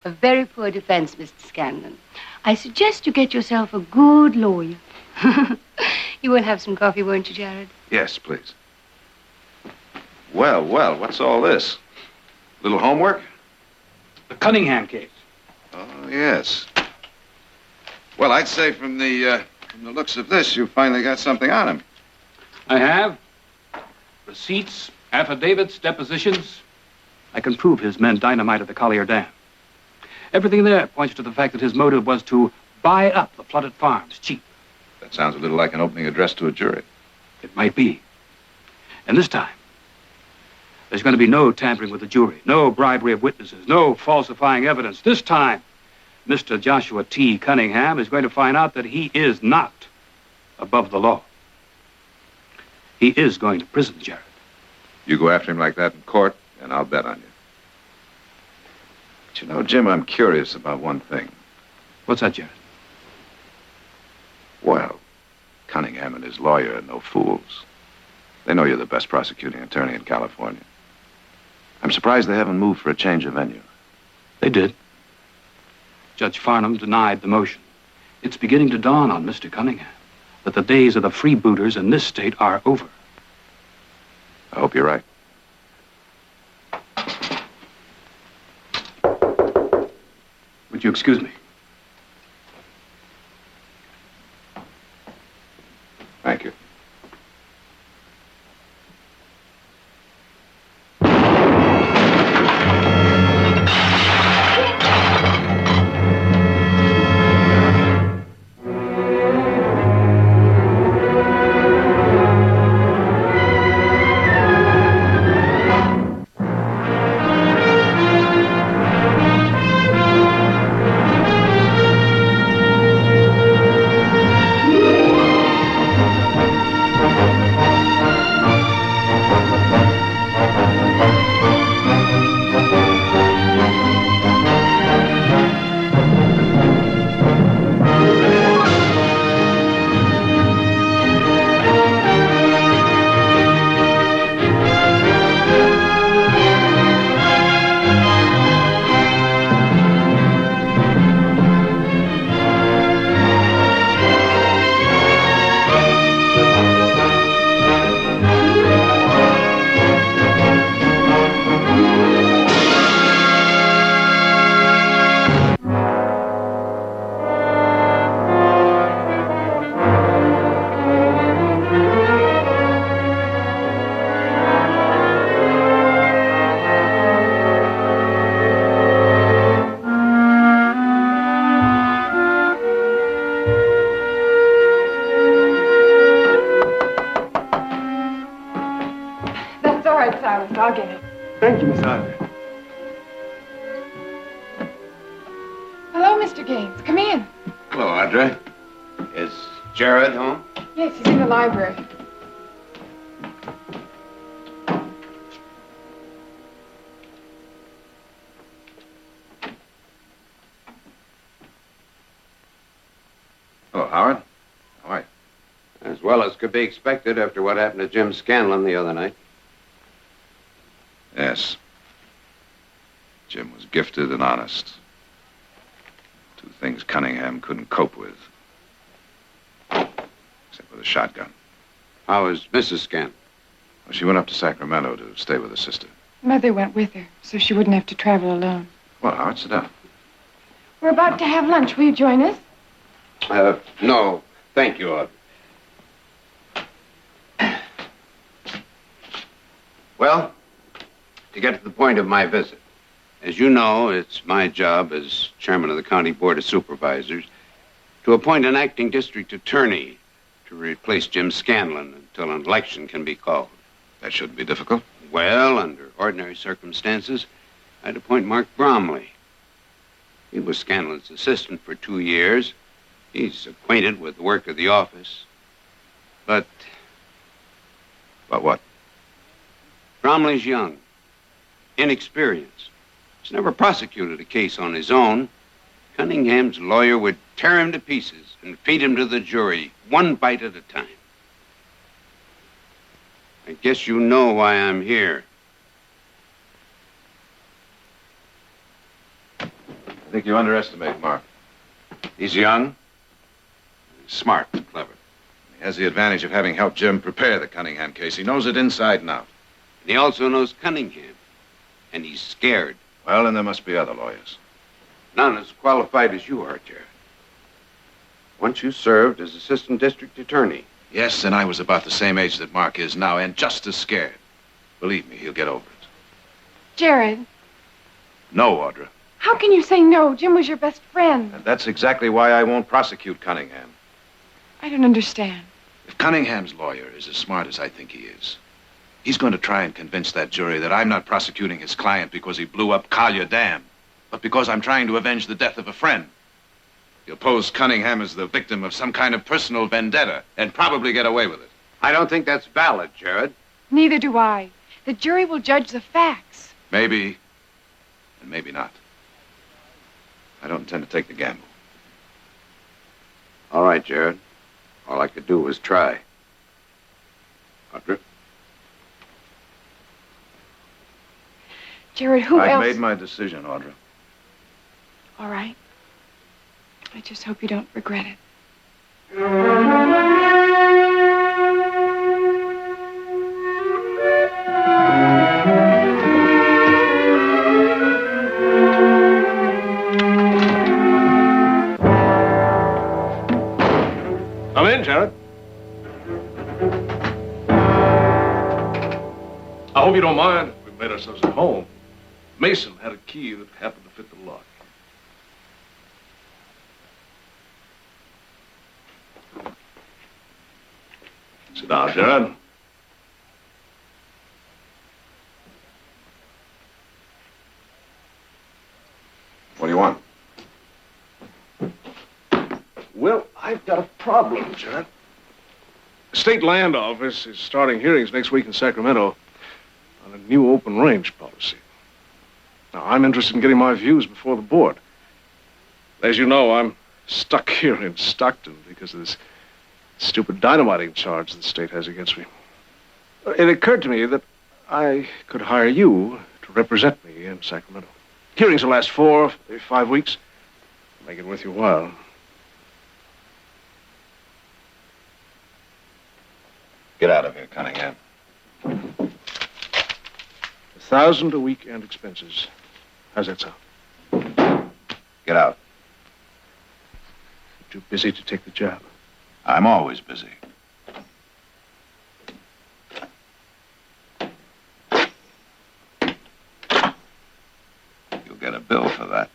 A very poor defense, Mr. Scanlon. I suggest you get yourself a good lawyer. You will have some coffee, won't you, Jared? Yes, please. Well, what's all this? Little homework? The Cunningham case. Oh, yes. Well, I'd say from the looks of this, you finally got something on him. I have. Receipts, affidavits, depositions. I can prove his men dynamited the Collier Dam. Everything there points to the fact that his motive was to buy up the flooded farms cheap. That sounds a little like an opening address to a jury. It might be. And this time, there's going to be no tampering with the jury, no bribery of witnesses, no falsifying evidence. This time, Mr. Joshua T. Cunningham is going to find out that he is not above the law. He is going to prison, Jared. You go after him like that in court, and I'll bet on you. But you know, Jim, I'm curious about one thing. What's that, Jared? Well, Cunningham and his lawyer are no fools. They know you're the best prosecuting attorney in California. I'm surprised they haven't moved for a change of venue. They did. Judge Farnham denied the motion. It's beginning to dawn on Mr. Cunningham that the days of the freebooters in this state are over. I hope you're right. Would you excuse me? Thank you. I'll get it. Thank you, Miss Audrey. Hello, Mr. Gaines. Come in. Hello, Audrey. Is Jared home? Yes, he's in the library. Hello, Howard. How are you? As well as could be expected after what happened to Jim Scanlon the other night. Yes. Jim was gifted and honest. Two things Cunningham couldn't cope with. Except with a shotgun. How is Mrs. Scanlon? Well, she went up to Sacramento to stay with her sister. Mother went with her, so she wouldn't have to travel alone. Well, Howard, sit down. We're about to have lunch. Will you join us? No. Thank you, Audrey. Well, to get to the point of my visit. As you know, it's my job as chairman of the County Board of Supervisors to appoint an acting district attorney to replace Jim Scanlon until an election can be called. That shouldn't be difficult. Well, under ordinary circumstances, I'd appoint Mark Bromley. He was Scanlon's assistant for 2 years. He's acquainted with the work of the office. But what? Bromley's young, inexperienced. He's never prosecuted a case on his own. Cunningham's lawyer would tear him to pieces and feed him to the jury, one bite at a time. I guess you know why I'm here. I think you underestimate Mark. He's young, he's smart and clever. He has the advantage of having helped Jim prepare the Cunningham case. He knows it inside and out. And he also knows Cunningham. And he's scared. Well, then there must be other lawyers. None as qualified as you are, Jared. Once you served as assistant district attorney. Yes, and I was about the same age that Mark is now, and just as scared. Believe me, he'll get over it. Jared, No, Audra. how can you say no? Jim was your best friend. And that's exactly why I won't prosecute Cunningham. I don't understand. If Cunningham's lawyer is as smart as I think he is, he's going to try and convince that jury that I'm not prosecuting his client because he blew up Collier Dam, but because I'm trying to avenge the death of a friend. He'll pose Cunningham as the victim of some kind of personal vendetta and probably get away with it. I don't think that's valid, Jared. Neither do I. The jury will judge the facts. Maybe, and maybe not. I don't intend to take the gamble. All right, Jared. All I could do was try. Audra? Jared, who I've else? made my decision, Audra. All right. I just hope you don't regret it. Come in, Jared. I hope you don't mind if we made ourselves at home. Mason had a key that happened to fit the lock. Sit down, Jared. What do you want? Well, I've got a problem, Jared. The State Land Office is starting hearings next week in Sacramento on a new open range policy. Now, I'm interested in getting my views before the board. As you know, I'm stuck here in Stockton because of this stupid dynamiting charge the state has against me. It occurred to me that I could hire you to represent me in Sacramento. Hearings will last 4, maybe 5 weeks. Make it worth your while. Get out of here, Cunningham. $1,000 a week and expenses. How's that sound? Get out. Too busy to take the job. I'm always busy. You'll get a bill for that.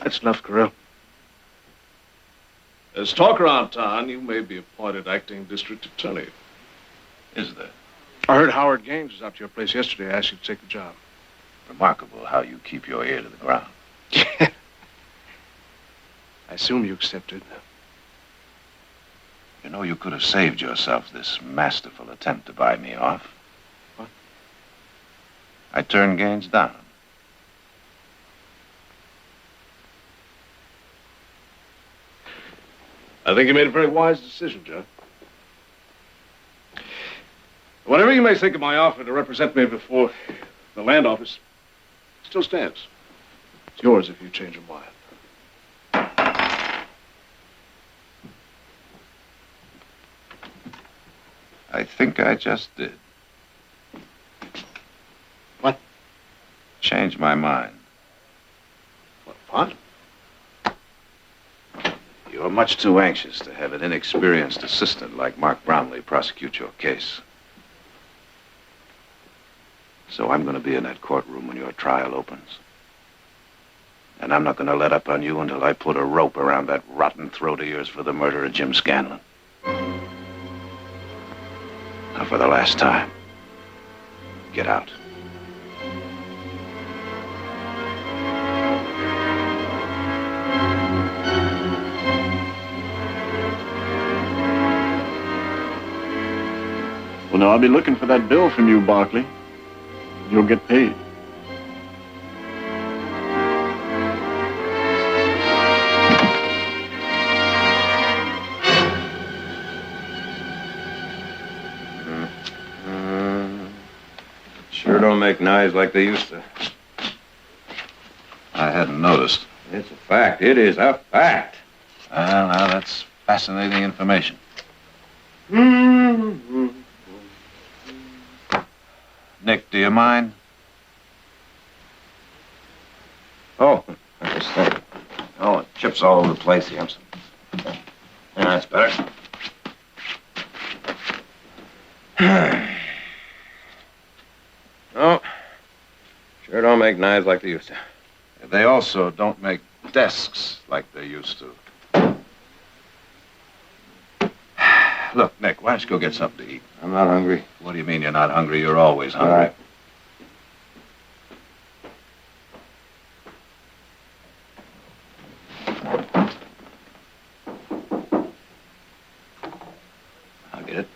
That's enough, Carell. There's talk around town you may be appointed acting district attorney. Is there? I heard Howard Gaines was out to your place yesterday. I asked you to take the job. Remarkable how you keep your ear to the ground. I assume you accepted. You know, you could have saved yourself this masterful attempt to buy me off. What? I turned Gaines down. I think you made a very wise decision, John. Whatever you may think of my offer to represent me before the land office, it still stands. It's yours if you change your mind. I think I just did. What? Changed my mind. What? You're much too anxious to have an inexperienced assistant like Mark Brownlee prosecute your case. So I'm going to be in that courtroom when your trial opens. And I'm not going to let up on you until I put a rope around that rotten throat of yours for the murder of Jim Scanlon. Now, for the last time, get out. Well, now, I'll be looking for that bill from you, Barkley. You'll get paid. Sure don't don't make noise like they used to. I hadn't noticed. It's a fact. It is a fact. Well, now, that's fascinating information. Nick, do you mind? Oh, I just think. Oh, it chips all over the place here. Yeah, that's better. No, sure don't make knives like they used to. They also don't make desks like they used to. Look, Nick, why don't you go get something to eat? I'm not hungry. What do you mean you're not hungry? You're always hungry. All right. I'll get it.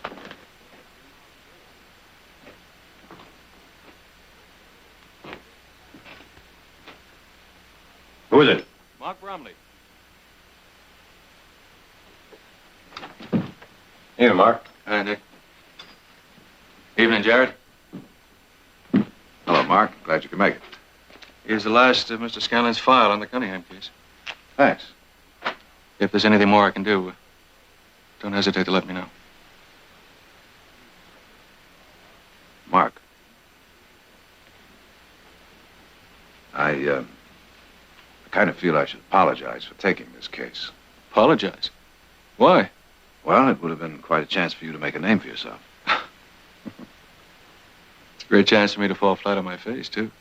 Who is it? Mark Bromley. Here, Mark. Hi, Nick. Evening, Jared. Hello, Mark. Glad you could make it. Here's the last of Mr. Scanlon's file on the Cunningham case. Thanks. If there's anything more I can do, don't hesitate to let me know. Mark. I kind of feel I should apologize for taking this case. Apologize? Why? Well, it would have been quite a chance for you to make a name for yourself. It's a great chance for me to fall flat on my face, too.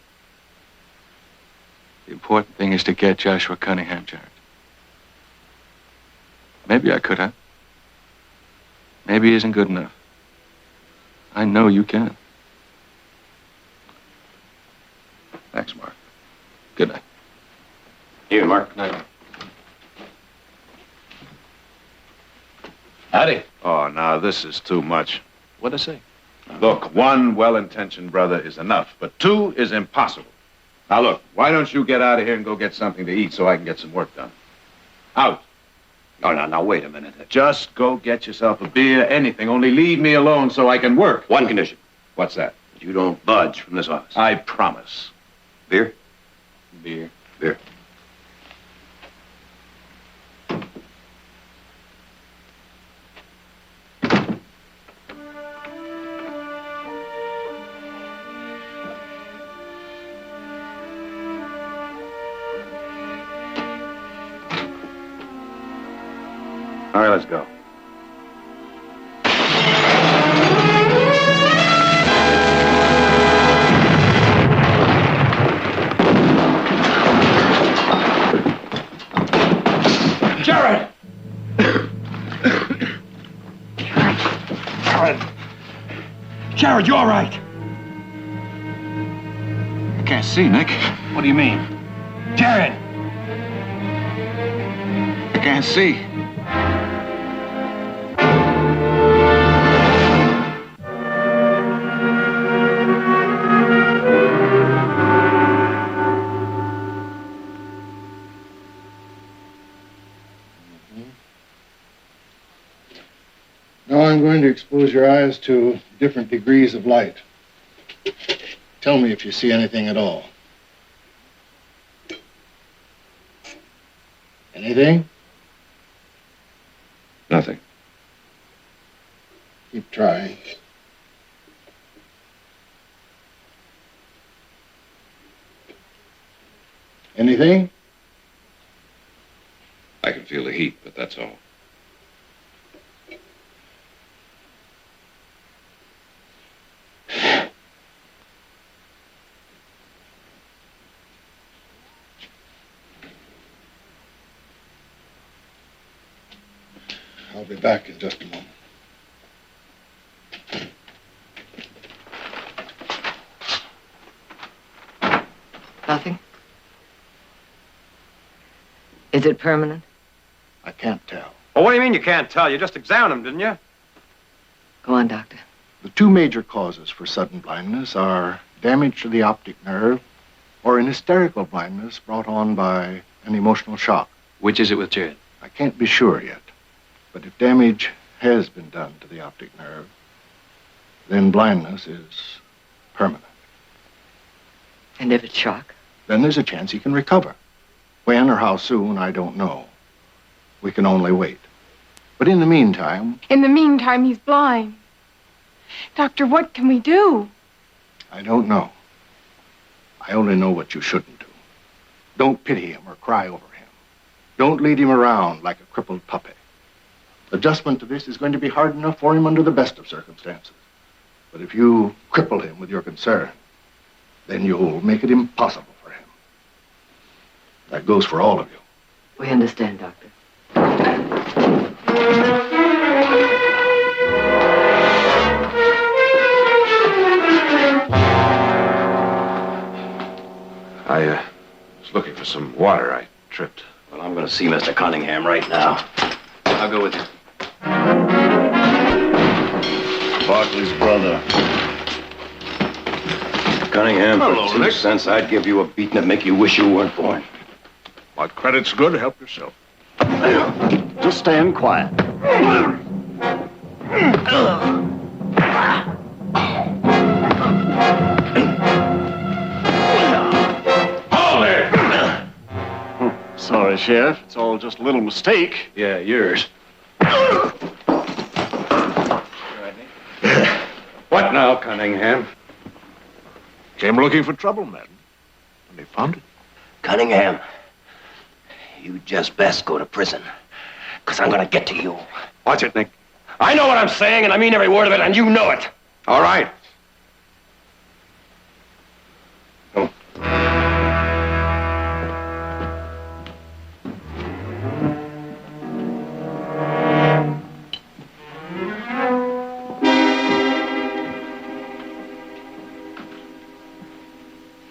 The important thing is to get Joshua Cunningham, Jared. Maybe I could have. Maybe he isn't good enough. I know you can. Thanks, Mark. Good night. Here, Mark. Good night. Howdy. Oh, now, this is too much. What'd I say? Look, one well-intentioned brother is enough, but two is impossible. Now, look, why don't you get out of here and go get something to eat so I can get some work done? Out. Oh, now, wait a minute. Just go get yourself a beer, anything. Only leave me alone so I can work. One condition. What's that? You don't budge from this office. I promise. Beer? Beer. Beer. All right, let's go. Jared! Jared, you all right? I can't see, Nick. What do you mean? Jared! I can't see. Now I'm going to expose your eyes to different degrees of light. Tell me if you see anything at all. Anything? Nothing. Keep trying. Anything? I can feel the heat, but that's all. I'll be back in just a moment. Nothing? Is it permanent? I can't tell. Well, what do you mean you can't tell? You just examined him, didn't you? Go on, Doctor. The two major causes for sudden blindness are damage to the optic nerve or an hysterical blindness brought on by an emotional shock. Which is it with Jared? I can't be sure yet, but if damage has been done to the optic nerve, then blindness is permanent. And if it's shock? Then there's a chance he can recover. When or how soon, I don't know. We can only wait. But in the meantime... In the meantime, he's blind. Doctor, what can we do? I don't know. I only know what you shouldn't do. Don't pity him or cry over him. Don't lead him around like a crippled puppy. Adjustment to this is going to be hard enough for him under the best of circumstances. But if you cripple him with your concern, then you'll make it impossible for him. That goes for all of you. We understand, Doctor. I was looking for some water. I tripped. Well, I'm going to see Mr. Cunningham right now. I'll go with you. Barkley's brother. Cunningham, Hello, for Nick. 2 cents, I'd give you a beating that'd make you wish you weren't born. What credit's good, help yourself. Just stand quiet. Hold it! Sorry, Sheriff. It's all just a little mistake. Yeah, yours. What now, Cunningham? Came looking for trouble, madam. And they found it. Cunningham, you just best go to prison, because I'm going to get to you. Watch it, Nick. I know what I'm saying, and I mean every word of it, and you know it. All right.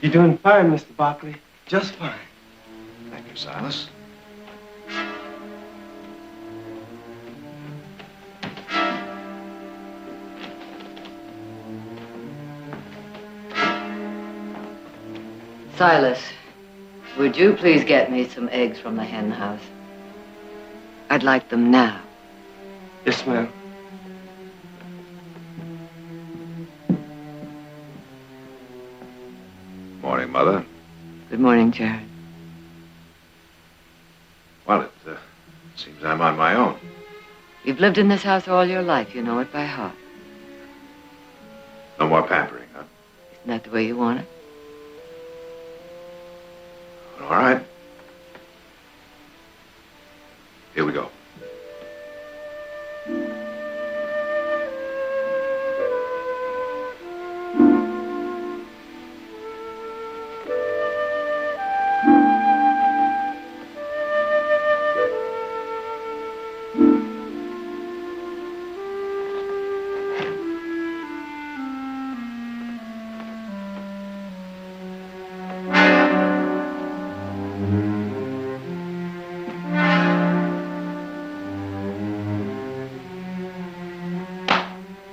You're doing fine, Mr. Barkley. Just fine. Thank you, Silas. Silas, would you please get me some eggs from the hen house? I'd like them now. Yes, ma'am. Morning, Mother. Good morning, Jared. Well, it seems I'm on my own. You've lived in this house all your life. You know it by heart. No more pampering, huh? Isn't that the way you want it? All right. Here we go.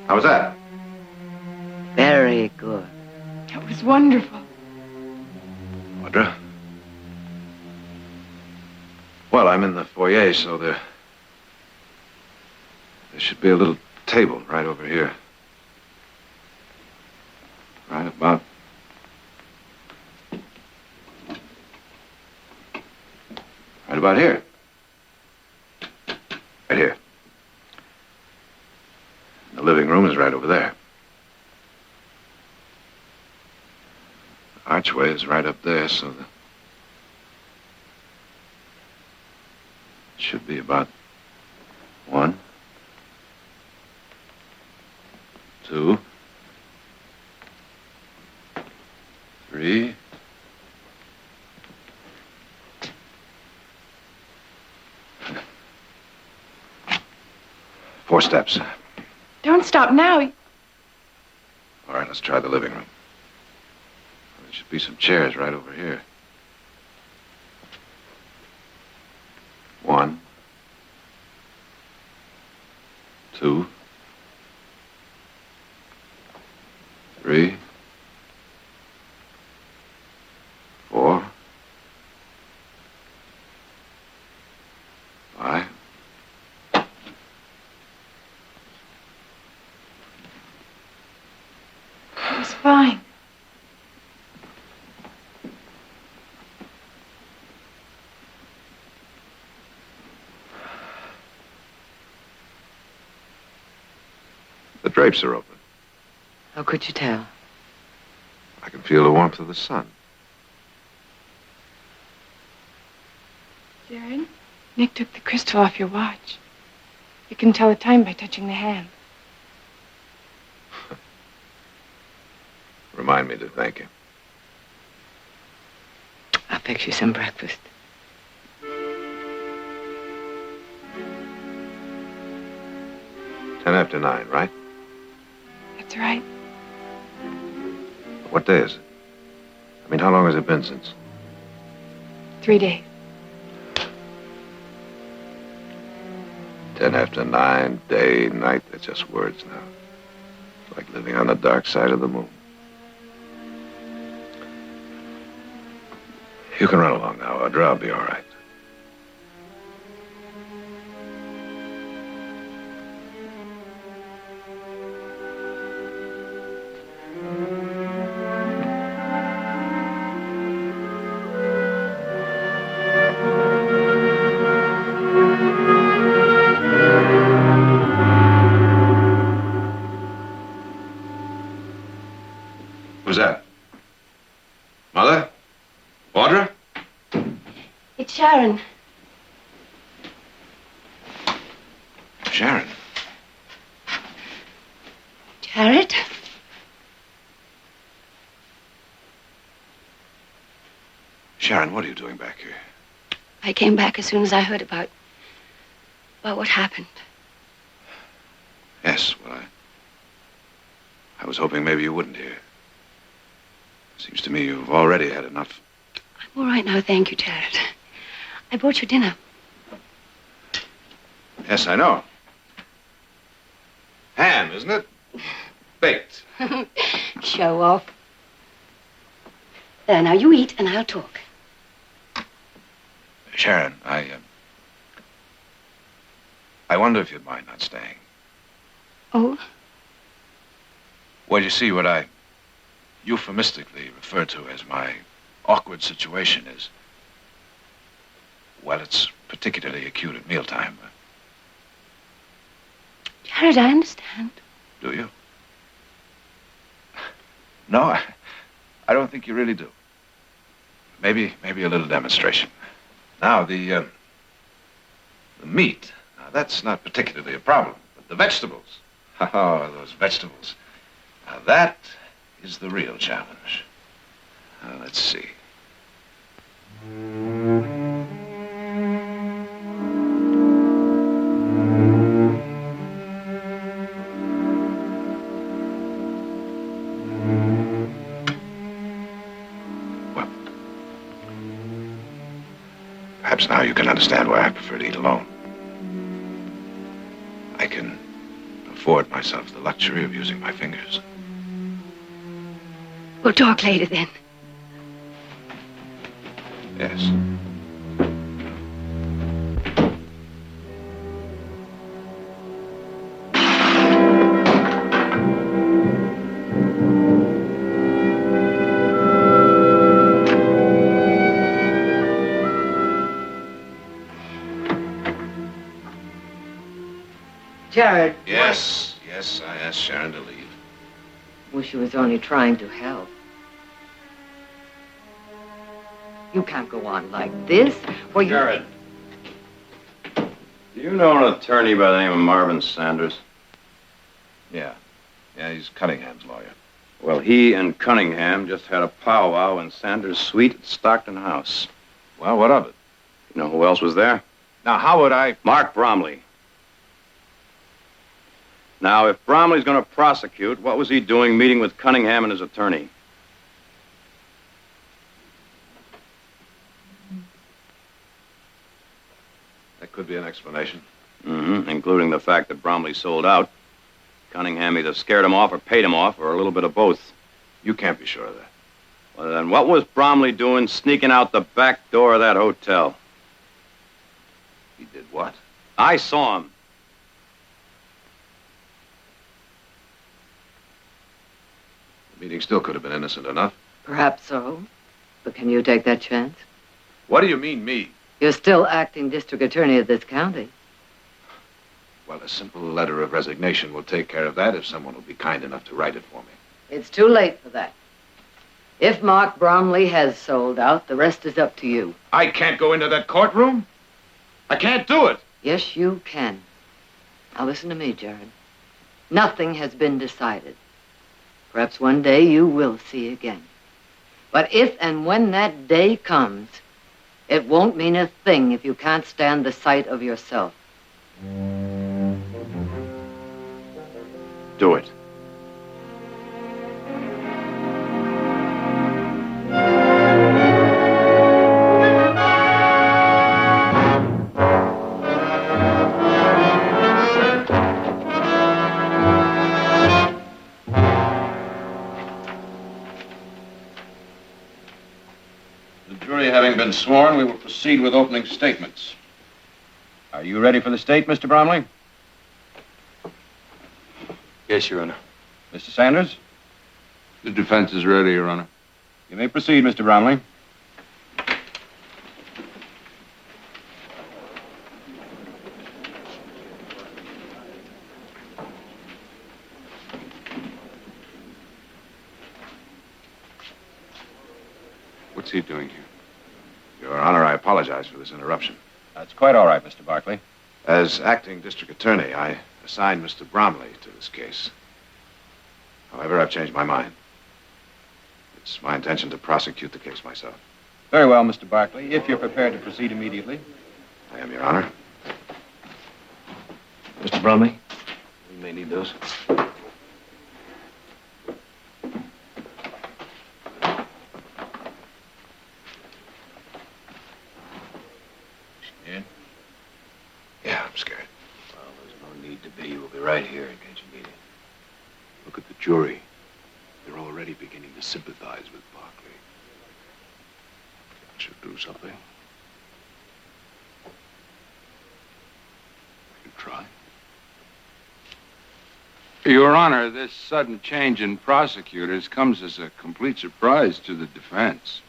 How was that? Very good. It was wonderful. Audra? Well, I'm in the foyer, so there should be a little table right over here. Right about here. Right here. The living room is right over there. The archway is right up there, so it should be about 1, 2, 3. Four steps. Don't stop now. All right, let's try the living room. There should be some chairs right over here. 1, 2, 3, 4, 5. It was fine. The drapes are open. How could you tell? I can feel the warmth of the sun. Jared, Nick took the crystal off your watch. You can tell the time by touching the hand. Remind me to thank him. I'll fix you some breakfast. 9:10, right? That's right. What day is it? I mean, how long has it been since? 3 days. 9:10, day, night, they're just words now. It's like living on the dark side of the moon. You can run along now, Audra. I'll be all right. Who's that? Mother? Audra? It's Sharon. Sharon? Jared? Sharon, what are you doing back here? I came back as soon as I heard about what happened. Yes, well, I was hoping maybe you wouldn't hear. Seems to me you've already had enough. I'm all right now, thank you, Jared. I brought you dinner. Yes, I know. Ham, isn't it? Baked. Show off. There, now you eat and I'll talk. Sharon, I wonder if you'd mind not staying. Oh? Well, you see, what I euphemistically refer to as my awkward situation is, well, it's particularly acute at mealtime. Jared, I understand. Do you? No, I don't think you really do. Maybe a little demonstration. Now, the meat, now that's not particularly a problem, but the vegetables, oh, those vegetables. Now that is the real challenge. Now, let's see. Well, perhaps now you can understand why I prefer to eat alone. I can afford myself the luxury of using my fingers. We'll talk later then. Yes. Jared. Yes, I asked Sharon to leave. Well, she was only trying to help. You can't go on like this. Well, Jared, do you know an attorney by the name of Marvin Sanders? Yeah, he's Cunningham's lawyer. Well, he and Cunningham just had a powwow in Sanders' suite at Stockton House. Well, what of it? You know who else was there? Now, how would I... Mark Bromley. Now, if Bromley's going to prosecute, what was he doing meeting with Cunningham and his attorney? That could be an explanation. Mm-hmm, including the fact that Bromley sold out. Cunningham either scared him off or paid him off, or a little bit of both. You can't be sure of that. Well, then what was Bromley doing sneaking out the back door of that hotel? He did what? I saw him. The meeting still could have been innocent enough. Perhaps so. But can you take that chance? What do you mean, me? You're still acting district attorney of this county. Well, a simple letter of resignation will take care of that if someone will be kind enough to write it for me. It's too late for that. If Mark Bromley has sold out, the rest is up to you. I can't go into that courtroom. I can't do it. Yes, you can. Now listen to me, Jared. Nothing has been decided. Perhaps one day you will see again. But if and when that day comes, it won't mean a thing if you can't stand the sight of yourself. Do it. Having been sworn, we will proceed with opening statements. Are you ready for the state, Mr. Bromley? Yes, Your Honor. Mr. Sanders? The defense is ready, Your Honor. You may proceed, Mr. Bromley. What's he doing here? Your Honor, I apologize for this interruption. That's quite all right, Mr. Barkley. As acting district attorney, I assigned Mr. Bromley to this case. However, I've changed my mind. It's my intention to prosecute the case myself. Very well, Mr. Barkley, if you're prepared to proceed immediately. I am, Your Honor. Mr. Bromley, we may need those. Yeah, I'm scared. Well, there's no need to be. You will be right here in case you need it. Look at the jury. They're already beginning to sympathize with Barkley. That should do something. You try. Your Honor, this sudden change in prosecutors comes as a complete surprise to the defense.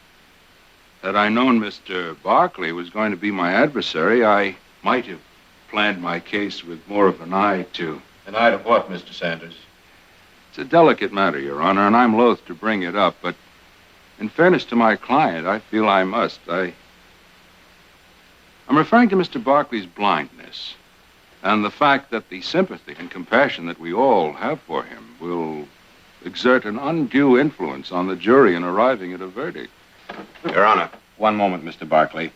Had I known Mr. Barkley was going to be my adversary, I might have planned my case with more of an eye to... An eye to what, Mr. Sanders? It's a delicate matter, Your Honor, and I'm loath to bring it up, but in fairness to my client, I feel I must. I'm referring to Mr. Barkley's blindness and the fact that the sympathy and compassion that we all have for him will exert an undue influence on the jury in arriving at a verdict. Your Honor. One moment, Mr. Barkley.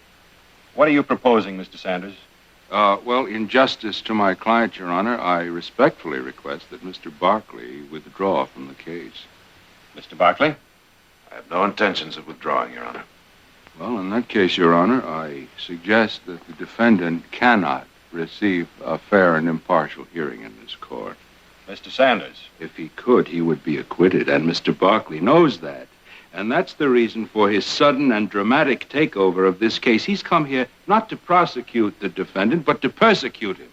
What are you proposing, Mr. Sanders? Well, in justice to my client, Your Honor, I respectfully request that Mr. Barkley withdraw from the case. Mr. Barkley? I have no intentions of withdrawing, Your Honor. Well, in that case, Your Honor, I suggest that the defendant cannot receive a fair and impartial hearing in this court. Mr. Sanders? If he could, he would be acquitted, and Mr. Barkley knows that. And that's the reason for his sudden and dramatic takeover of this case. He's come here not to prosecute the defendant, but to persecute him.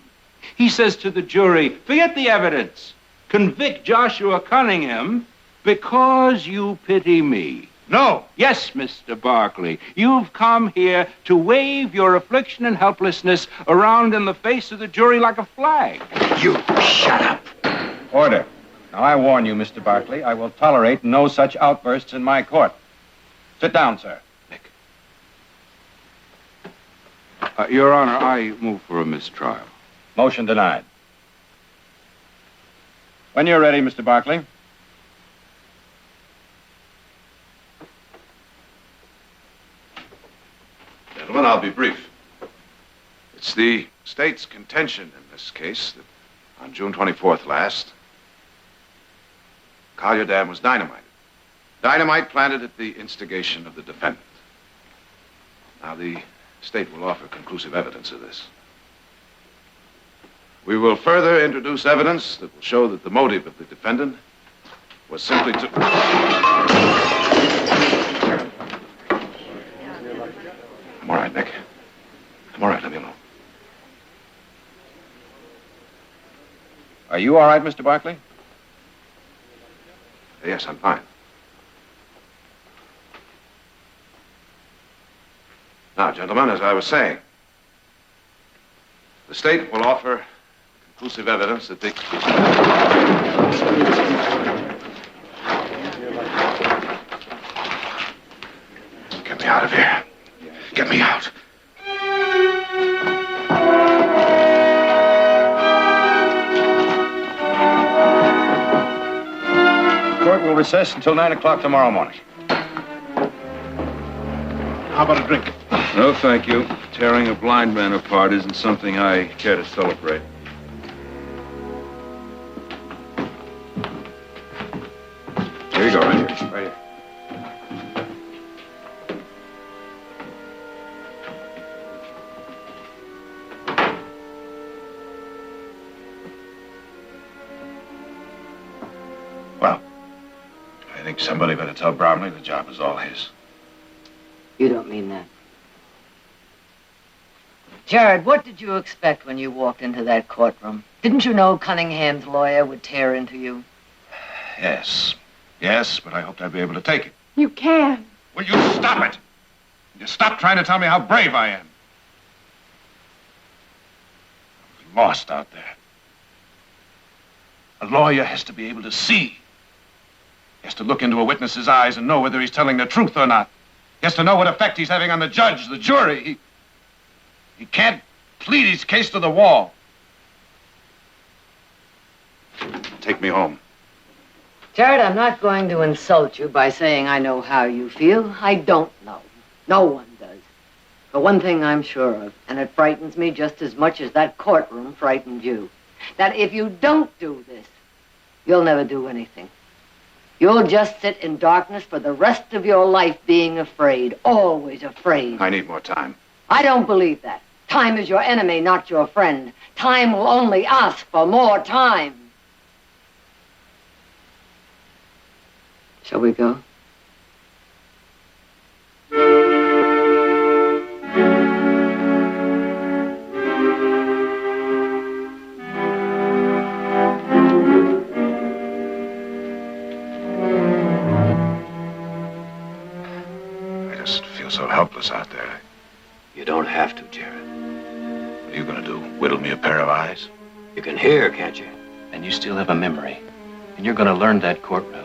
He says to the jury, forget the evidence. Convict Joshua Cunningham because you pity me. No. Yes, Mr. Barkley. You've come here to wave your affliction and helplessness around in the face of the jury like a flag. You shut up. Order. Now, I warn you, Mr. Barkley, I will tolerate no such outbursts in my court. Sit down, sir. Nick. Your Honor, I move for a mistrial. Motion denied. When you're ready, Mr. Barkley. Gentlemen, I'll be brief. It's the state's contention in this case that on June 24th last, Collier Dam was dynamited. Dynamite planted at the instigation of the defendant. Now, the state will offer conclusive evidence of this. We will further introduce evidence that will show that the motive of the defendant was simply to... I'm all right, Nick. I'm all right. Let me alone. Are you all right, Mr. Barkley? Yes, I'm fine. Now, gentlemen, as I was saying, the state will offer conclusive evidence that the... Get me out of here. Get me out. The court will recess until 9 o'clock tomorrow morning. How about a drink? No, thank you. Tearing a blind man apart isn't something I care to celebrate. Here you go, right here. Right here. Well, I think somebody better tell Bromley the job is all his. You don't mean that. Jared, what did you expect when you walked into that courtroom? Didn't you know Cunningham's lawyer would tear into you? Yes. Yes, but I hoped I'd be able to take it. You can. Will you stop it? You stop trying to tell me how brave I am. I was lost out there. A lawyer has to be able to see. He has to look into a witness's eyes and know whether he's telling the truth or not. He has to know what effect he's having on the judge, the jury. He can't plead his case to the wall. Take me home. Jared, I'm not going to insult you by saying I know how you feel. I don't know. No one does. But one thing I'm sure of, and it frightens me just as much as that courtroom frightened you, that if you don't do this, you'll never do anything. You'll just sit in darkness for the rest of your life being afraid, always afraid. I need more time. I don't believe that. Time is your enemy, not your friend. Time will only ask for more time. Shall we go? I just feel so helpless out there. You don't have to, Jared. What are you gonna do? Whittle me a pair of eyes? You can hear, can't you? And you still have a memory. And you're gonna learn that courtroom.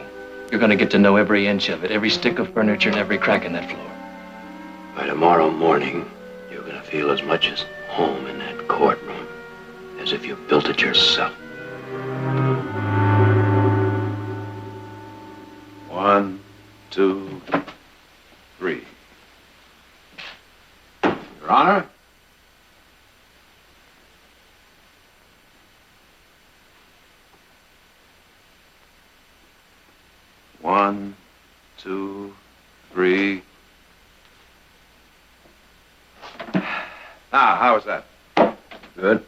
You're gonna get to know every inch of it, every stick of furniture and every crack in that floor. By tomorrow morning, you're gonna feel as much as home in that courtroom as if you built it yourself. 1, 2, 3. Your Honor? One, 2, 3. Now, how was that? Good.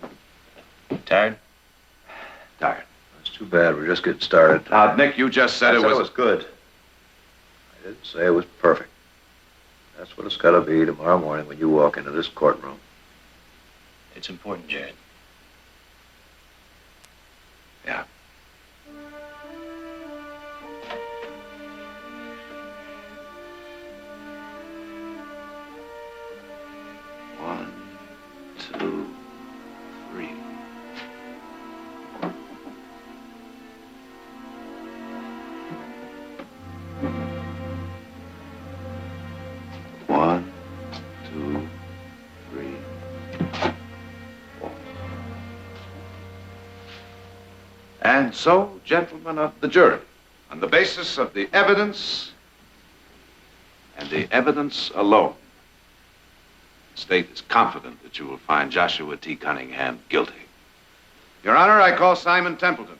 Tired? Tired. That's too bad. We're just getting started. Now, Nick, you just said I it was good. I didn't say it was perfect. That's what it's got to be tomorrow morning when you walk into this courtroom. It's important, Jared. Yeah. One, 2, 3. One, 2, 3, 4. And so, gentlemen of the jury, on the basis of the evidence and the evidence alone, the state is confident that you will find Joshua T. Cunningham guilty. Your Honor, I call Simon Templeton.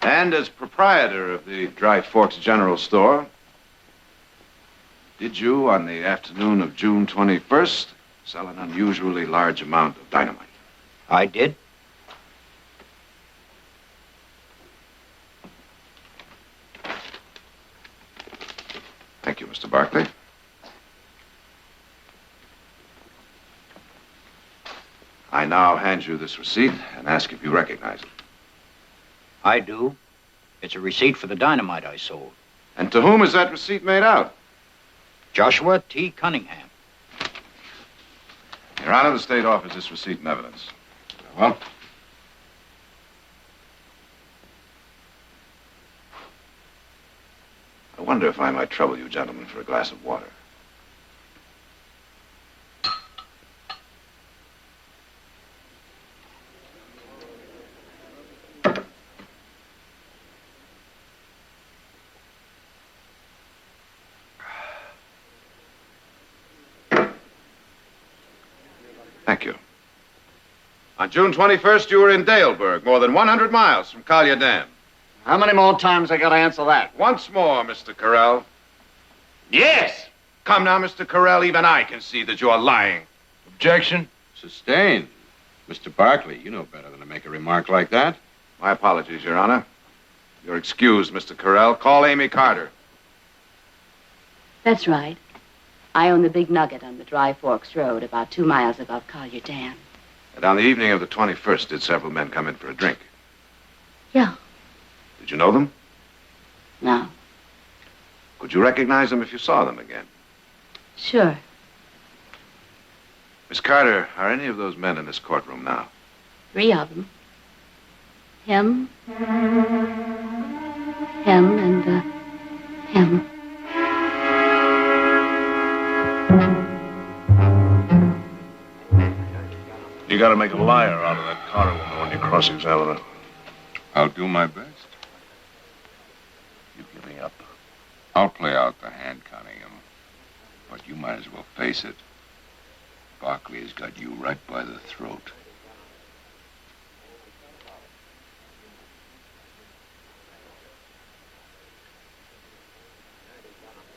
And as proprietor of the Dry Forks General Store, did you, on the afternoon of June 21st, sell an unusually large amount of dynamite? I did. Thank you, Mr. Barkley. I now hand you this receipt and ask if you recognize it. I do. It's a receipt for the dynamite I sold. And to whom is that receipt made out? Joshua T. Cunningham. Your Honor, the state offers this receipt and evidence. Well, I wonder if I might trouble you gentlemen for a glass of water. Thank you. On June 21st, you were in Daleburg, more than 100 miles from Collier Dam. How many more times I gotta answer that? Once more, Mr. Carell. Yes! Come now, Mr. Carell, even I can see that you're lying. Objection? Sustained. Mr. Barkley, you know better than to make a remark like that. My apologies, Your Honor. You're excused, Mr. Carell. Call Amy Carter. That's right. I own the Big Nugget on the Dry Forks Road, about 2 miles above Collier Dam. And on the evening of the 21st, did several men come in for a drink? Yeah. Did you know them? No. Could you recognize them if you saw them again? Sure. Miss Carter, are any of those men in this courtroom now? 3 of them. Him, and, him. You gotta make a liar out of that Carter woman when you cross-examine her. I'll do my best. You giving up? I'll play out the hand, Cunningham. But you might as well face it. Barkley's got you right by the throat.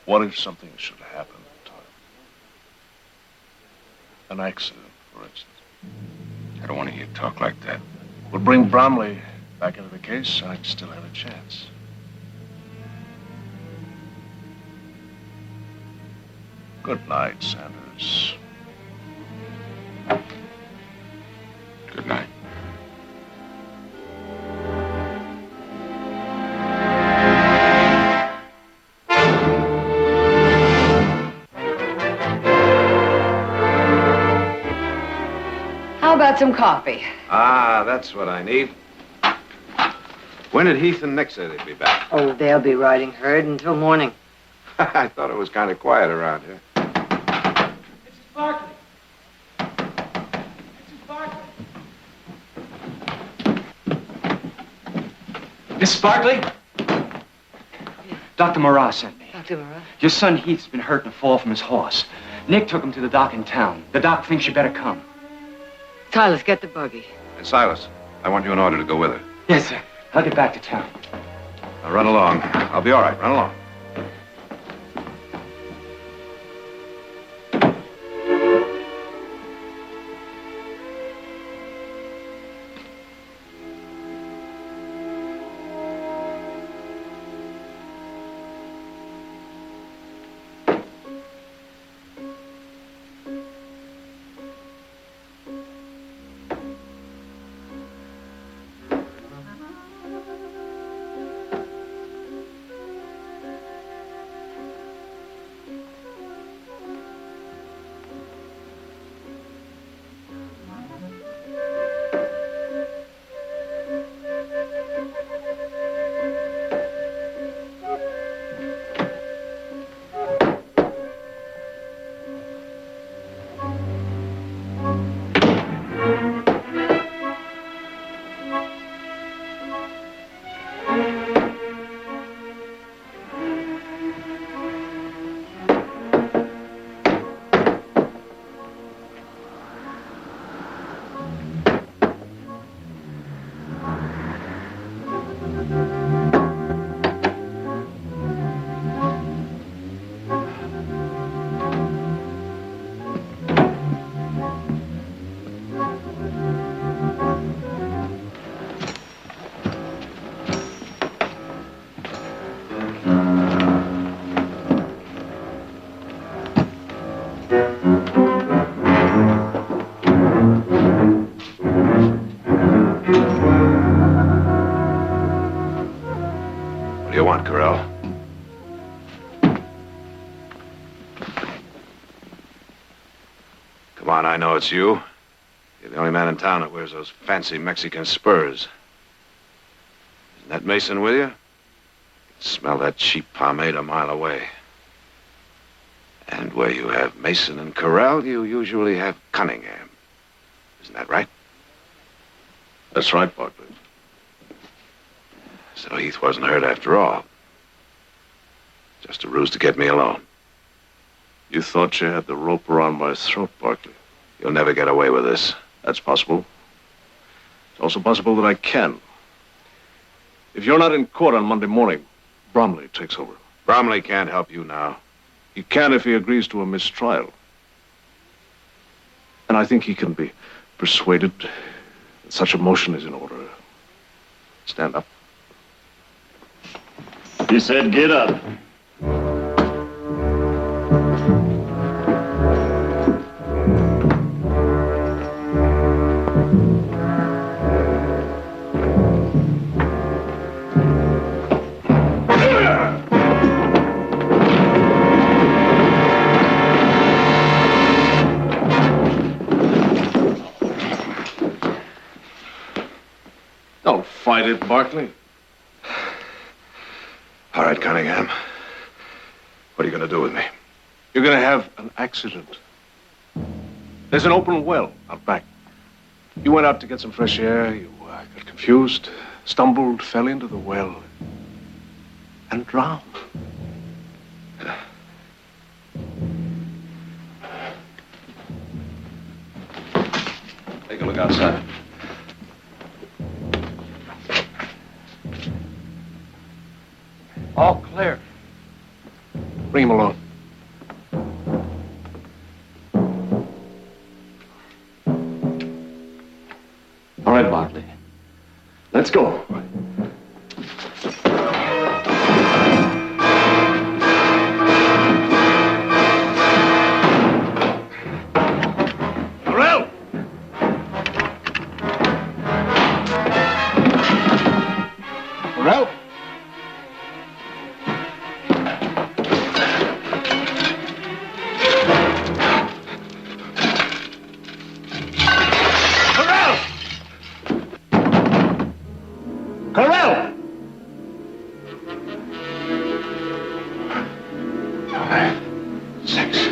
What if something should happen, Tom? An accident, for instance. I don't want to hear talk like that. We'll bring Bromley back into the case, and I'd still have a chance. Good night, Sanders. Good night. How about some coffee? Ah, that's what I need. When did Heath and Nick say they'd be back? Oh, they'll be riding herd until morning. I thought it was kind of quiet around here. Barkley. Miss Barkley? Dr. Marat sent me. Dr. Marat? Your son Heath's been hurt in a fall from his horse. Nick took him to the doc in town. The doc thinks you better come. Silas, get the buggy. And Silas, I want you in order to go with her. Yes, sir. I'll get back to town. Now run along. I'll be all right. Run along. on, I know it's you. You're the only man in town that wears those fancy Mexican spurs. Isn't that Mason with you? I can smell that cheap pomade a mile away. And where you have Mason and Corral, you usually have Cunningham. Isn't that right? That's right, Barkley. So Heath wasn't hurt after all. Just a ruse to get me alone. You thought you had the rope around my throat, Barkley. You'll never get away with this. That's possible. It's also possible that I can. If you're not in court on Monday morning, Bromley takes over. Bromley can't help you now. He can if he agrees to a mistrial. And I think he can be persuaded that such a motion is in order. Stand up. He said, get up. Don't fight it, Barkley. All right, Cunningham. What are you going to do with me? You're going to have an accident. There's an open well out back. You went out to get some fresh air. You got confused, stumbled, fell into the well, and drowned. Take a look outside. All clear. Bring him along. All right, Barkley. Let's go. Corral! Corral! Corral! 5, 6.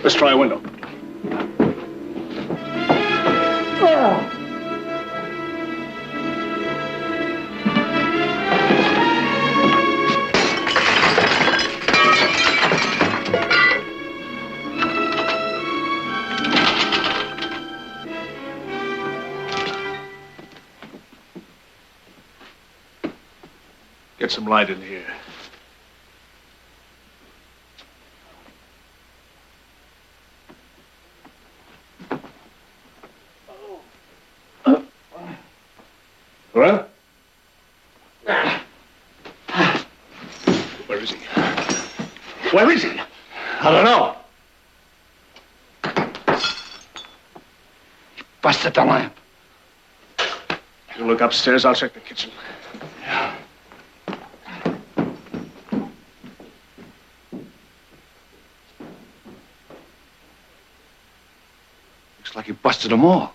Let's try a window. Get some light in here. Well? Where is he? Where is he? I don't know. He busted the lamp. You look upstairs, I'll check the kitchen. Looks like he busted them all.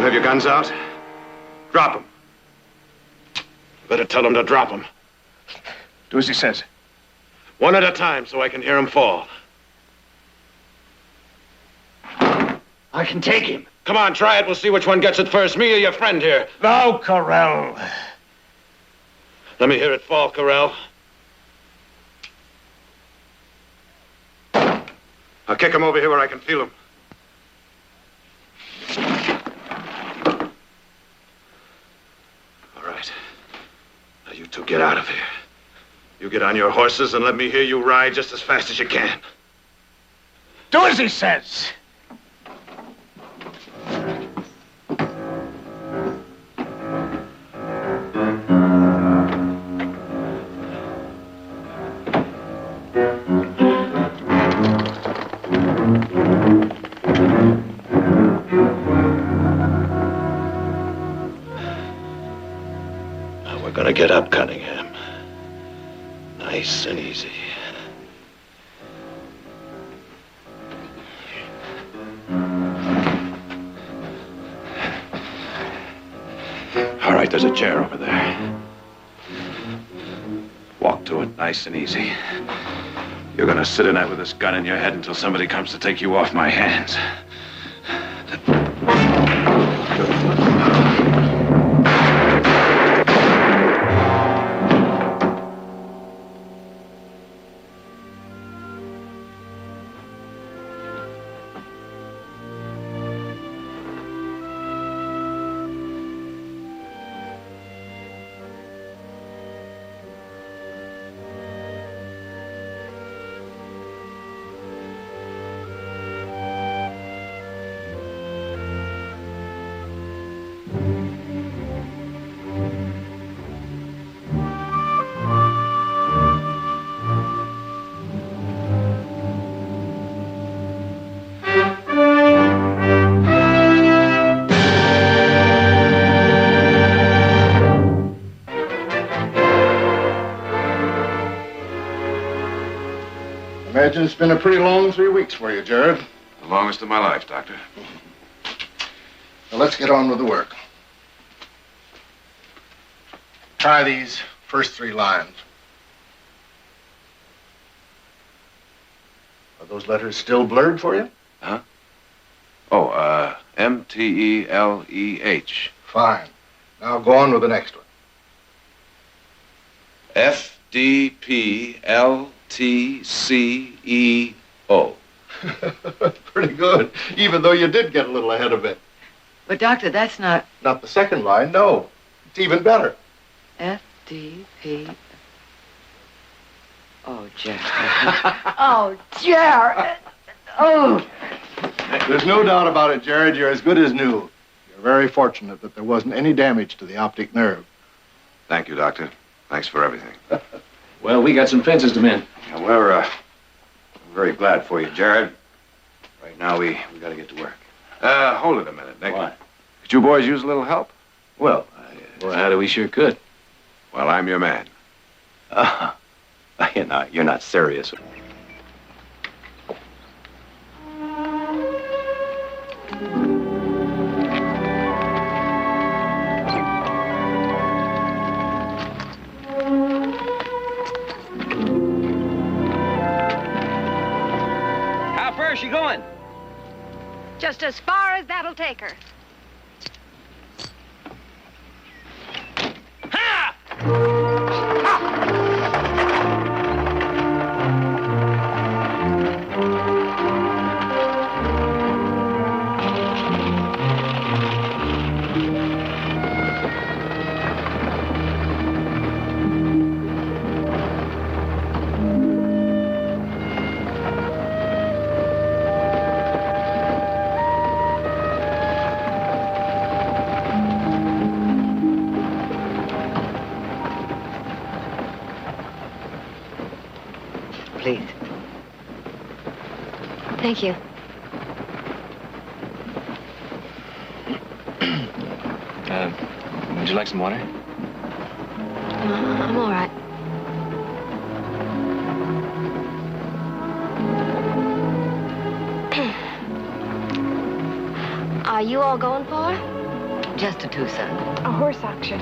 have your guns out? Drop them. Better tell them to drop them. Do as he says. One at a time so I can hear him fall. I can take him. Come on, try it. We'll see which one gets it first, me or your friend here. No, Corell. Let me hear it fall, Corell. I'll kick him over here where I can feel him. All right. Now you two get out of here. You get on your horses and let me hear you ride just as fast as you can. Do as he says. Now we're gonna get up, Cunningham. Nice and easy. All right, there's a chair over there. Walk to it, nice and easy. You're gonna sit in that with this gun in your head until somebody comes to take you off my hands. Imagine it's been a pretty long 3 weeks for you, Jared. The longest of my life, Doctor. Well, let's get on with the work. Try these first 3 lines. Are those letters still blurred for you? Huh? Oh, M-T-E-L-E-H. Fine. Now go on with the next one. F-D-P-L-T-C-E-O. Pretty good, even though you did get a little ahead of it. But, Doctor, that's not... Not the second line, no. It's even better. F-D-P... Oh, Jared. Oh, Jared. Oh. There's no doubt about it, Jared. You're as good as new. You're very fortunate that there wasn't any damage to the optic nerve. Thank you, Doctor. Thanks for everything. Well, we got some fences to mend. Yeah, we're very glad for you, Jared. Right now, we got to get to work. Hold it a minute, Nick. What? Could you boys use a little help? Well, Well, how do we sure could? Well, I'm your man. You're not serious. How far is she going? Just as far as that'll take her. Please. Thank you. Would you like some water? I'm all right. Are you all going for her? Just to Tucson. A horse auction.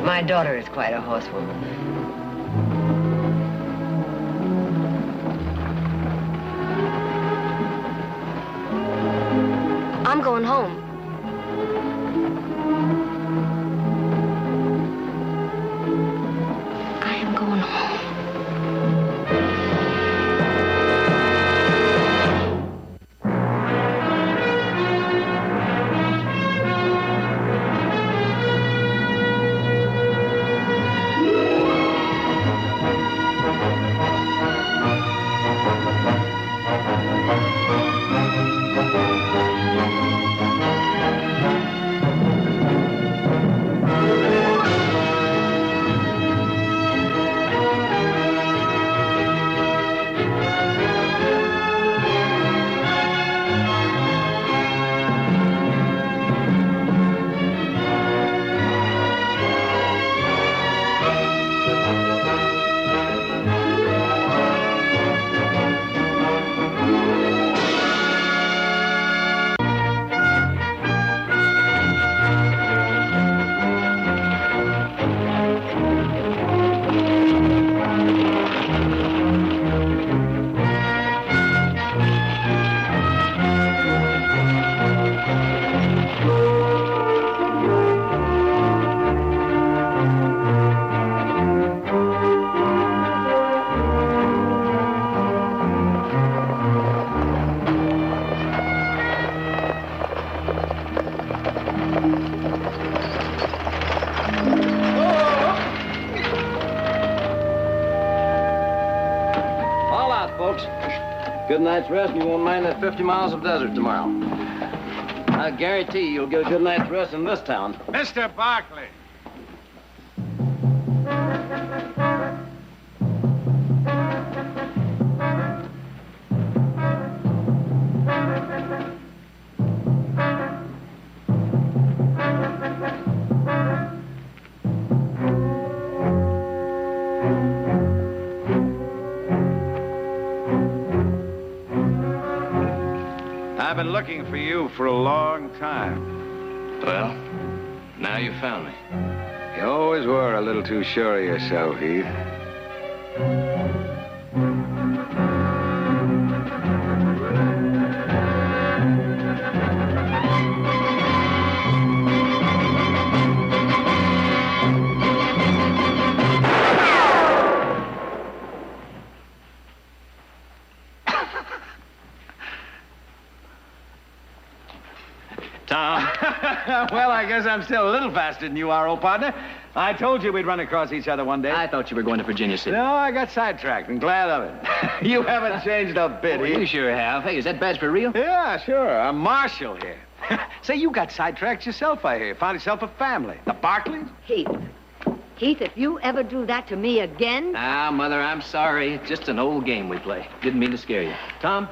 My daughter is quite a horsewoman. I'm going home. I am going home. Good night's rest, and you won't mind that 50 miles of desert tomorrow. I guarantee you'll get a good night's rest in this town. Mr. Barkley. I've been looking for you for a long time. Well, now you found me. You always were a little too sure of yourself, Heath. Tom. Well, I guess I'm still a little faster than you are, old partner. I told you we'd run across each other one day. I thought you were going to Virginia City. No, I got sidetracked and glad of it. You haven't changed a bit, You sure have. Hey, is that badge for real? Yeah, sure. I'm Marshal here. Say, you got sidetracked yourself, I hear. Found yourself a family. The Barkleys? Heath. Heath, if you ever do that to me again... Ah, Mother, I'm sorry. It's just an old game we play. Didn't mean to scare you. Tom?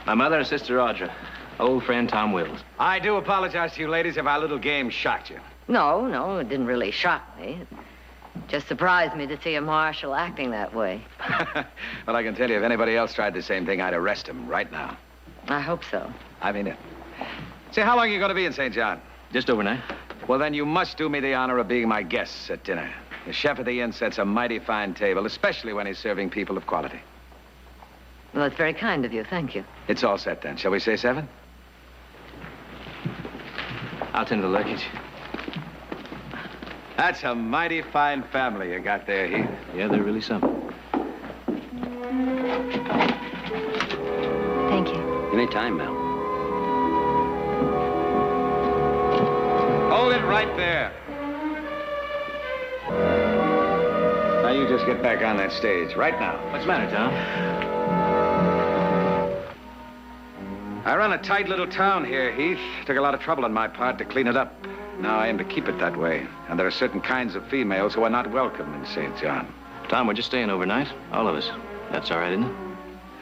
My mother and sister Audra. Old friend Tom Wills. I do apologize to you ladies if our little game shocked you. No, it didn't really shock me. It just surprised me to see a marshal acting that way. Well, I can tell you, if anybody else tried the same thing, I'd arrest him right now. I hope so. I mean it. Say, how long are you going to be in St. John? Just overnight. Well, then you must do me the honor of being my guests at dinner. The chef of the inn sets a mighty fine table, especially when he's serving people of quality. Well, that's very kind of you. Thank you. It's all set then. Shall we say 7? I'll tend to the luggage. That's a mighty fine family you got there, Heath. Yeah, they're really something. Thank you. Anytime, Mel. Hold it right there. Now you just get back on that stage right now. What's the matter, Tom? I run a tight little town here, Heath. Took a lot of trouble on my part to clean it up. Now I aim to keep it that way. And there are certain kinds of females who are not welcome in St. John. Tom, we're just staying overnight. All of us. That's all right, isn't it?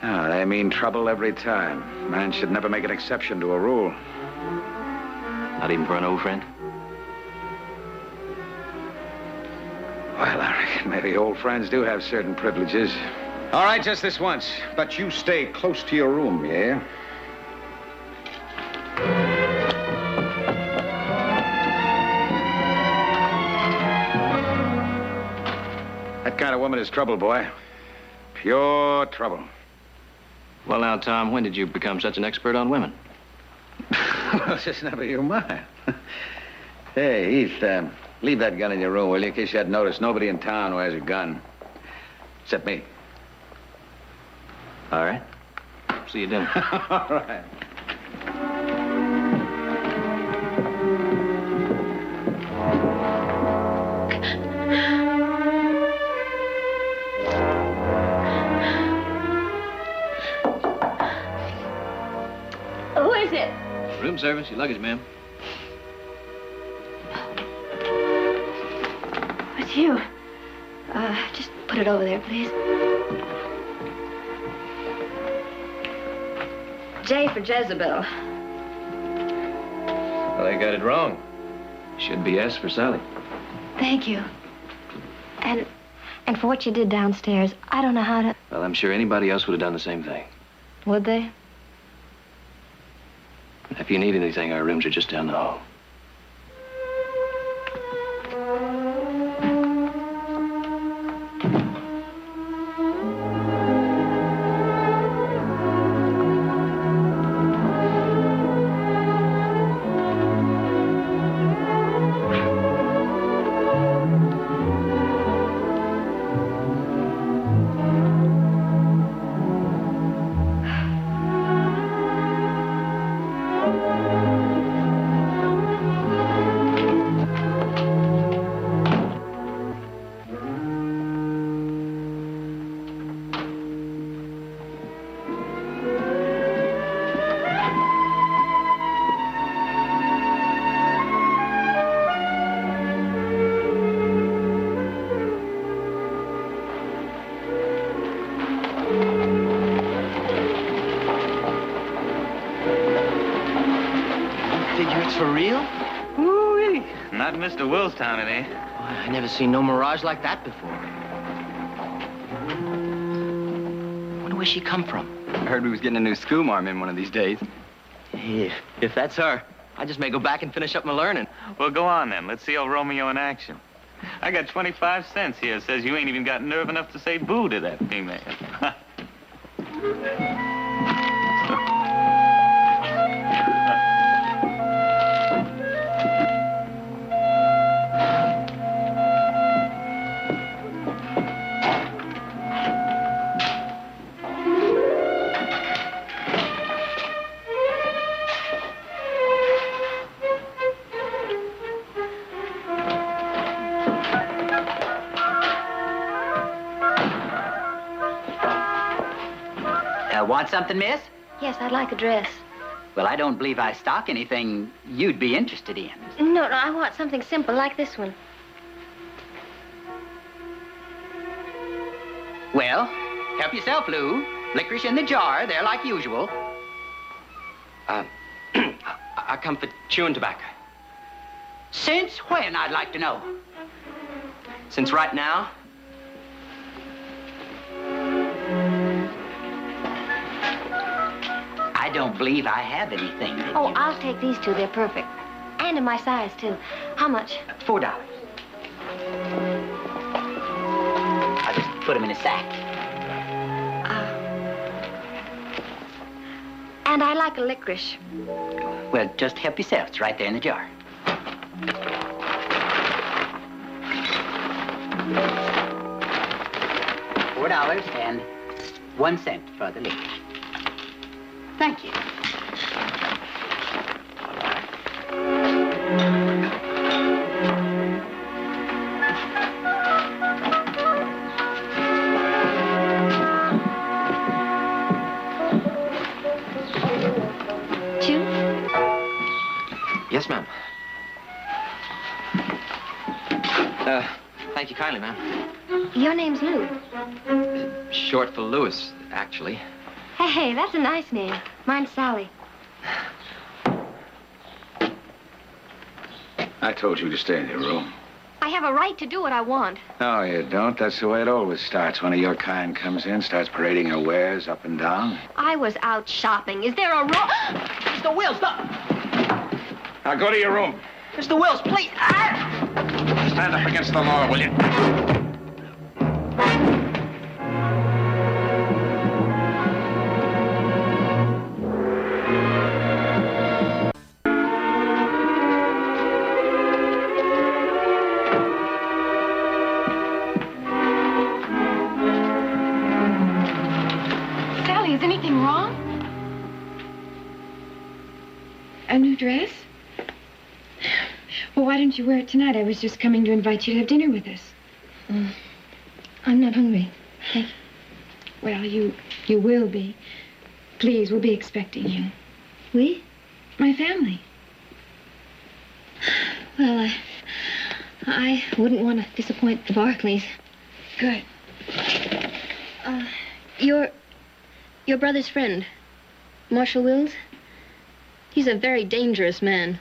Ah, they mean trouble every time. Man should never make an exception to a rule. Not even for an old friend? Well, I reckon maybe old friends do have certain privileges. All right, just this once. But you stay close to your room, yeah? kind of woman is trouble, boy. Pure trouble. Well, now, Tom, when did you become such an expert on women? Well, it's just never your mind. Hey, Heath, leave that gun in your room, will you? In case you hadn't noticed, nobody in town who has a gun. Except me. All right. See you at dinner. All right. Who is it? Room service, your luggage, ma'am. It's you. Just put it over there, please. J for Jezebel. Well, they got it wrong. Should be S for Sally. Thank you. And for what you did downstairs, I don't know how to... Well, I'm sure anybody else would have done the same thing. Would they? If you need anything, our rooms are just down the hall. For real? Ooh-wee. Not in Mr. Willstown, it ain't. I never seen no mirage like that before. Wonder where she come from. I heard we was getting a new schoolmarm in one of these days. Hey, if that's her, I just may go back and finish up my learning. Well, go on then. Let's see old Romeo in action. I got 25 cents here. Says you ain't even got nerve enough to say boo to that female. Want something, miss? Yes, I'd like a dress. Well, I don't believe I stock anything you'd be interested in. No, I want something simple like this one. Well, help yourself, Lou. Licorice in the jar. They're like usual. I come for chewing tobacco. Since when, I'd like to know? Since right now. I don't believe I have anything. Oh, I'll take these two. They're perfect. And in my size, too. How much? $4. I'll just put them in a sack. And I like a licorice. Well, just help yourself. It's right there in the jar. $4.01 for the licorice. Thank you. Two? Yes, ma'am. Thank you kindly, ma'am. Your name's Lou. Short for Louis, actually. Hey, that's a nice name. Mine's Sally. I told you to stay in your room. I have a right to do what I want. No, you don't. That's the way it always starts. One of your kind comes in, starts parading her wares up and down. I was out shopping. Is there a rule? Mr. Wills, stop! Now go to your room. Mr. Wills, please! Stand up against the law, will you? A new dress? Well, why don't you wear it tonight? I was just coming to invite you to have dinner with us. I'm not hungry. Thank you. Well, you will be. Please, we'll be expecting you. We? My family. Well, I wouldn't want to disappoint the Barclays. Good. Your brother's friend, Marshal Wills, he's a very dangerous man.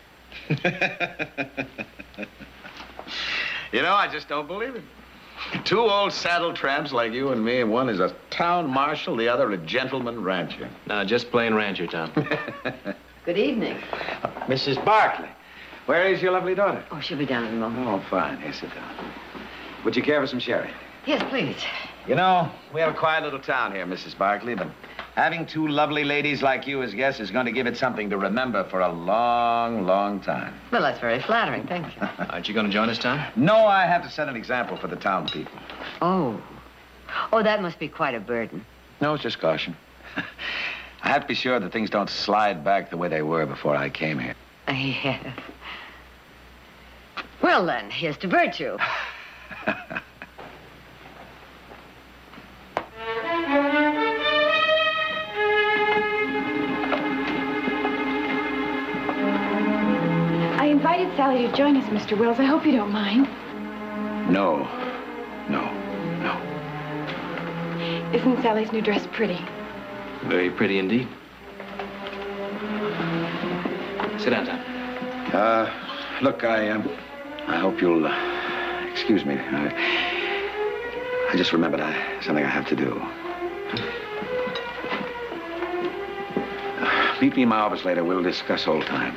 You know, I just don't believe it. Two old saddle tramps like you and me, and one is a town marshal, the other a gentleman rancher. No, just plain rancher, Tom. Good evening. Mrs. Barkley, where is your lovely daughter? Oh, she'll be down in a moment. Oh, fine. Here, sit down. Would you care for some sherry? Yes, please. You know, we have a quiet little town here, Mrs. Barkley, but having two lovely ladies like you as guests is going to give it something to remember for a long, long time. Well, that's very flattering. Thank you. Aren't you going to join us, Tom? No, I have to set an example for the town people. Oh. Oh, that must be quite a burden. No, it's just caution. I have to be sure that things don't slide back the way they were before I came here. Yes. Well, then, here's to virtue. I invited Sally to join us, Mr. Wills. I hope you don't mind. No. Isn't Sally's new dress pretty? Very pretty indeed. Sit down, Tom. Look, I hope you'll excuse me. I just remembered something I have to do. Meet me in my office later. We'll discuss old times.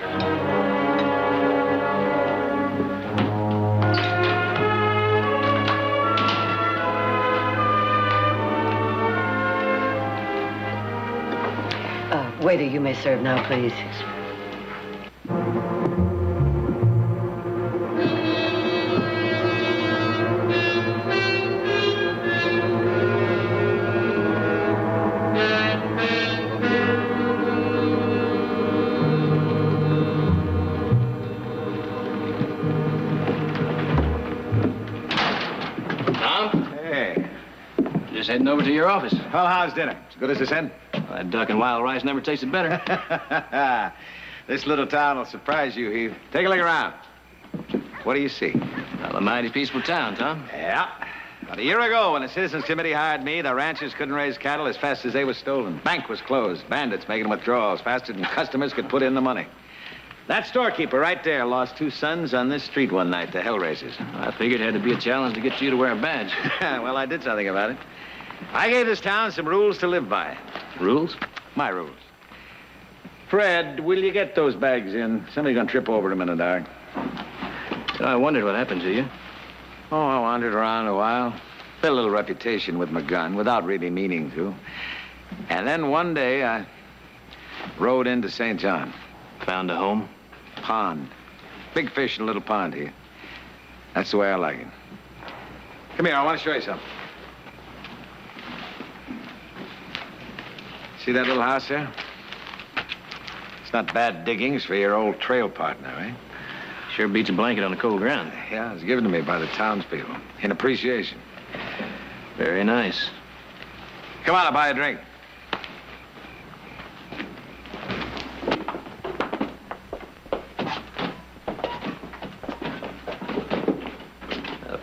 Waiter, you may serve now, please. Tom? Hey. Just heading over to your office. Well, how's dinner? As good as this end? That duck and wild rice never tasted better. This little town will surprise you, Heath. Take a look around. What do you see? Well, a mighty peaceful town, Tom. Yeah. About a year ago, when the Citizens Committee hired me, the ranchers couldn't raise cattle as fast as they were stolen. Bank was closed. Bandits making withdrawals faster than customers could put in the money. That storekeeper right there lost 2 sons on this street one night to hellraisers. I figured it had to be a challenge to get you to wear a badge. Well, I did something about it. I gave this town some rules to live by. Rules? My rules. Fred, will you get those bags in? Somebody's gonna trip over them in the dark. I wondered what happened to you. Oh, I wandered around a while. Built a little reputation with my gun without really meaning to. And then one day I rode into St. John. Found a home? Pond. Big fish in a little pond here. That's the way I like it. Come here, I want to show you something. See that little house there? It's not bad diggings for your old trail partner, eh? Sure beats a blanket on the cold ground. Yeah, it was given to me by the townspeople in appreciation. Very nice. Come on, I'll buy a drink.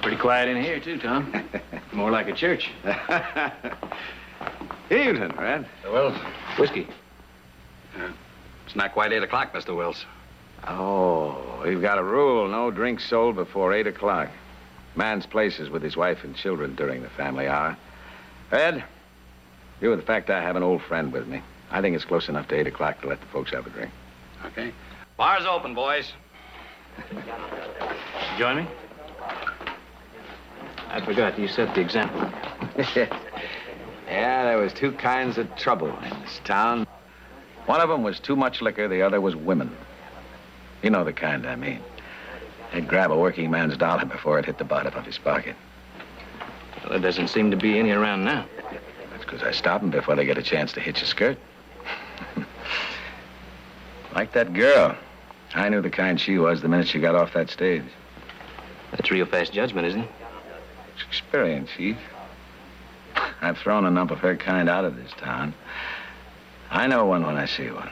Pretty quiet in here, too, Tom. More like a church. Evening, Red. Well, whiskey. It's not quite 8 o'clock, Mr. Wills. Oh, we've got a rule. No drinks sold before 8 o'clock. Man's place is with his wife and children during the family hour. Red, due to the fact I have an old friend with me, I think it's close enough to 8 o'clock to let the folks have a drink. Okay. Bar's open, boys. Join me? I forgot, you set the example. Yeah, there was 2 kinds of trouble in this town. One of them was too much liquor, the other was women. You know the kind I mean. They'd grab a working man's dollar before it hit the bottom of his pocket. Well, there doesn't seem to be any around now. That's because I stop them before they get a chance to hit your skirt. Like that girl. I knew the kind she was the minute she got off that stage. That's real fast judgment, isn't it? It's experience, Heath. I've thrown enough of her kind out of this town. I know one when I see one.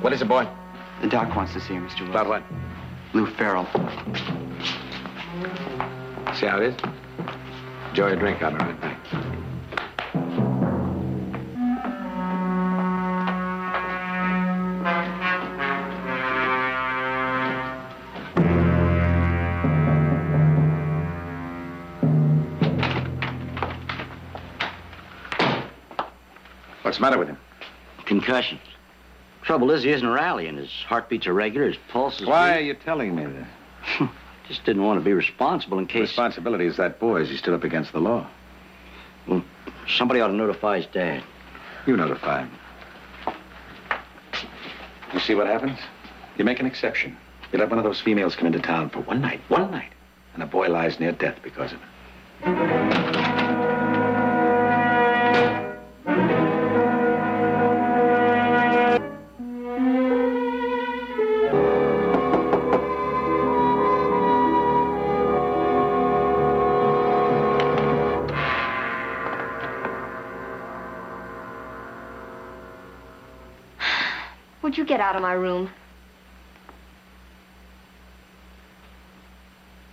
What is it, boy? The doc wants to see you, Mr. Wills. About what? Lou Farrell. See how it is? Enjoy a drink. I'll be right back. What's the matter with him? Concussion. Trouble is, he isn't rallying. His heartbeats are regular, his pulse is Why beat. are you telling me this? Just didn't want to be responsible in case... Responsibility is that boy's. He's still up against the law. Well, somebody ought to notify his dad. You notify him. You see what happens? You make an exception. You let one of those females come into town for one night, and a boy lies near death because of it. Would you get out of my room?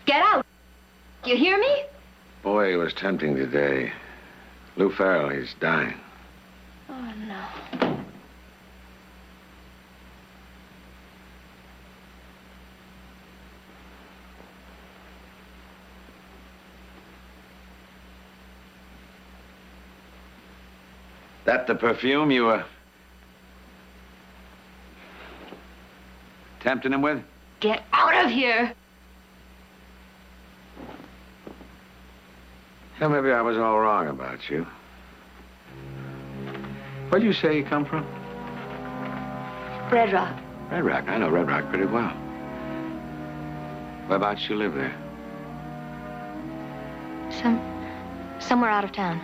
Get out! You hear me? Boy, it was tempting today. Lou Farrell, he's dying. Oh, no. That the perfume you were tempting him with? Get out of here! Yeah, maybe I was all wrong about you. Where'd you say you come from? Red Rock. Red Rock. I know Red Rock pretty well. Whereabouts you live there? Somewhere out of town.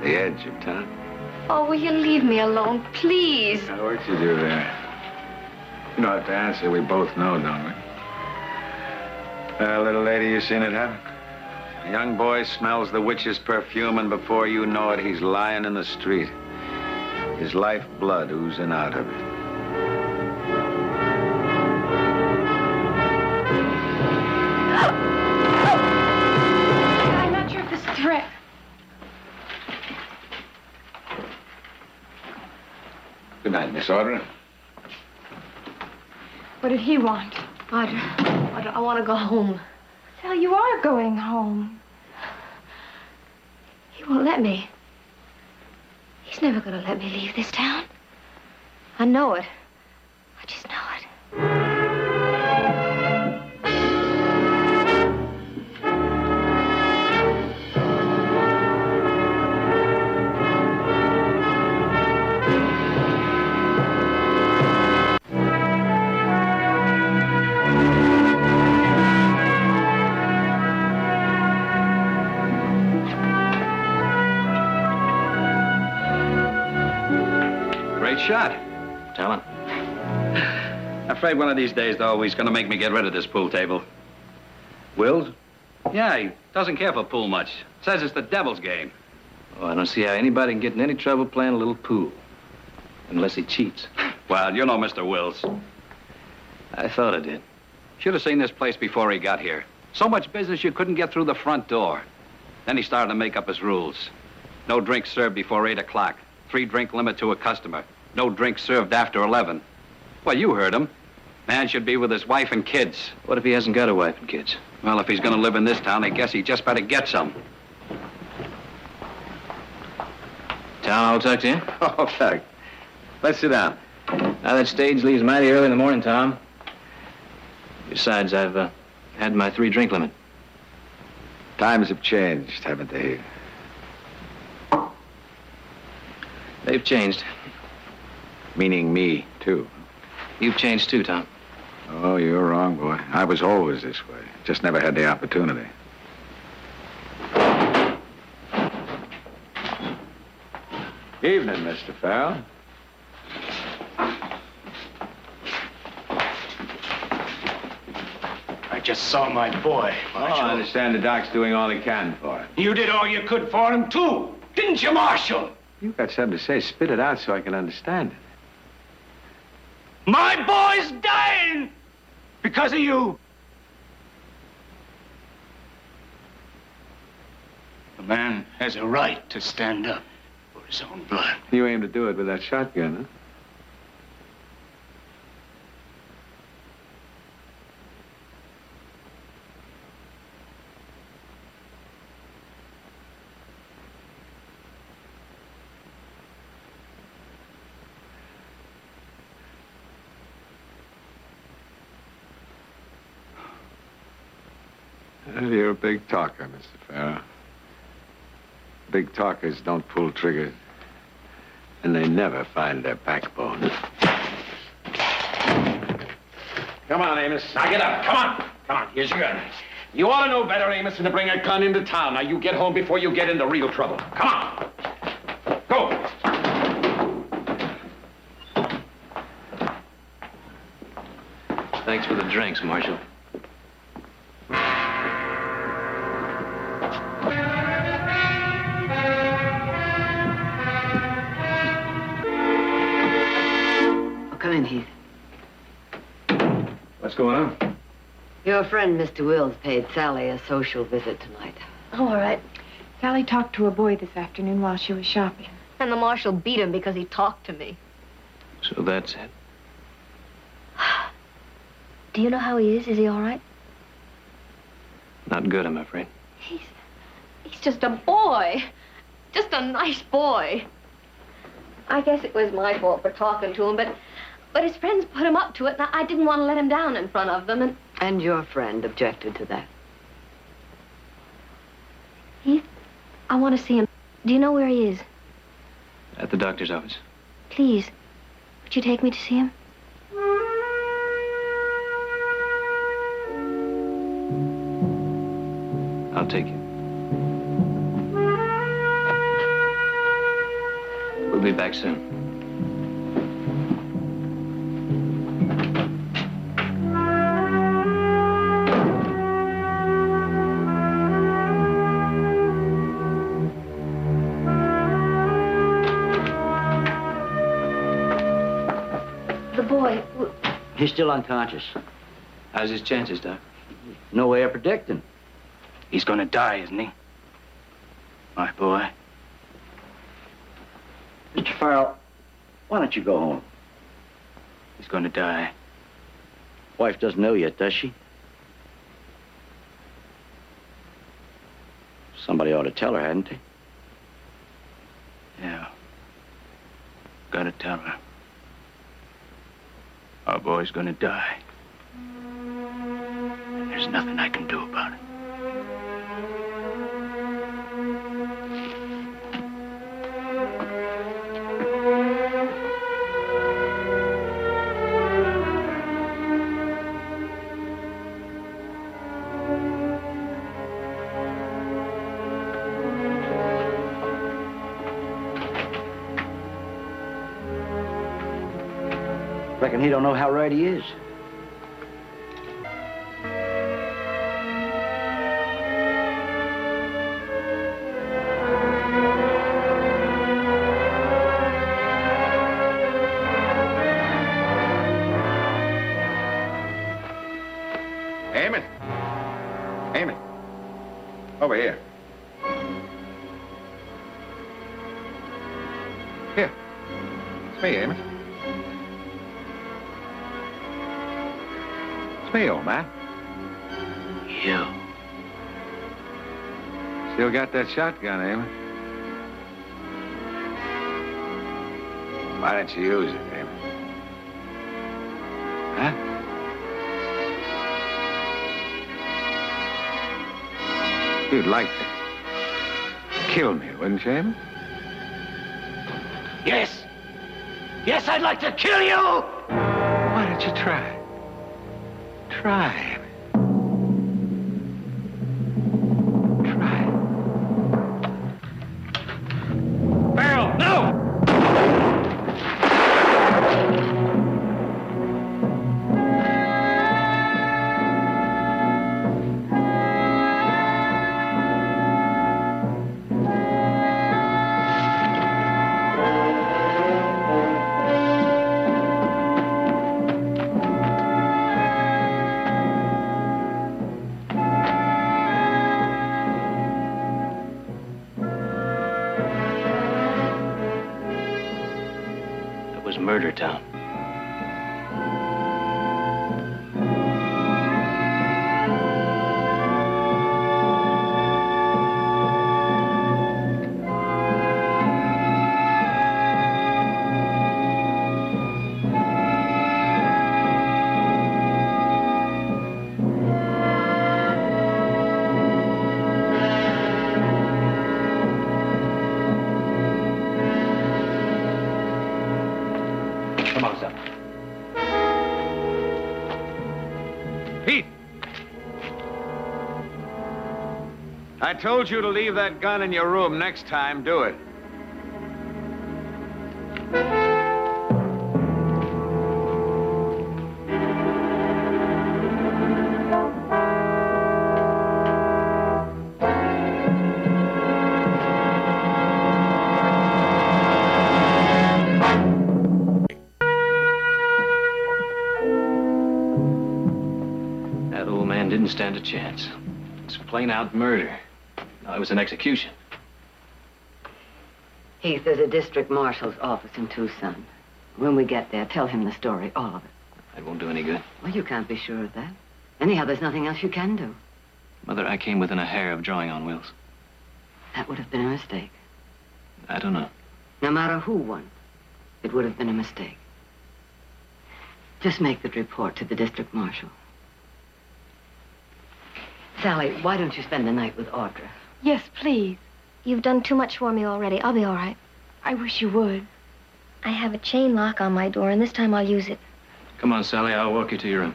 The edge of town? Oh, will you leave me alone, please? Now, what you do there? You know what to answer. We both know, don't we? Little lady, you seen it happen? A young boy smells the witch's perfume, and before you know it, he's lying in the street. His life blood oozing out of it. I'm not sure if this is correct. Good night, Miss Audrey. What did he want? I want to go home. Sal, you are going home. He won't let me. He's never going to let me leave this town. I know it. I just know it. Shot. Tell him. Afraid one of these days, though, he's going to make me get rid of this pool table. Wills? Yeah, he doesn't care for pool much. Says it's the devil's game. Oh, I don't see how anybody can get in any trouble playing a little pool. Unless he cheats. Well, you know Mr. Wills. I thought I did. Should have seen this place before he got here. So much business you couldn't get through the front door. Then he started to make up his rules. No drinks served before 8 o'clock. 3-drink limit to a customer. No drinks served after 11. Well, you heard him. Man should be with his wife and kids. What if he hasn't got a wife and kids? Well, if he's going to live in this town, I guess he just better get some. Tom, I'll talk to you. Oh, thanks. Let's sit down. Now, that stage leaves mighty early in the morning, Tom. Besides, I've had my 3-drink limit. Times have changed, haven't they? They've changed. Meaning me, too. You've changed, too, Tom. Oh, you're wrong, boy. I was always this way. Just never had the opportunity. Evening, Mr. Farrell. I just saw my boy, Marshal. I understand the doc's doing all he can for him. You did all you could for him, too. Didn't you, Marshal? You've got something to say. Spit it out so I can understand it. My boy's dying because of you. A man has a right to stand up for his own blood. You aim to do it with that shotgun, huh? You're a big talker, Mr. Farrell. Big talkers don't pull triggers, and they never find their backbone. Come on, Amos. Now get up. Come on. Come on. Here's your gun. You ought to know better, Amos, than to bring a gun into town. Now, you get home before you get into real trouble. Come on. Go. Thanks for the drinks, Marshal. Come in, Heath. What's going on? Your friend, Mr. Wills, paid Sally a social visit tonight. Oh, all right. Sally talked to a boy this afternoon while she was shopping. And the marshal beat him because he talked to me. So that's it. Do you know how he is? Is he all right? Not good, I'm afraid. He's just a boy. Just a nice boy. I guess it was my fault for talking to him, but his friends put him up to it, and I didn't want to let him down in front of them, And your friend objected to that. Heath, I want to see him. Do you know where he is? At the doctor's office. Please, would you take me to see him? I'll take you. We'll be back soon. The boy. He's still unconscious. How's his chances, Doc? No way of predicting. He's gonna die, isn't he? My boy. Mr. Farrell, why don't you go home? He's gonna die. Wife doesn't know yet, does she? Somebody ought to tell her, hadn't they? Yeah. Gotta tell her. Our boy's gonna die. And there's nothing I can do about it. Reckon he don't know how right he is. Amos. Amos. Over here. Here. It's me, Amos. It's me, old man. You. Still got that shotgun, Amos? Why don't you use it, Amos? Huh? You'd like to kill me, wouldn't you, Amos? Yes. Yes, I'd like to kill you. Why don't you try? Try it. Try it. Farrell, no! Murder Town. I told you to leave that gun in your room. Next time, do it. That old man didn't stand a chance. It's plain out murder. No, it was an execution. Heath, there's a district marshal's office in Tucson. When we get there, tell him the story, all of it. It won't do any good. Well, you can't be sure of that. Anyhow, there's nothing else you can do. Mother, I came within a hair of drawing on Wills. That would have been a mistake. I don't know. No matter who won, it would have been a mistake. Just make that report to the district marshal. Sally, why don't you spend the night with Audra? Yes, please. You've done too much for me already. I'll be all right. I wish you would. I have a chain lock on my door, and this time I'll use it. Come on, Sally. I'll walk you to your room.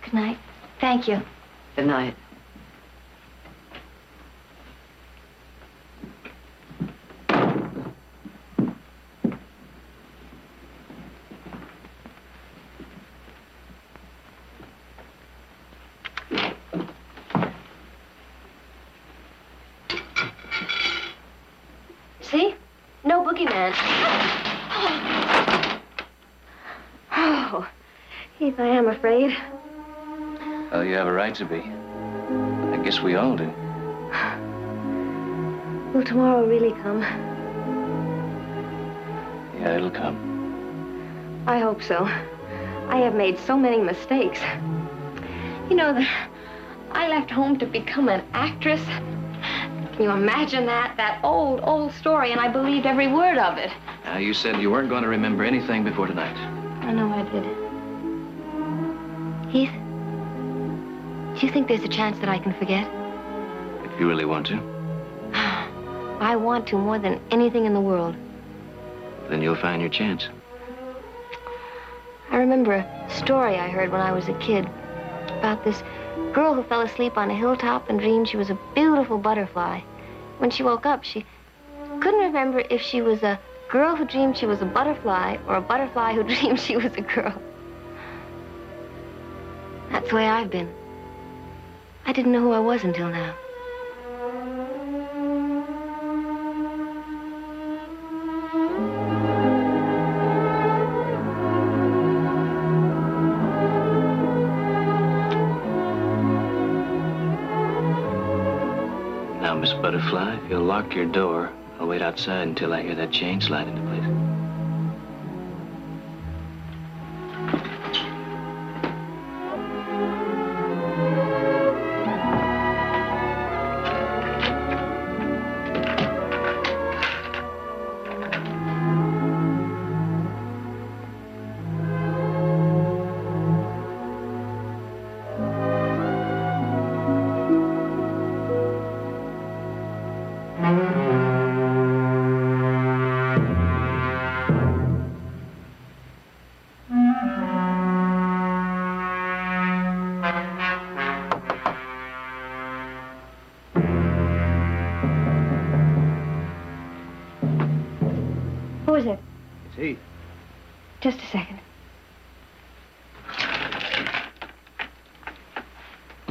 Good night. Thank you. Good night. See? No boogeyman. Oh, Heath, I am afraid. Well, you have a right to be. I guess we all do. Will tomorrow really come? Yeah, it'll come. I hope so. I have made so many mistakes. You know, I left home to become an actress. Can you imagine that? That old story, and I believed every word of it. Now, you said you weren't going to remember anything before tonight. I know I did. Heath, do you think there's a chance that I can forget? If you really want to. I want to more than anything in the world. Then you'll find your chance. I remember a story I heard when I was a kid about this girl who fell asleep on a hilltop and dreamed she was a beautiful butterfly. When she woke up, she couldn't remember if she was a girl who dreamed she was a butterfly or a butterfly who dreamed she was a girl. That's the way I've been. I didn't know who I was until now. Now, Miss Butterfly, if you'll lock your door, I'll wait outside until I hear that chain slide into place. Heath. Just a second.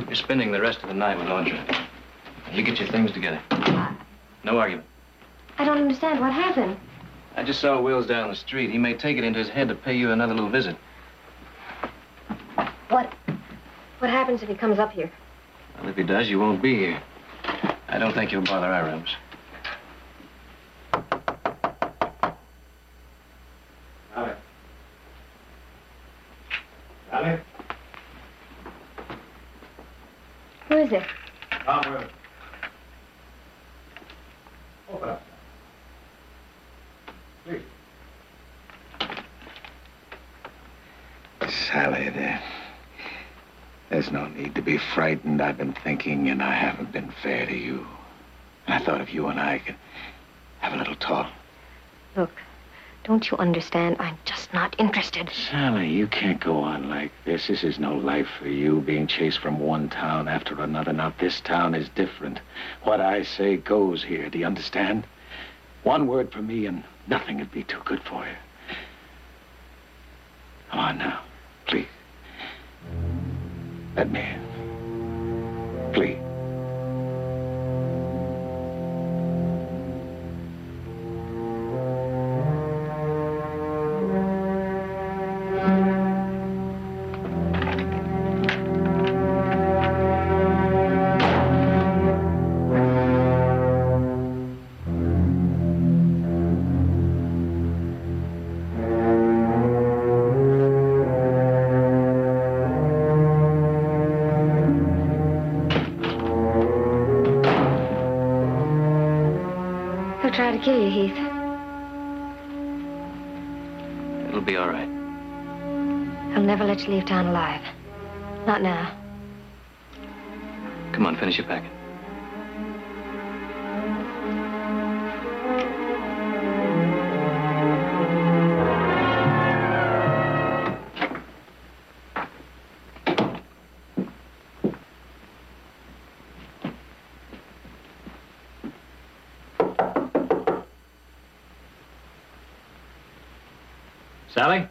You're spending the rest of the night with Audrey. You get your things together. No argument. I don't understand. What happened? I just saw Wills down the street. He may take it into his head to pay you another little visit. What happens if he comes up here? Well, if he does, you won't be here. I don't think he'll bother our rooms. Sally. Sally? Who is it? Tom Wills. Open up. Please. Sally, there's no need to be frightened. I've been thinking, and I haven't been fair to you. And I thought if you and I could have a little talk. Look, don't you understand? I'm just not interested. Sally, you can't go on like this. This is no life for you, being chased from one town after another. Now, this town is different. What I say goes here. Do you understand? One word from me and nothing would be too good for you. Come on now, please. Let me in. Please. Try to kill you, Heath. It'll be all right. I'll never let you leave town alive. Not now. Come on, finish your packing. Sally?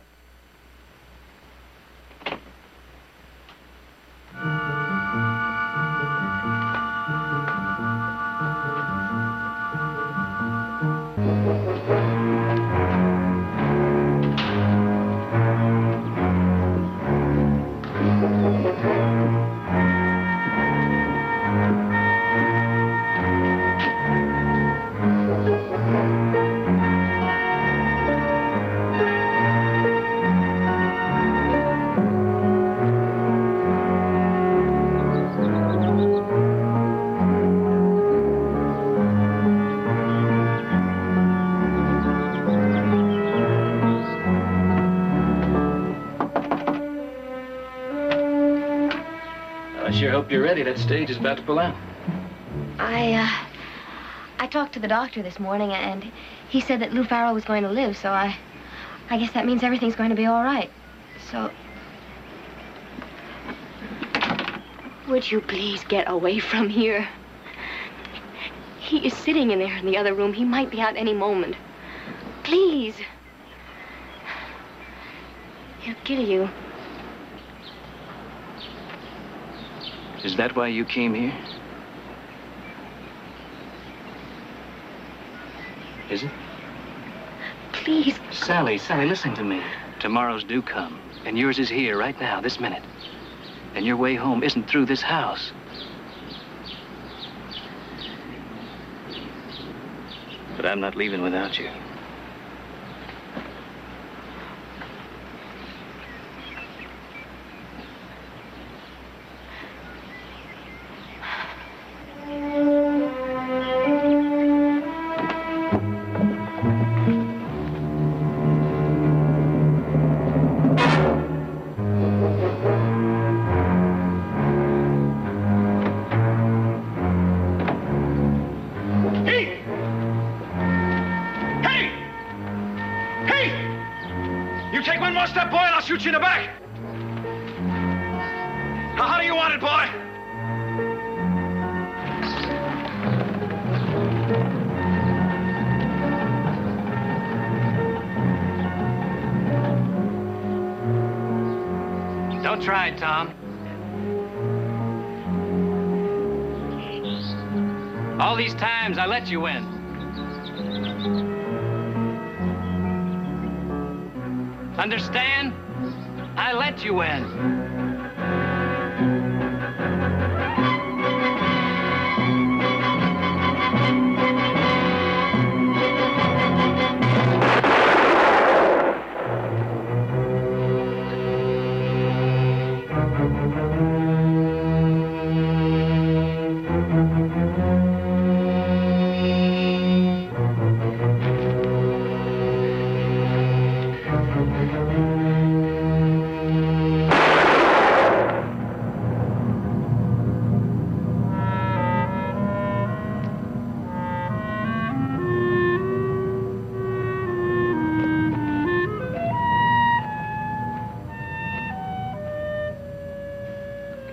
I sure hope you're ready. That stage is about to pull out. I talked to the doctor this morning, and he said that Lou Farrell was going to live, so I guess that means everything's going to be all right. So... Would you please get away from here? He is sitting in there in the other room. He might be out any moment. Please. He'll kill you. Is that why you came here? Is it? Please. Sally, listen to me. Tomorrow's do come, and yours is here right now, this minute. And your way home isn't through this house. But I'm not leaving without you. Shoot you in the back. Now, how do you want it, boy? Well tried, Tom. All these times I let you win. Understand? I let you win.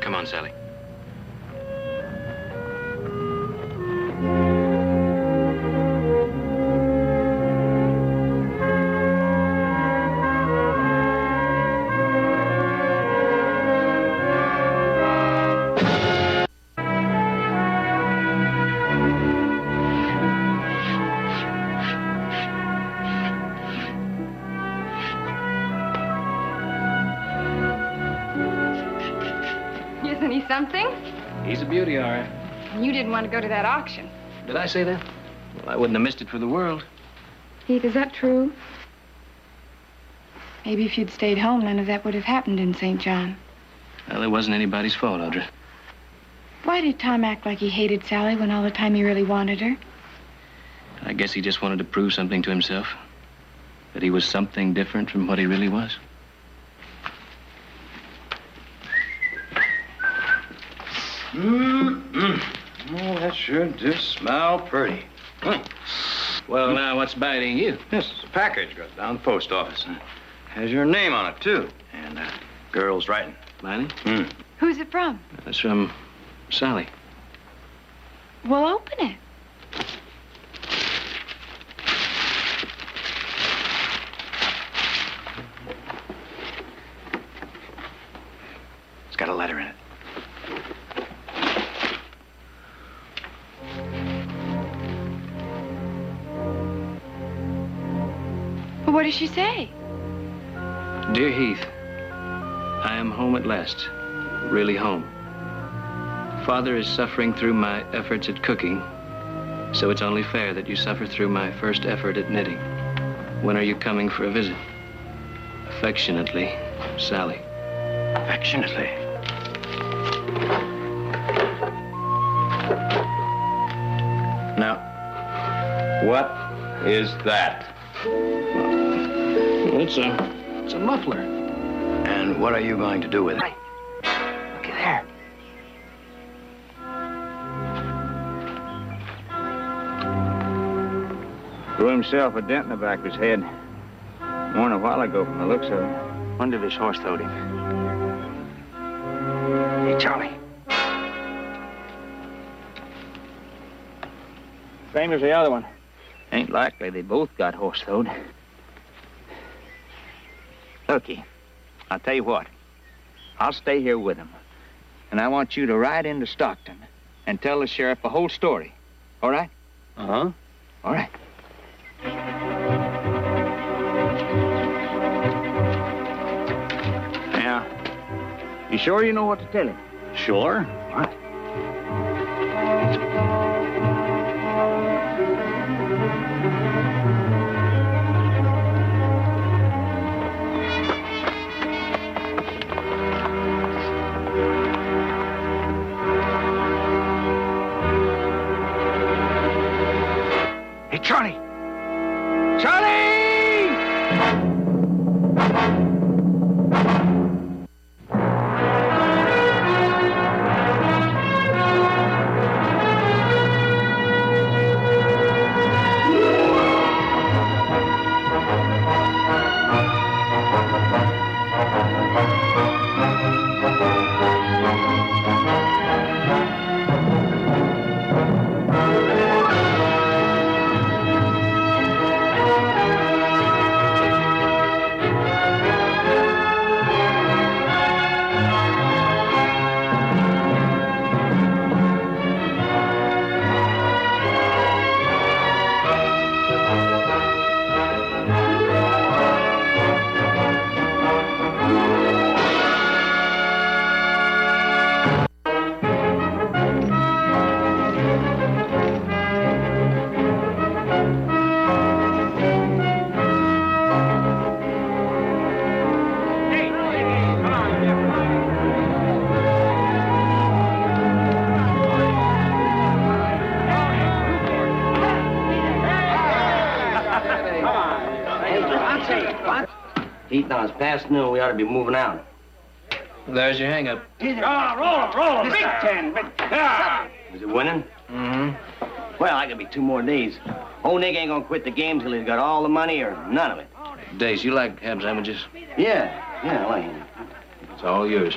Come on, Sally. Isn't he something? He's a beauty, all right. You didn't want to go to that auction. Did I say that? Well, I wouldn't have missed it for the world. Heath, is that true? Maybe if you'd stayed home, none of that would have happened in St. John. Well, it wasn't anybody's fault, Audra. Why did Tom act like he hated Sally when all the time he really wanted her? I guess he just wanted to prove something to himself. That he was something different from what he really was. Oh, that sure does smell pretty. Well, now, what's biting you? This is a package goes down the post office. Has your name on it, too. And girl's writing. Mine? Who's it from? That's from Sally. Well, open it. It's got a letter in it. Well, what does she say? Dear Heath, I am home at last. Really home. Father is suffering through my efforts at cooking, so it's only fair that you suffer through my first effort at knitting. When are you coming for a visit? Affectionately, Sally. Affectionately? Now, what is that? Well, it's a muffler. And what are you going to do with it? Looky there. Threw himself a dent in the back of his head. More than a while ago from the looks of it. Wonder if his horse throwed him. Hey, Charlie. Same as the other one. Ain't likely they both got horse throwed. Looky, I'll tell you what. I'll stay here with him. And I want you to ride into Stockton and tell the sheriff the whole story. All right? Uh-huh. All right. Now, you sure you know what to tell him? Sure. All right. Hey, Charlie! Charlie! Now, it's past noon. We ought to be moving out. There's your hang-up. Roll him. Big 10. Is it winning? Mm-hmm. Well, I could be 2 more days. Old Nick ain't gonna quit the game till he's got all the money or none of it. Dace, you like ham sandwiches? Yeah, I like him. It's all yours.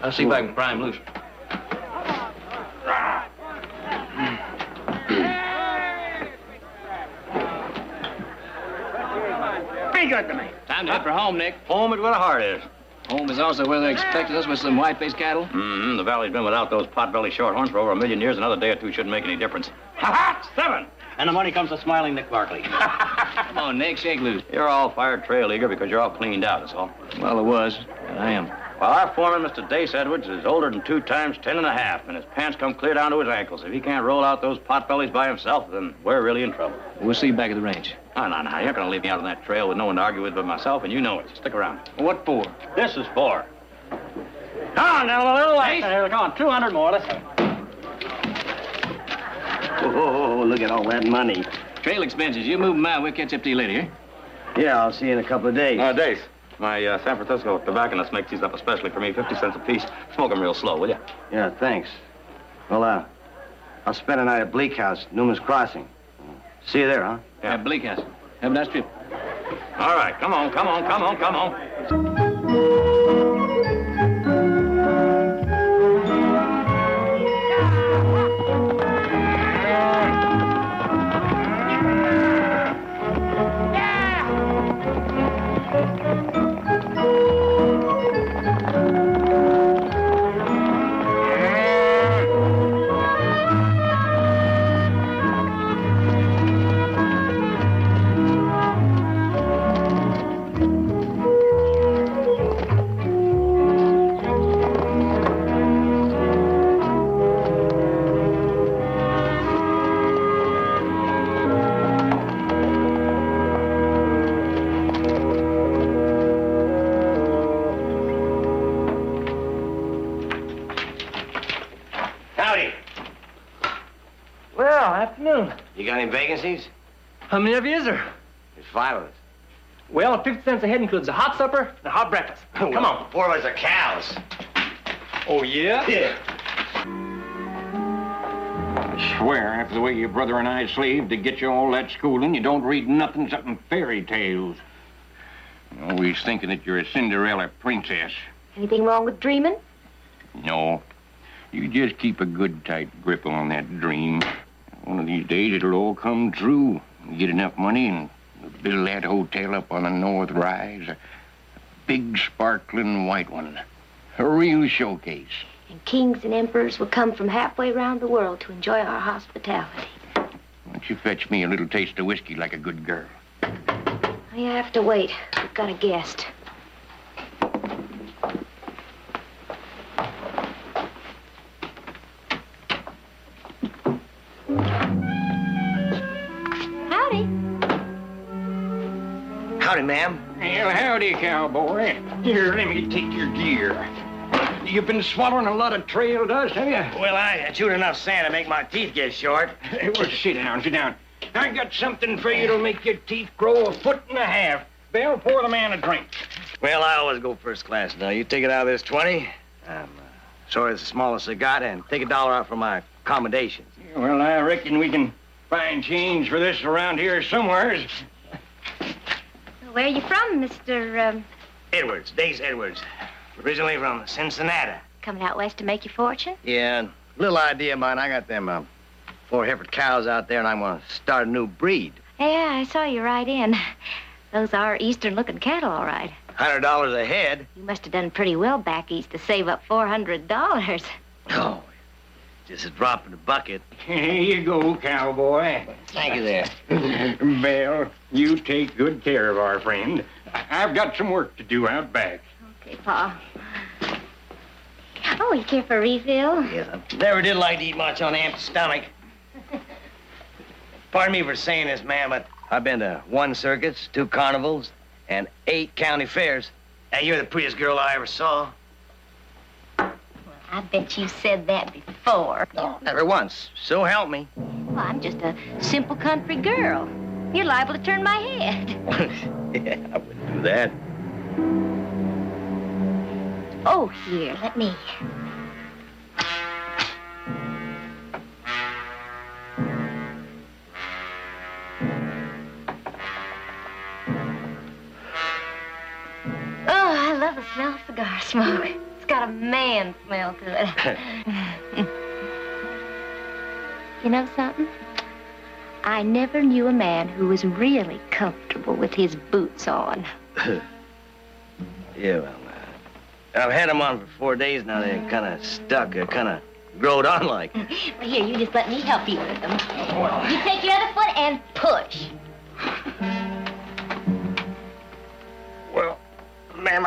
I'll see if I can pry him loose. Be good to me. Time to head for home, Nick. Home is where the heart is. Home is also where they expected us with some white-faced cattle. Mm-hmm. The valley's been without those pot-belly shorthorns for over 1 million years. Another day or two shouldn't make any difference. Ha-ha! 7. And the money comes to smiling Nick Barkley. Come on, Nick, shake loose. You're all fired trail eager because you're all cleaned out, that's all. Well, it was. And I am. Well, our foreman, Mr. Dace Edwards, is older than 2 times 10 and a half, and his pants come clear down to his ankles. If he can't roll out those pot-bellies by himself, then we're really in trouble. We'll see you back at the range. No. You're not going to leave me out on that trail with no one to argue with but myself, and you know it. Stick around. What for? This is for. Come on, now, a little less. Here, come on, 200 more. Let's go. Oh, look at all that money. Trail expenses. You move them out. We'll catch up to you later, eh? Yeah, I'll see you in a couple of days. Dace, my San Francisco tobacconist makes these up especially for me, 50 cents a piece. Smoke them real slow, will you? Yeah, thanks. Well, I'll spend a night at Bleak House, Newman's Crossing. See you there, huh? Yeah, Bleak House. Have a nice trip. All right, come on. You got any vacancies? How many of you is there? There's 5 of us. Well, 50 cents a head includes a hot supper and a hot breakfast. Come on. 4 of us are cows. Oh, yeah? Yeah. I swear, after the way your brother and I slaved to get you all that schooling, you don't read nothing except fairy tales. You're always thinking that you're a Cinderella princess. Anything wrong with dreaming? No. You just keep a good tight grip on that dream. One of these days, it'll all come true. You get enough money and build that hotel up on the North Rise. A big, sparkling white one. A real showcase. And kings and emperors will come from halfway around the world to enjoy our hospitality. Why don't you fetch me a little taste of whiskey like a good girl? You have to wait. We've got a guest. Howdy. Howdy, ma'am. Well, howdy, cowboy. Here, let me take your gear. You've been swallowing a lot of trail dust, have you? Well, I chewed enough sand to make my teeth get short. Well, sit down. I got something for you to make your teeth grow 1.5 feet. Belle, pour the man a drink. Well, I always go first class. Now, you take it out of this 20. I'm sorry it's the smallest I got, and take $1 out for my accommodations. Well, I reckon we can find change for this around here somewheres. Where are you from, Mr. Edwards, Dace Edwards. Originally from Cincinnati. Coming out west to make your fortune? Yeah, little idea of mine. I got them 4 heifer cows out there, and I'm going to start a new breed. Yeah, I saw you right in. Those are eastern-looking cattle, all right. $100 a head. You must have done pretty well back east to save up $400. Oh, just a drop in the bucket. Here you go, cowboy. Thank you there. Belle, you take good care of our friend. I've got some work to do out back. Okay, Pa. Oh, you care for a refill? Yes, I never did like to eat much on an empty stomach. Pardon me for saying this, ma'am, but I've been to 1 circus, 2 carnivals, and 8 county fairs. And you're the prettiest girl I ever saw. I bet you said that before. No, never once. So help me. Well, I'm just a simple country girl. You're liable to turn my head. Yeah, I wouldn't do that. Oh, here, let me. Oh, I love the smell of cigar smoke. It's got a man smell to it. You know something? I never knew a man who was really comfortable with his boots on. Yeah, well, I've had them on for 4 days now. They're kind of stuck. They're kind of growed on like. Well, here, you just let me help you with them. You take your other foot and push. Well, ma'am,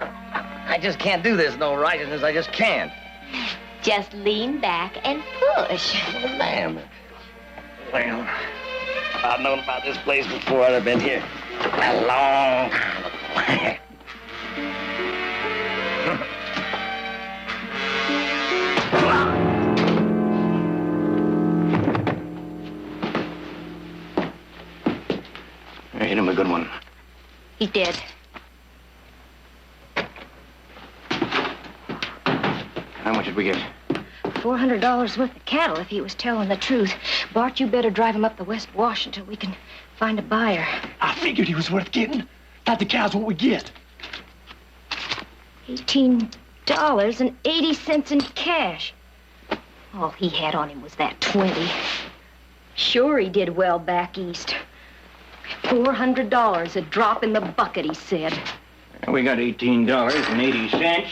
I just can't do this. No righteousness. I just can't. Just lean back and push. Well, ma'am. Well, if I'd known about this place before, I'd have been here a long time ago. Hit him a good one. He's dead. How much did we get? $400 worth of cattle if he was telling the truth. Bart, you better drive him up the West Wash until we can find a buyer. I figured he was worth getting. Thought the cow's what we get. $18.80 in cash. All he had on him was that 20. Sure he did well back east. $400, a drop in the bucket, he said. We got $18.80.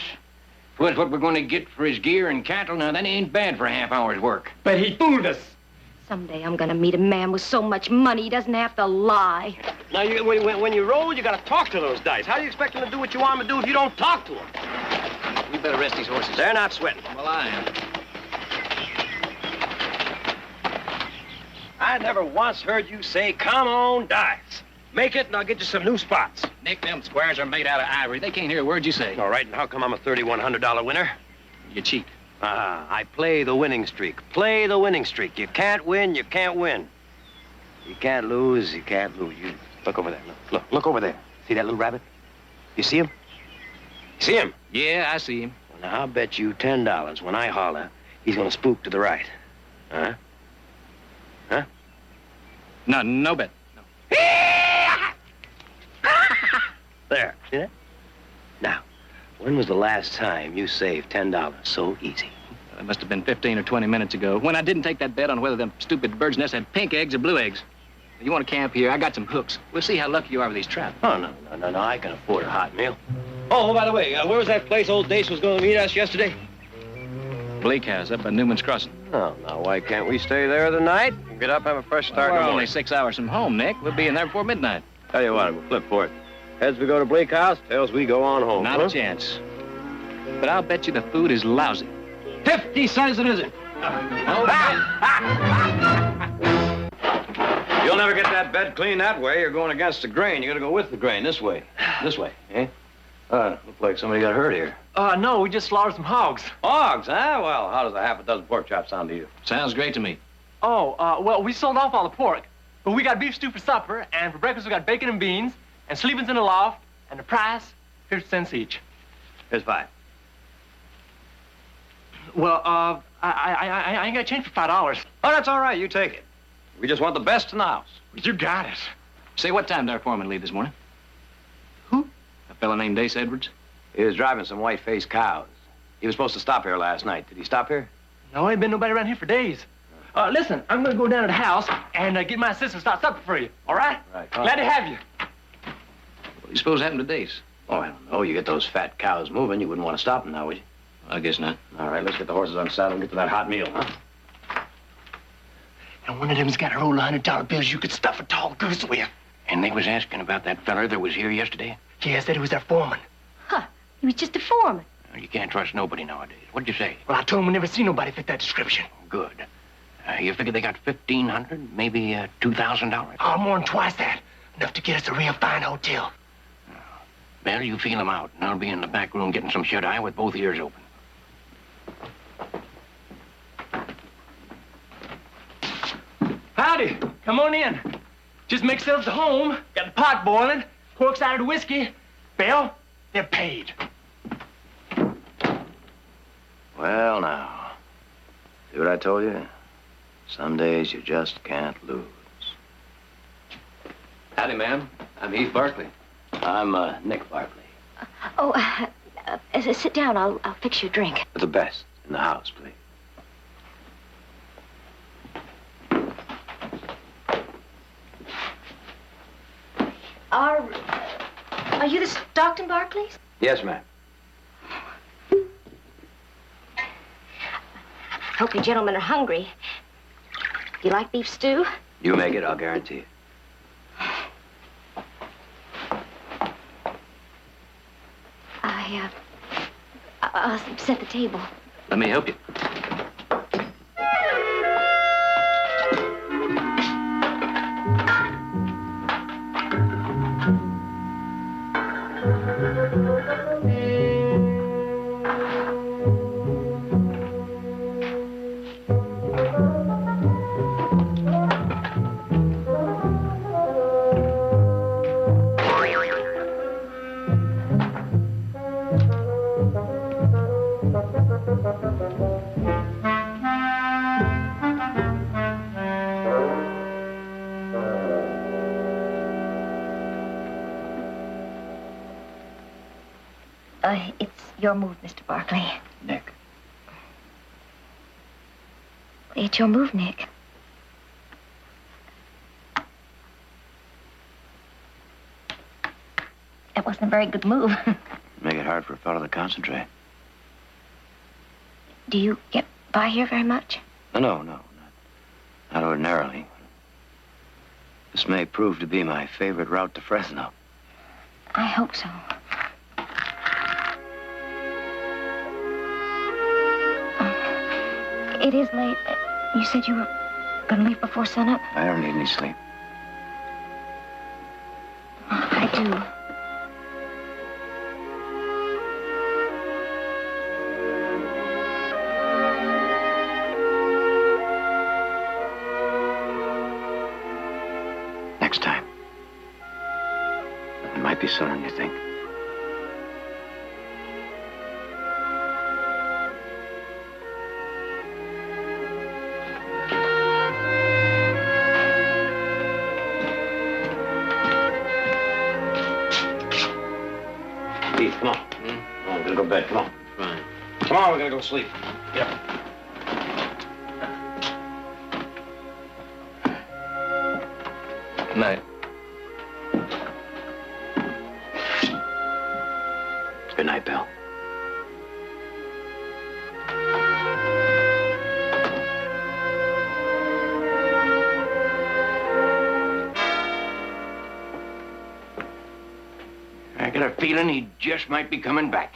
What's what we're going to get for his gear and cattle? Now, that ain't bad for a half hour's work. But he fooled us. Someday I'm gonna meet a man with so much money he doesn't have to lie. Now, when you roll, you gotta talk to those dice. How do you expect them to do what you want them to do if you don't talk to them? We better rest these horses. They're not sweating. Well, I am. I never once heard you say, come on, dice. Make it, and I'll get you some new spots. Nick, them squares are made out of ivory. They can't hear a word you say. All right, and how come I'm a $3,100 winner? You cheat. I play the winning streak. Play the winning streak. You can't win, you can't win. You can't lose, you can't lose. You look over there. Look over there. See that little rabbit? You see him? You see him? Yeah, I see him. Well, now, I'll bet you $10 when I holler, he's gonna spook to the right. Huh? Huh? No bet. No. There, see that? Now, when was the last time you saved $10 so easy? It must have been 15 or 20 minutes ago, when I didn't take that bet on whether them stupid bird's nests had pink eggs or blue eggs. You want to camp here? I got some hooks. We'll see how lucky you are with these traps. Oh, no. I can afford a hot meal. Oh, by the way, where was that place old Dace was going to meet us yesterday? Bleak House up by Newman's Crossing. Oh, now, why can't we stay there the night? Get up, have a fresh start in the We're morning. only 6 hours from home, Nick. We'll be in there before midnight. Tell you what, we'll flip for it. Heads we go to Bleak House, tails we go on home. Not a chance. But I'll bet you the food is lousy. 50 cents it isn't. You'll never get that bed clean that way. You're going against the grain. You gotta go with the grain. This way. This way, eh? Looks like somebody got hurt here. No, we just slaughtered some hogs. Hogs, huh? Well, how does a half a dozen pork chops sound to you? Sounds great to me. Well, we sold off all the pork. But we got beef stew for supper, and for breakfast we got bacon and beans, and sleeping's in the loft, and the price, 50 cents each. Here's 5. Well, I ain't got change for $5. Oh, that's all right. You take it. We just want the best in the house. You got it. Say, what time did our foreman leave this morning? Who? A fella named Dace Edwards. He was driving some white-faced cows. He was supposed to stop here last night. Did he stop here? No, ain't been nobody around here for days. Listen, I'm gonna go down to the house and get my sister to start supper for you, all right? Right. Glad to have you. What do you suppose happened to Dace? Oh, I don't know. You get those fat cows moving, you wouldn't want to stop them now, would you? I guess not. All right, let's get the horses on saddle and get to that hot meal, huh? And one of them's got a roll of $100 bills you could stuff a tall goose with. And they was asking about that feller that was here yesterday? Yeah, said he was their foreman. He was just a foreman. You can't trust nobody nowadays. What'd you say? Well, I told him we never seen nobody fit that description. Good. You figure they got $1,500, maybe $2,000? Oh, more than twice that. Enough to get us a real fine hotel. Well, you feel them out, and I'll be in the back room getting some shut-eye with both ears open. Howdy. Come on in. Just make yourselves at home. Got the pot boiling, pork cider whiskey, Bill, they're paid. Well, now. See what I told you? Some days you just can't lose. Howdy, ma'am. I'm Heath Barkley. I'm Nick Barkley. Oh, sit down. I'll fix you a drink. The best in the house, please. Are you the Stockton Barkleys? Yes, ma'am. Hope you gentlemen are hungry. Do you like beef stew? You make it, I'll guarantee it. I'll set the table. Let me help you. It's your move, Mr. Barkley. Nick. It's your move, Nick. That wasn't a very good move. Make it hard for a fellow to concentrate. Do you get by here very much? No, not ordinarily. This may prove to be my favorite route to Fresno. I hope so. It is late. You said you were going to leave before sunup? I don't need any sleep. I do. Next time. It might be sooner than you think. Keith, come on. Come on, we're gonna go to bed. Come on. Fine. Come on, we're gonna go to sleep. Get up. Good night. Good night, Bill. I got a feeling he just might be coming back.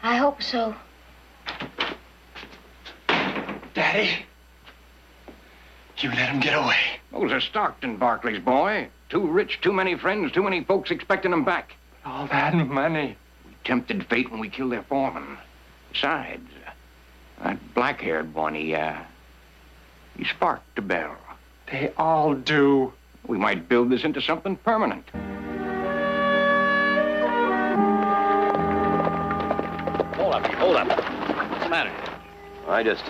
I hope so. Daddy, you let him get away. Those are Stockton Barkley's, boy. Too rich, too many friends, too many folks expecting them back. All that money. We tempted fate when we killed their foreman. Besides, that black-haired one, he sparked the bell. They all do. We might build this into something permanent. Hold up. What's the matter? I just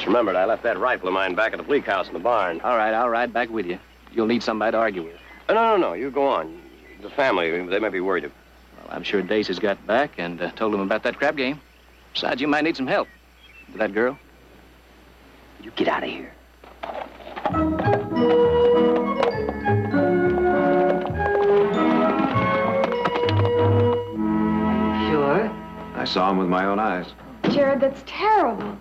remembered I left that rifle of mine back at the bleak house in the barn. All right, I'll ride back with you. You'll need somebody to argue with. No. You go on. The family, they may be worried. Well, I'm sure Dace has got back and told him about that crap game. Besides, you might need some help. With that girl? You get out of here. Sure? I saw him with my own eyes. Jared, that's terrible.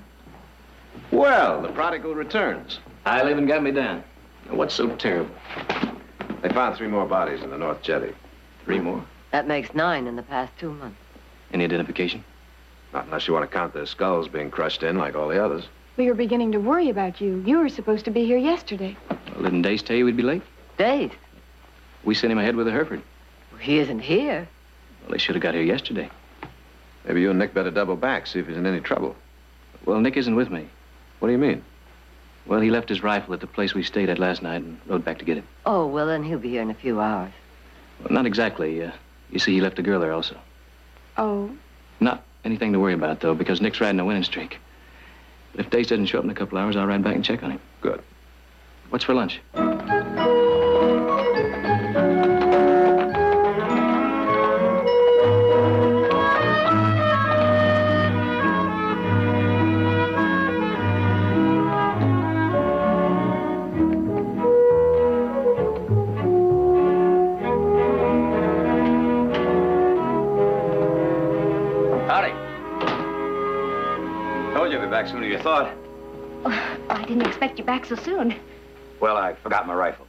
Well, the prodigal returns. I live and got me down. What's so terrible? They found 3 more bodies in the North Jetty. 3 more? That makes 9 in the past 2 months. Any identification? Not unless you want to count their skulls being crushed in like all the others. We were beginning to worry about you. You were supposed to be here yesterday. Well, didn't Dace tell you we'd be late? Dace? We sent him ahead with a Hereford. Well, he isn't here. Well, they should have got here yesterday. Maybe you and Nick better double back, see if he's in any trouble. Well, Nick isn't with me. What do you mean? Well, he left his rifle at the place we stayed at last night and rode back to get it. Oh, well, then he'll be here in a few hours. Well, not exactly. You see, he left a girl there also. Oh? Not anything to worry about, though, because Nick's riding a winning streak. But if Dace doesn't show up in a couple hours, I'll ride back and check on him. Good. What's for lunch? Howdy. Told you I'd be back sooner than you thought. I didn't expect you back so soon. Well, I forgot my rifle.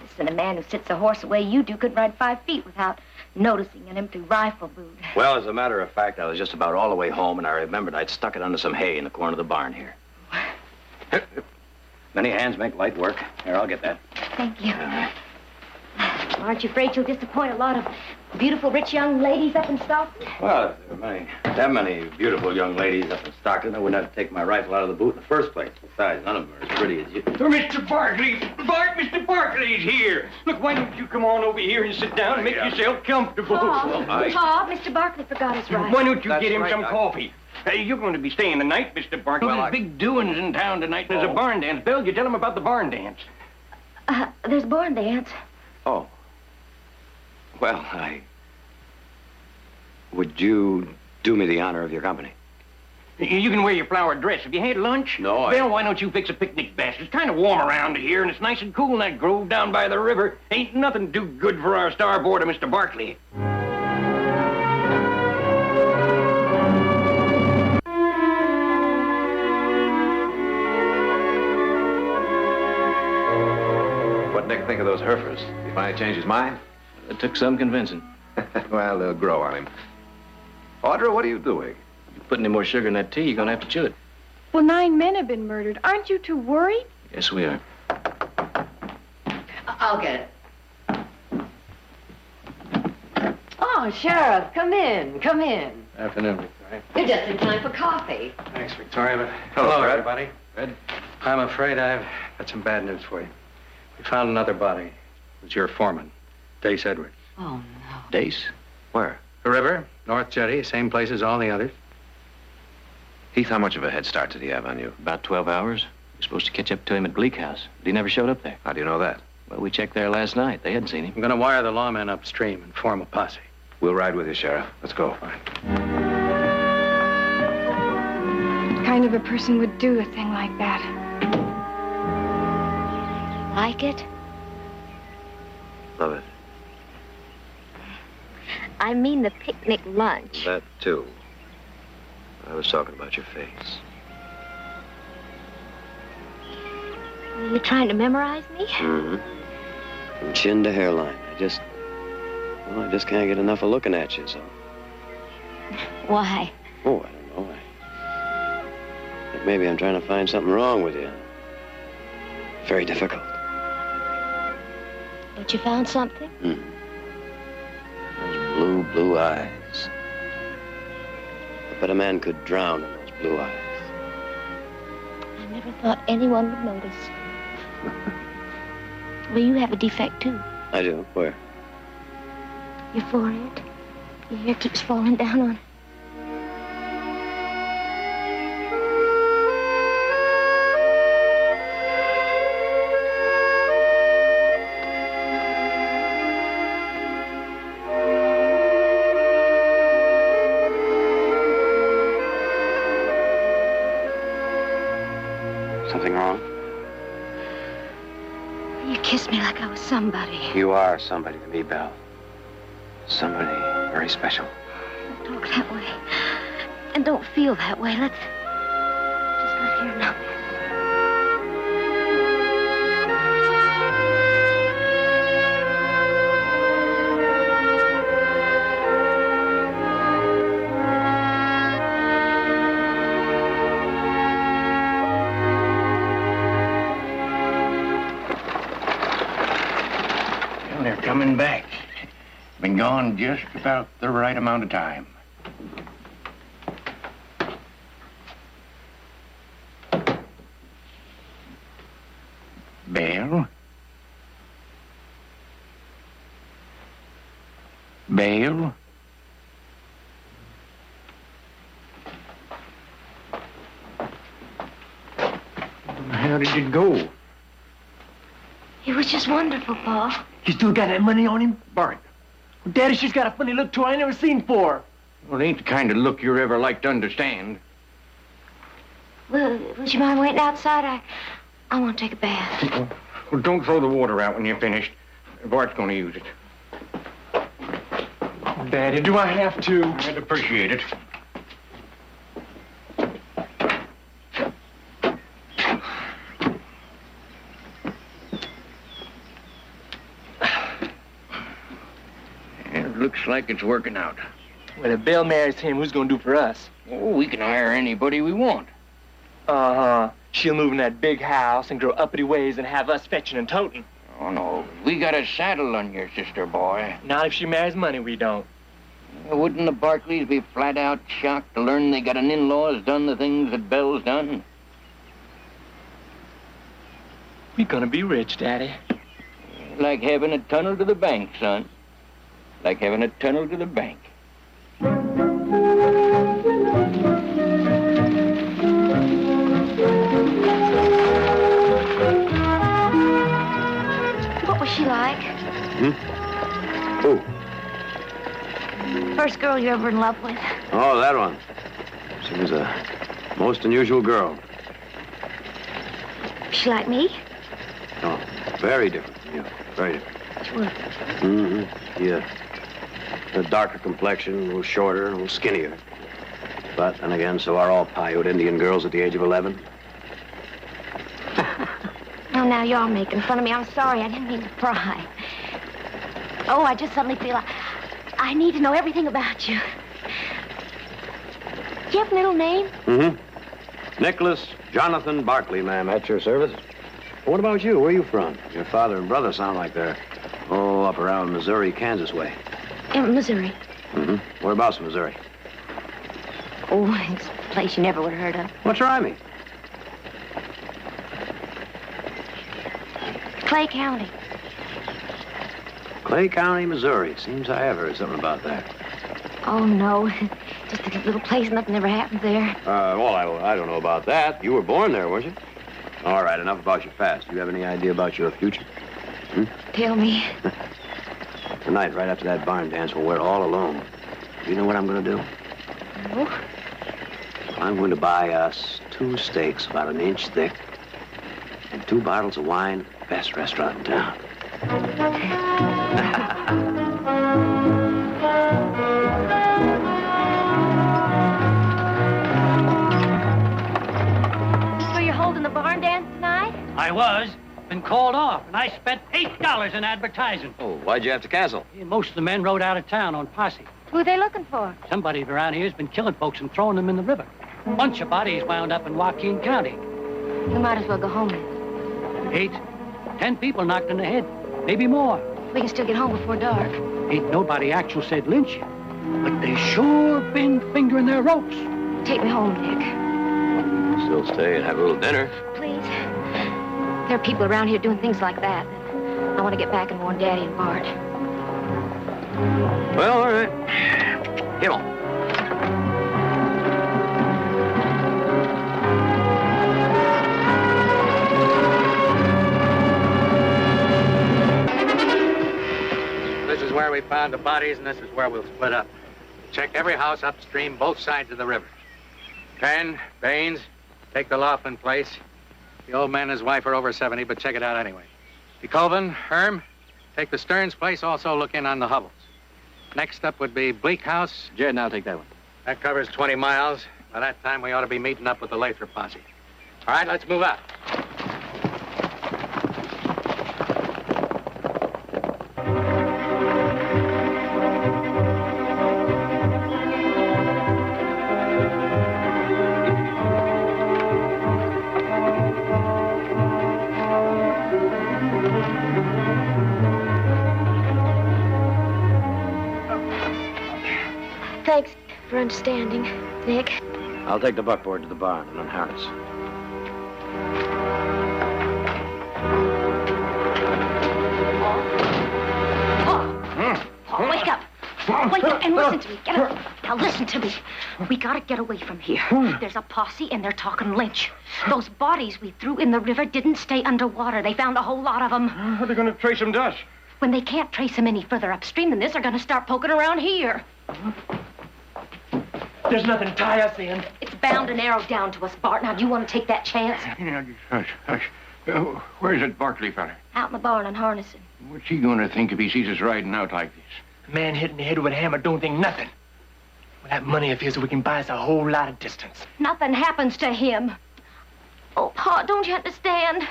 Listen, a man who sits a horse the way you do could ride 5 feet without noticing an empty rifle boot. Well, as a matter of fact, I was just about all the way home, and I remembered I'd stuck it under some hay in the corner of the barn here. Many hands make light work. Here, I'll get that. Thank you. Aren't you afraid you'll disappoint a lot of beautiful, rich young ladies up in Stockton? Well, if there were that many beautiful young ladies up in Stockton, I wouldn't have to take my rifle out of the boot in the first place. Besides, none of them are as pretty as you. Mr. Barkley! Mr. Barkley's here! Look, why don't you come on over here and sit down and make yourself comfortable? Bob, Mr. Barkley forgot his rifle. Why don't you get him some coffee? You're going to be staying the night, Mr. Barkley. Well, there's big doings in town tonight. There's a barn dance. Bill, you tell him about the barn dance. There's a barn dance. Oh. Well, would you do me the honor of your company? You can wear your flowered dress. Have you had lunch? No, Bill, why don't you fix a picnic basket? It's kind of warm around here, and it's nice and cool in that grove down by the river. Ain't nothing too good for our starboarder, Mr. Barkley. What'd Nick think of those Herefords? You finally change his mind? It took some convincing. Well, they'll grow on him. Audra, what are you doing? You put any more sugar in that tea, you're gonna have to chew it. Well, 9 men have been murdered. Aren't you too worried? Yes, we are. I'll get it. Oh, Sheriff, come in, come in. Afternoon, Victoria. You're just in time for coffee. Thanks, Victoria. But Hello, Fred. everybody. Fred. I'm afraid I've got some bad news for you. We found another body. It was your foreman, Dace Edwards. Oh, no. Dace? Where? The river, North Jetty, same place as all the others. Heath, how much of a head start did he have on you? About 12 hours. We're supposed to catch up to him at Bleak House, but he never showed up there. How do you know that? Well, we checked there last night. They hadn't seen him. I'm going to wire the lawmen upstream and form a posse. We'll ride with you, Sheriff. Let's go. Fine. What kind of a person would do a thing like that? Like it? Love it. I mean the picnic lunch. That, too. I was talking about your face. Are you trying to memorize me? Mm-hmm. From chin to hairline. I just can't get enough of looking at you, so. Why? Oh, I don't know. I think maybe I'm trying to find something wrong with you. Very difficult. But you found something? Hmm. Those blue eyes. I bet a man could drown in those blue eyes. I never thought anyone would notice. Well, you have a defect, too. I do. Where? Your forehead. Your hair keeps falling down on it. Something wrong? You kissed me like I was somebody. You are somebody to me, Belle. Somebody very special. Don't talk that way. And don't feel that way. Let's just live here now. Well, they're coming back. Been gone just about the right amount of time. Belle? bail? How did it go? It was just wonderful, Pa. You still got that money on him? Bart. Well, Daddy, she's got a funny look to her I ain't never seen before. Well, it ain't the kind of look you're ever like to understand. Well, would you mind waiting outside? I want to take a bath. Well, don't throw the water out when you're finished. Bart's going to use it. Daddy, do I have to? I'd appreciate it. It looks like it's working out. Well, if Bill marries him, who's going to do for us? Oh, we can hire anybody we want. Uh-huh. She'll move in that big house and grow uppity ways and have us fetching and toting. Oh, no. We got a saddle on your sister, boy. Not if she marries money, we don't. Wouldn't the Barkleys be flat out shocked to learn they got an in-law who's done the things that Belle's done? We're gonna be rich, Daddy. Like having a tunnel to the bank, son. Like having a tunnel to the bank. What was she like? Who? First girl you ever in love with? Oh, that one. She was a most unusual girl. She like me? Oh, very different from you. Very different. Sure. Mm-hmm. Yeah. A darker complexion, a little shorter, a little skinnier. But then again, so are all Paiute Indian girls at the age of 11. Oh, now you're making fun of me. I'm sorry. I didn't mean to pry. Oh, I just suddenly feel I need to know everything about you. Do you have a middle name? Mm-hmm. Nicholas Jonathan Barkley, ma'am, at your service. Well, what about you? Where are you from? Your father and brother sound like they're, up around Missouri, Kansas way. In Missouri. Mm-hmm. Whereabouts in Missouri? Oh, it's a place you never would have heard of. What's I mean? Clay County. Clay County, Missouri. Seems I have heard something about that. Oh, no. Just a little place, nothing ever happened there. Well, I don't know about that. You were born there, weren't you? All right, enough about your past. Do you have any idea about your future? Tell me. Tonight, right after that barn dance, when we're all alone, do you know what I'm going to do? No. I'm going to buy us 2 steaks about 1 inch thick and 2 bottles of wine at the best restaurant in town. So you're holding the barn dance tonight? I was. Been called off, and I spent $8 in advertising. Oh, why'd you have to cancel? Most of the men rode out of town on posse. Who are they looking for? Somebody around here's been killing folks and throwing them in the river. Bunch of bodies wound up in Joaquin County. We might as well go home then. 8, 10 people knocked in the head. Maybe more. We can still get home before dark. Ain't nobody actual said lynch you. But they sure been fingering their ropes. Take me home, Nick. Still stay and have a little dinner. Please. There are people around here doing things like that. I want to get back and warn Daddy and Bart. Well, all right. Get on. This is where we found the bodies, and this is where we'll split up. Check every house upstream, both sides of the river. Ken, Baines, take the Laughlin place. The old man and his wife are over 70, but check it out anyway. DeCoven, Herm, take the Stearns place, also look in on the Hubbles. Next up would be Bleak House. Jed, now take that one. That covers 20 miles. By that time, we ought to be meeting up with the Lathrop posse. All right, let's move out. Thanks for understanding, Nick. I'll take the buckboard to the barn and unharness. Paul, wake up. Wait, and listen to me. Get up. Now listen to me. We gotta get away from here. There's a posse and they're talking lynch. Those bodies we threw in the river didn't stay underwater. They found a whole lot of them. How are they going to trace them to us? When they can't trace them any further upstream than this, they're gonna start poking around here. There's nothing to tie us in. It's bound and narrowed down to us, Bart. Now, do you want to take that chance? Yeah, hush. Where's that Barkley fella? Out in the barn and harnessing. What's he going to think if he sees us riding out like this? A man hit in the head with a hammer don't think nothing. With that money of his, we can buy us a whole lot of distance. Nothing happens to him. Oh, Pa, don't you understand?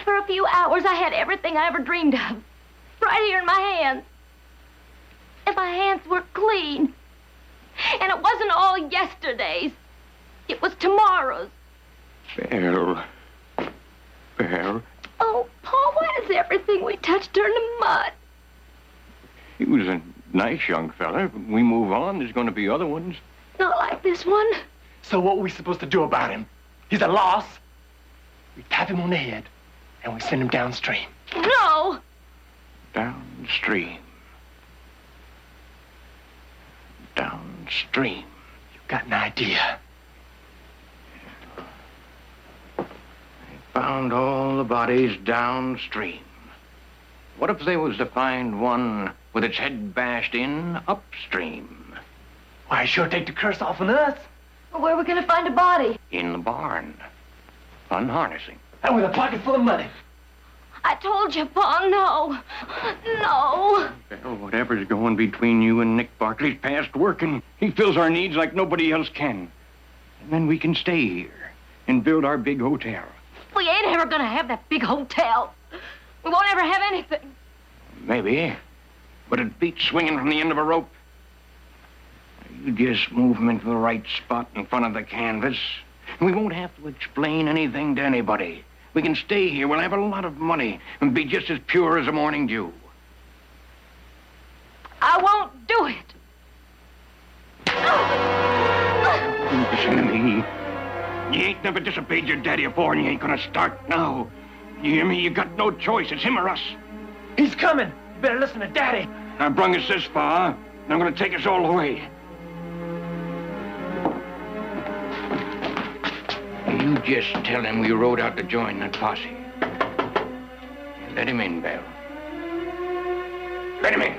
For a few hours, I had everything I ever dreamed of. Right here in my hands. And my hands were clean. And it wasn't all yesterday's. It was tomorrow's. Belle. Oh, Pa, why does everything we touch turn to mud? He was a nice young fella. If we move on, there's going to be other ones. Not like this one. So what are we supposed to do about him? He's a loss. We tap him on the head, and we send him downstream. No! Downstream. You've got an idea. Found all the bodies downstream. What if they was to find one with its head bashed in upstream? Why, sure take the curse off on us. Well, where are we gonna find a body? In the barn. Unharnessing. And with a pocket full of money. I told you, Pa, no. No. Well, whatever's going between you and Nick Barkley's past working. He fills our needs like nobody else can. And then we can stay here and build our big hotel. We ain't ever gonna have that big hotel. We won't ever have anything. Maybe. But it beats swinging from the end of a rope. You just move him into the right spot in front of the canvas. And we won't have to explain anything to anybody. We can stay here. We'll have a lot of money and be just as pure as a morning dew. I won't do it. Listen to me. You ain't never disobeyed your daddy before, and you ain't gonna start now. You hear me? You got no choice. It's him or us. He's coming. You better listen to Daddy. I brung us this far, and I'm gonna take us all the way. You just tell him we rode out to join that posse. Let him in, Belle. Let him in.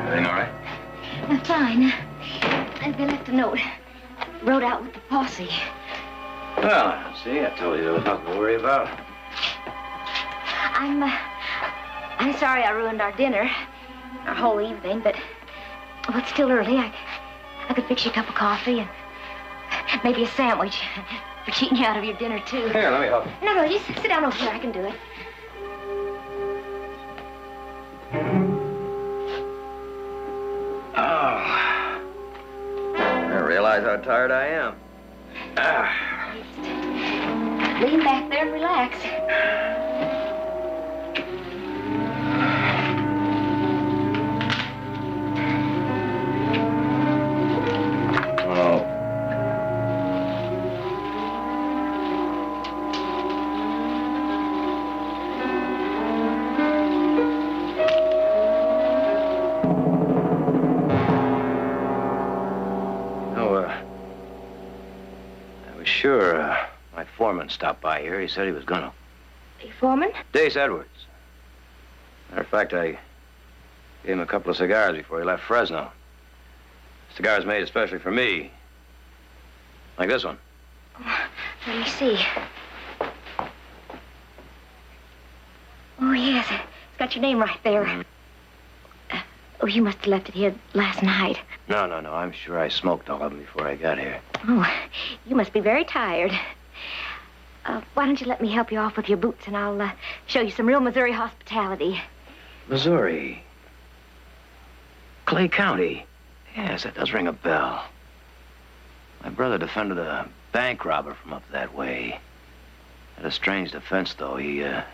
Everything all right? I'm fine. They left a note. Rode out with the posse. Well, see, I told you there was nothing to worry about. I'm sorry I ruined our dinner, our whole evening, but well, it's still early. I could fix you a cup of coffee and maybe a sandwich for cheating you out of your dinner, too. Here, let me help you. No, just sit down over here. I can do it. Oh. I realize how tired I am. Lean back there and relax. Sure, my foreman stopped by here. He said he was gonna. Your foreman? Dace Edwards. Matter of fact, I gave him a couple of cigars before he left Fresno. Cigars made especially for me. Like this one. Let me see. Oh, yes. It's got your name right there. Oh, you must have left it here last night. No. I'm sure I smoked all of them before I got here. Oh, you must be very tired. Why don't you let me help you off with your boots, and I'll show you some real Missouri hospitality. Missouri. Clay County. Yes, that does ring a bell. My brother defended a bank robber from up that way. Had a strange defense, though. He said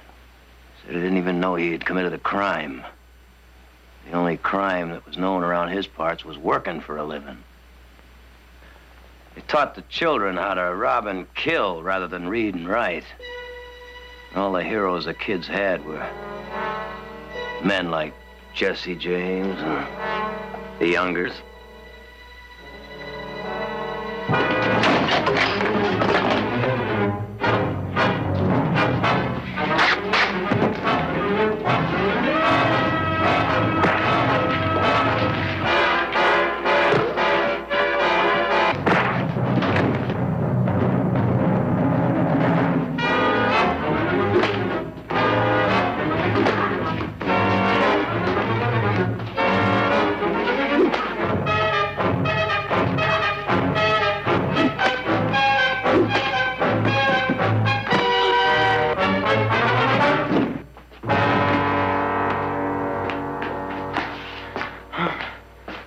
he didn't even know he had committed a crime. The only crime that was known around his parts was working for a living. They taught the children how to rob and kill rather than read and write. All the heroes the kids had were men like Jesse James and the Youngers.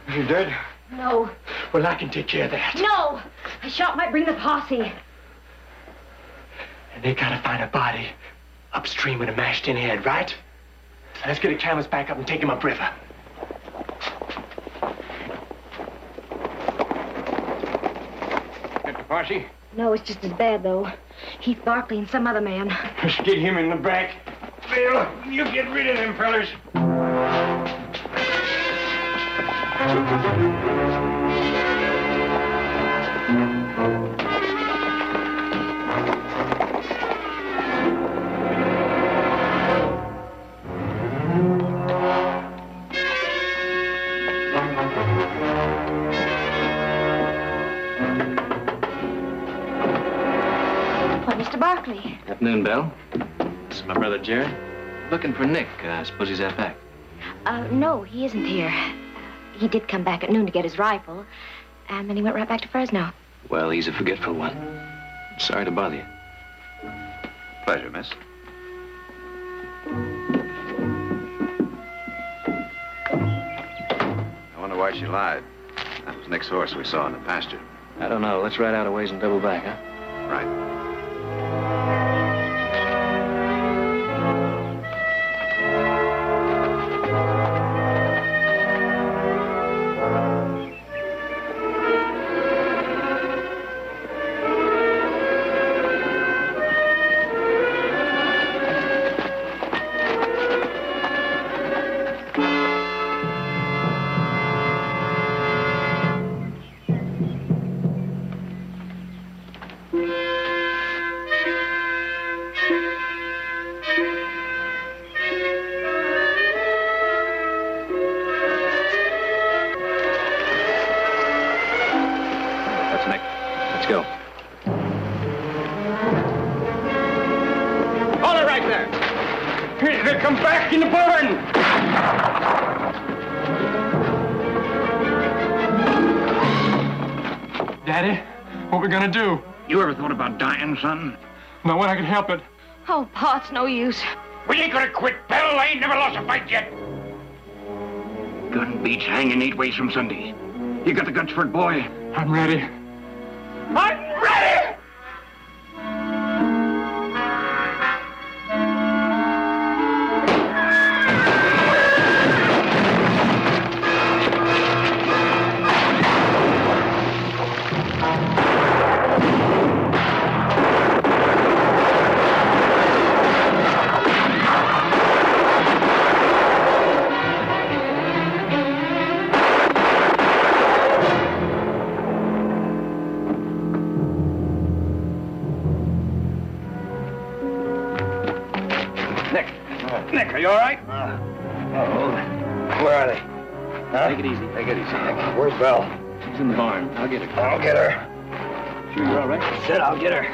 You dead? No. Well, I can take care of that. No! A shot might bring the posse. And they gotta find a body upstream with a mashed-in head, right? So let's get the cameras back up and take him upriver. Get the posse? No, it's just as bad, though. Heath Barkley and some other man. Let's get him in the back. Bill, you get rid of them fellers. What, Mr. Barkley? Afternoon, Belle. This is my brother, Jared. Looking for Nick. I suppose he's out back. No, he isn't here. He did come back at noon to get his rifle, and then he went right back to Fresno. Well, he's a forgetful one. Sorry to bother you. Pleasure, miss. I wonder why she lied. That was Nick's horse we saw in the pasture. I don't know. Let's ride out a ways and double back, huh? Right. That's Nick. Let's go. Hold it right there. He's gonna come back in the barn. Daddy, what we gonna do? You ever thought about dying, son? No when I can help it. Oh, Pa, it's no use. We ain't gonna quit, Belle. I ain't never lost a fight yet. Gun beats hanging 8 ways from Sunday. You got the guts for it, boy. I'm ready. I'm ready! Nick, are you all right? Where are they? Huh? Take it easy. Take it easy, Nick. Where's Belle? She's in the barn. I'll get her. I'll get her. Sure you're all right? I said I'll get her.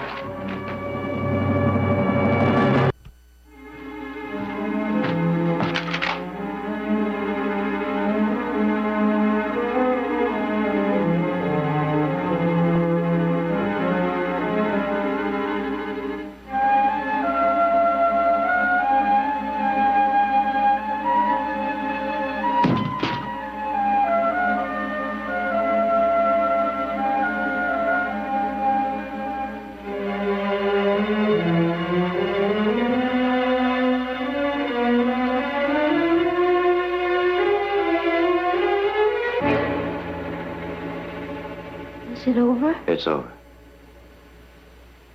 over? It's over.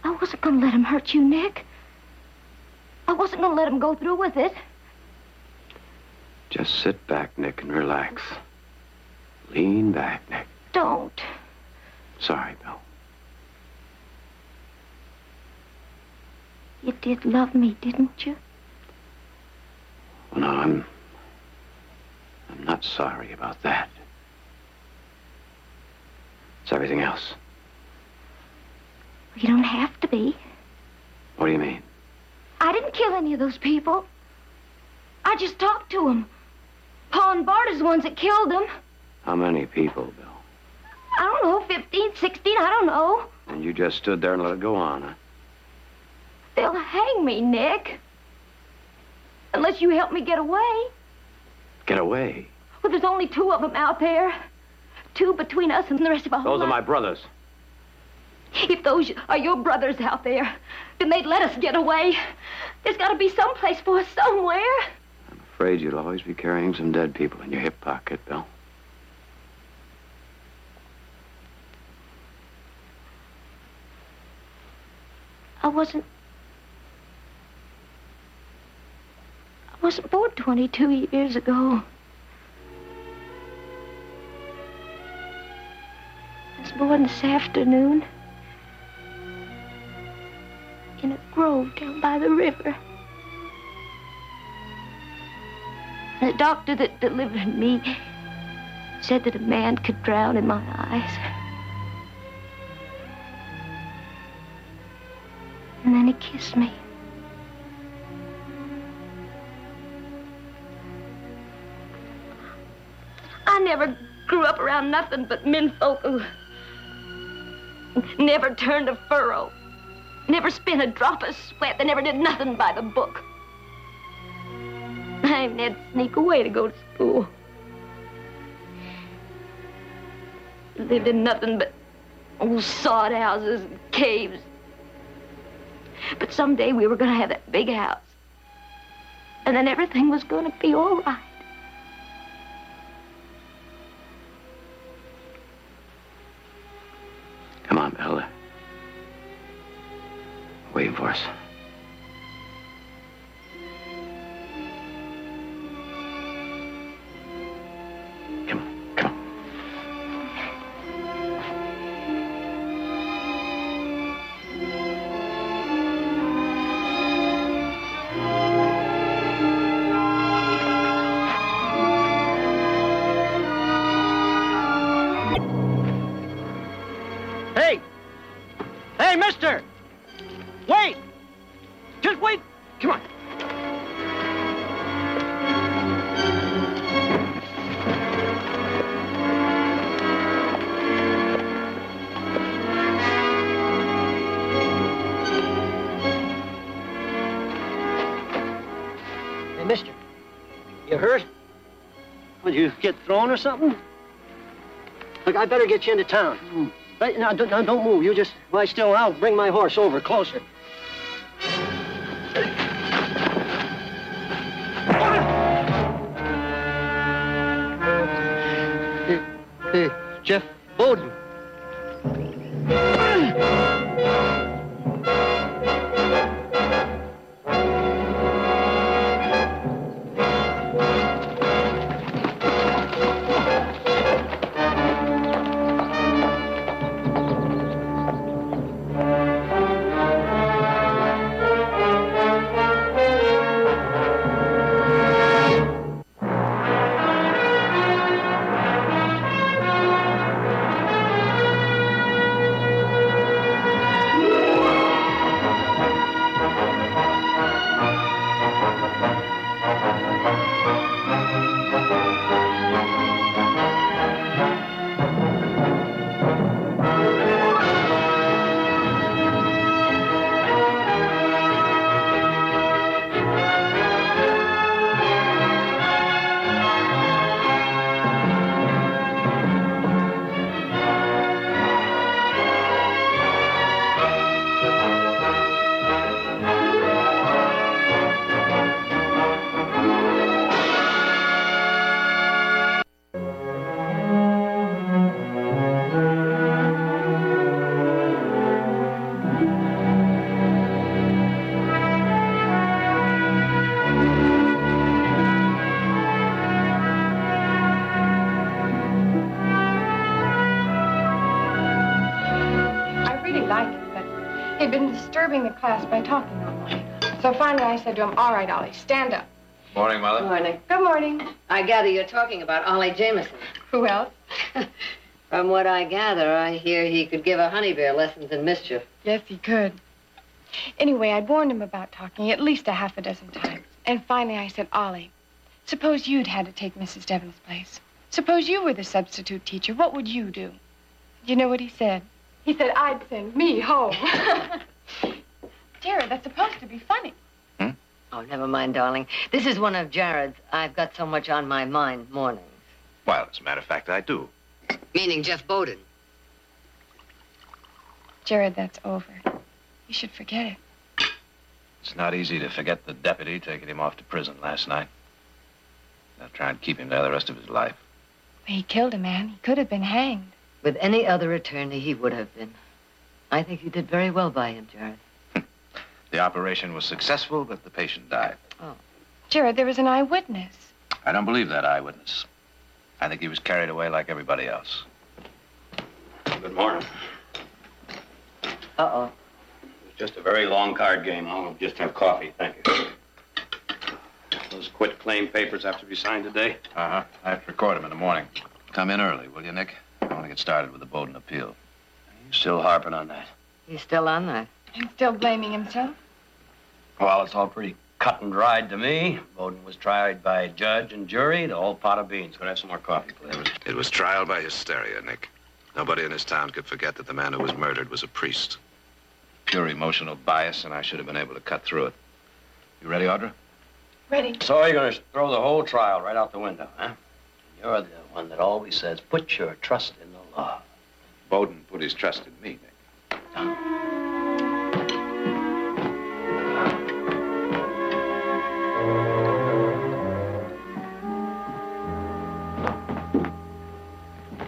I wasn't going to let him hurt you, Nick. I wasn't going to let him go through with it. Just sit back, Nick, and relax. Lean back, Nick. Don't. Sorry, Bill. You did love me, didn't you? Well, no, I'm not sorry about that. It's everything else. You don't have to be. What do you mean? I didn't kill any of those people. I just talked to them. Pa and Bart is the ones that killed them. How many people, Bill? I don't know, 15, 16, I don't know. And you just stood there and let it go on, huh? They'll hang me, Nick. Unless you help me get away. Get away? Well, there's only 2 of them out there. 2 between us and the rest of our whole Those are my brothers. If those are your brothers out there, then they'd let us get away. There's got to be some place for us somewhere. I'm afraid you'll always be carrying some dead people in your hip pocket, Bill. I wasn't born 22 years ago. I was born this afternoon in a grove down by the river. The doctor that delivered me said that a man could drown in my eyes. And then he kissed me. I never grew up around nothing but menfolk who never turned a furrow, never spent a drop of sweat. They never did nothing by the book. I even had to sneak away to go to school. Lived in nothing but old sod houses and caves. But someday we were going to have that big house. And then everything was going to be all right. Come on, Bill. Waiting for us. Hey, mister! Wait! Just wait! Come on. Hey, mister. You hurt? Would you get thrown or something? Look, I better get you into town. Right, now, don't move. You just lie still. I'll bring my horse over closer. Hey, Jeff Bowden. disturbing the class by talking all night. So finally I said to him, all right, Ollie, stand up. Morning, Mother. Morning. Good morning. I gather you're talking about Ollie Jameson. Who else? From what I gather, I hear he could give a honey bear lessons in mischief. Yes, he could. Anyway, I'd warned him about talking at least a half a dozen times. And finally I said, Ollie, suppose you'd had to take Mrs. Devon's place. Suppose you were the substitute teacher. What would you do? You know what he said? He said, I'd send me home. Jared, that's supposed to be funny. Oh, never mind, darling. This is one of Jared's I've got so much on my mind mornings. Well, as a matter of fact, I do. Meaning Jeff Bowden. Jared, that's over. You should forget it. It's not easy to forget the deputy taking him off to prison last night. They'll try and keep him there the rest of his life. He killed a man. He could have been hanged. With any other attorney, he would have been. I think you did very well by him, Jared. The operation was successful, but the patient died. Oh. Jared, there was an eyewitness. I don't believe that eyewitness. I think he was carried away like everybody else. Good morning. Uh-oh. It's just a very long card game. I'll just have coffee, thank you. Those quit claim papers have to be signed today? Uh-huh. I have to record them in the morning. Come in early, will you, Nick? I want to get started with the Bowden appeal. Are you still harping on that? He's still on that. And still blaming himself? Well, it's all pretty cut and dried to me. Bowden was tried by judge and jury, the whole pot of beans. Could I have some more coffee, please? It was trial by hysteria, Nick. Nobody in this town could forget that the man who was murdered was a priest. Pure emotional bias, and I should have been able to cut through it. You ready, Audra? Ready. So you're going to throw the whole trial right out the window, huh? You're the one that always says, put your trust in the law. Bowden put his trust in me, Nick.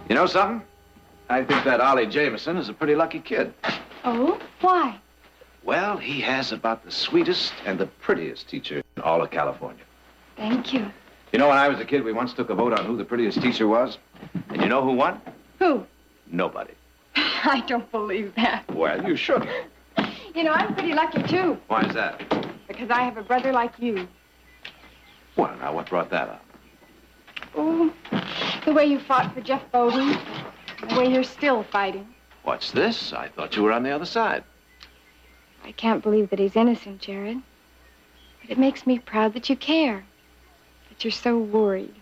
You know something? I think that Ollie Jameson is a pretty lucky kid. Oh? Why? Well, he has about the sweetest and the prettiest teacher in all of California. Thank you. You know, when I was a kid, we once took a vote on who the prettiest teacher was. And you know who won? Who? Nobody. I don't believe that. Well, you should. You know, I'm pretty lucky, too. Why is that? Because I have a brother like you. Well, now, what brought that up? Oh, the way you fought for Jeff Bowden. The way you're still fighting. What's this? I thought you were on the other side. I can't believe that he's innocent, Jared. But it makes me proud that you care. That you're so worried.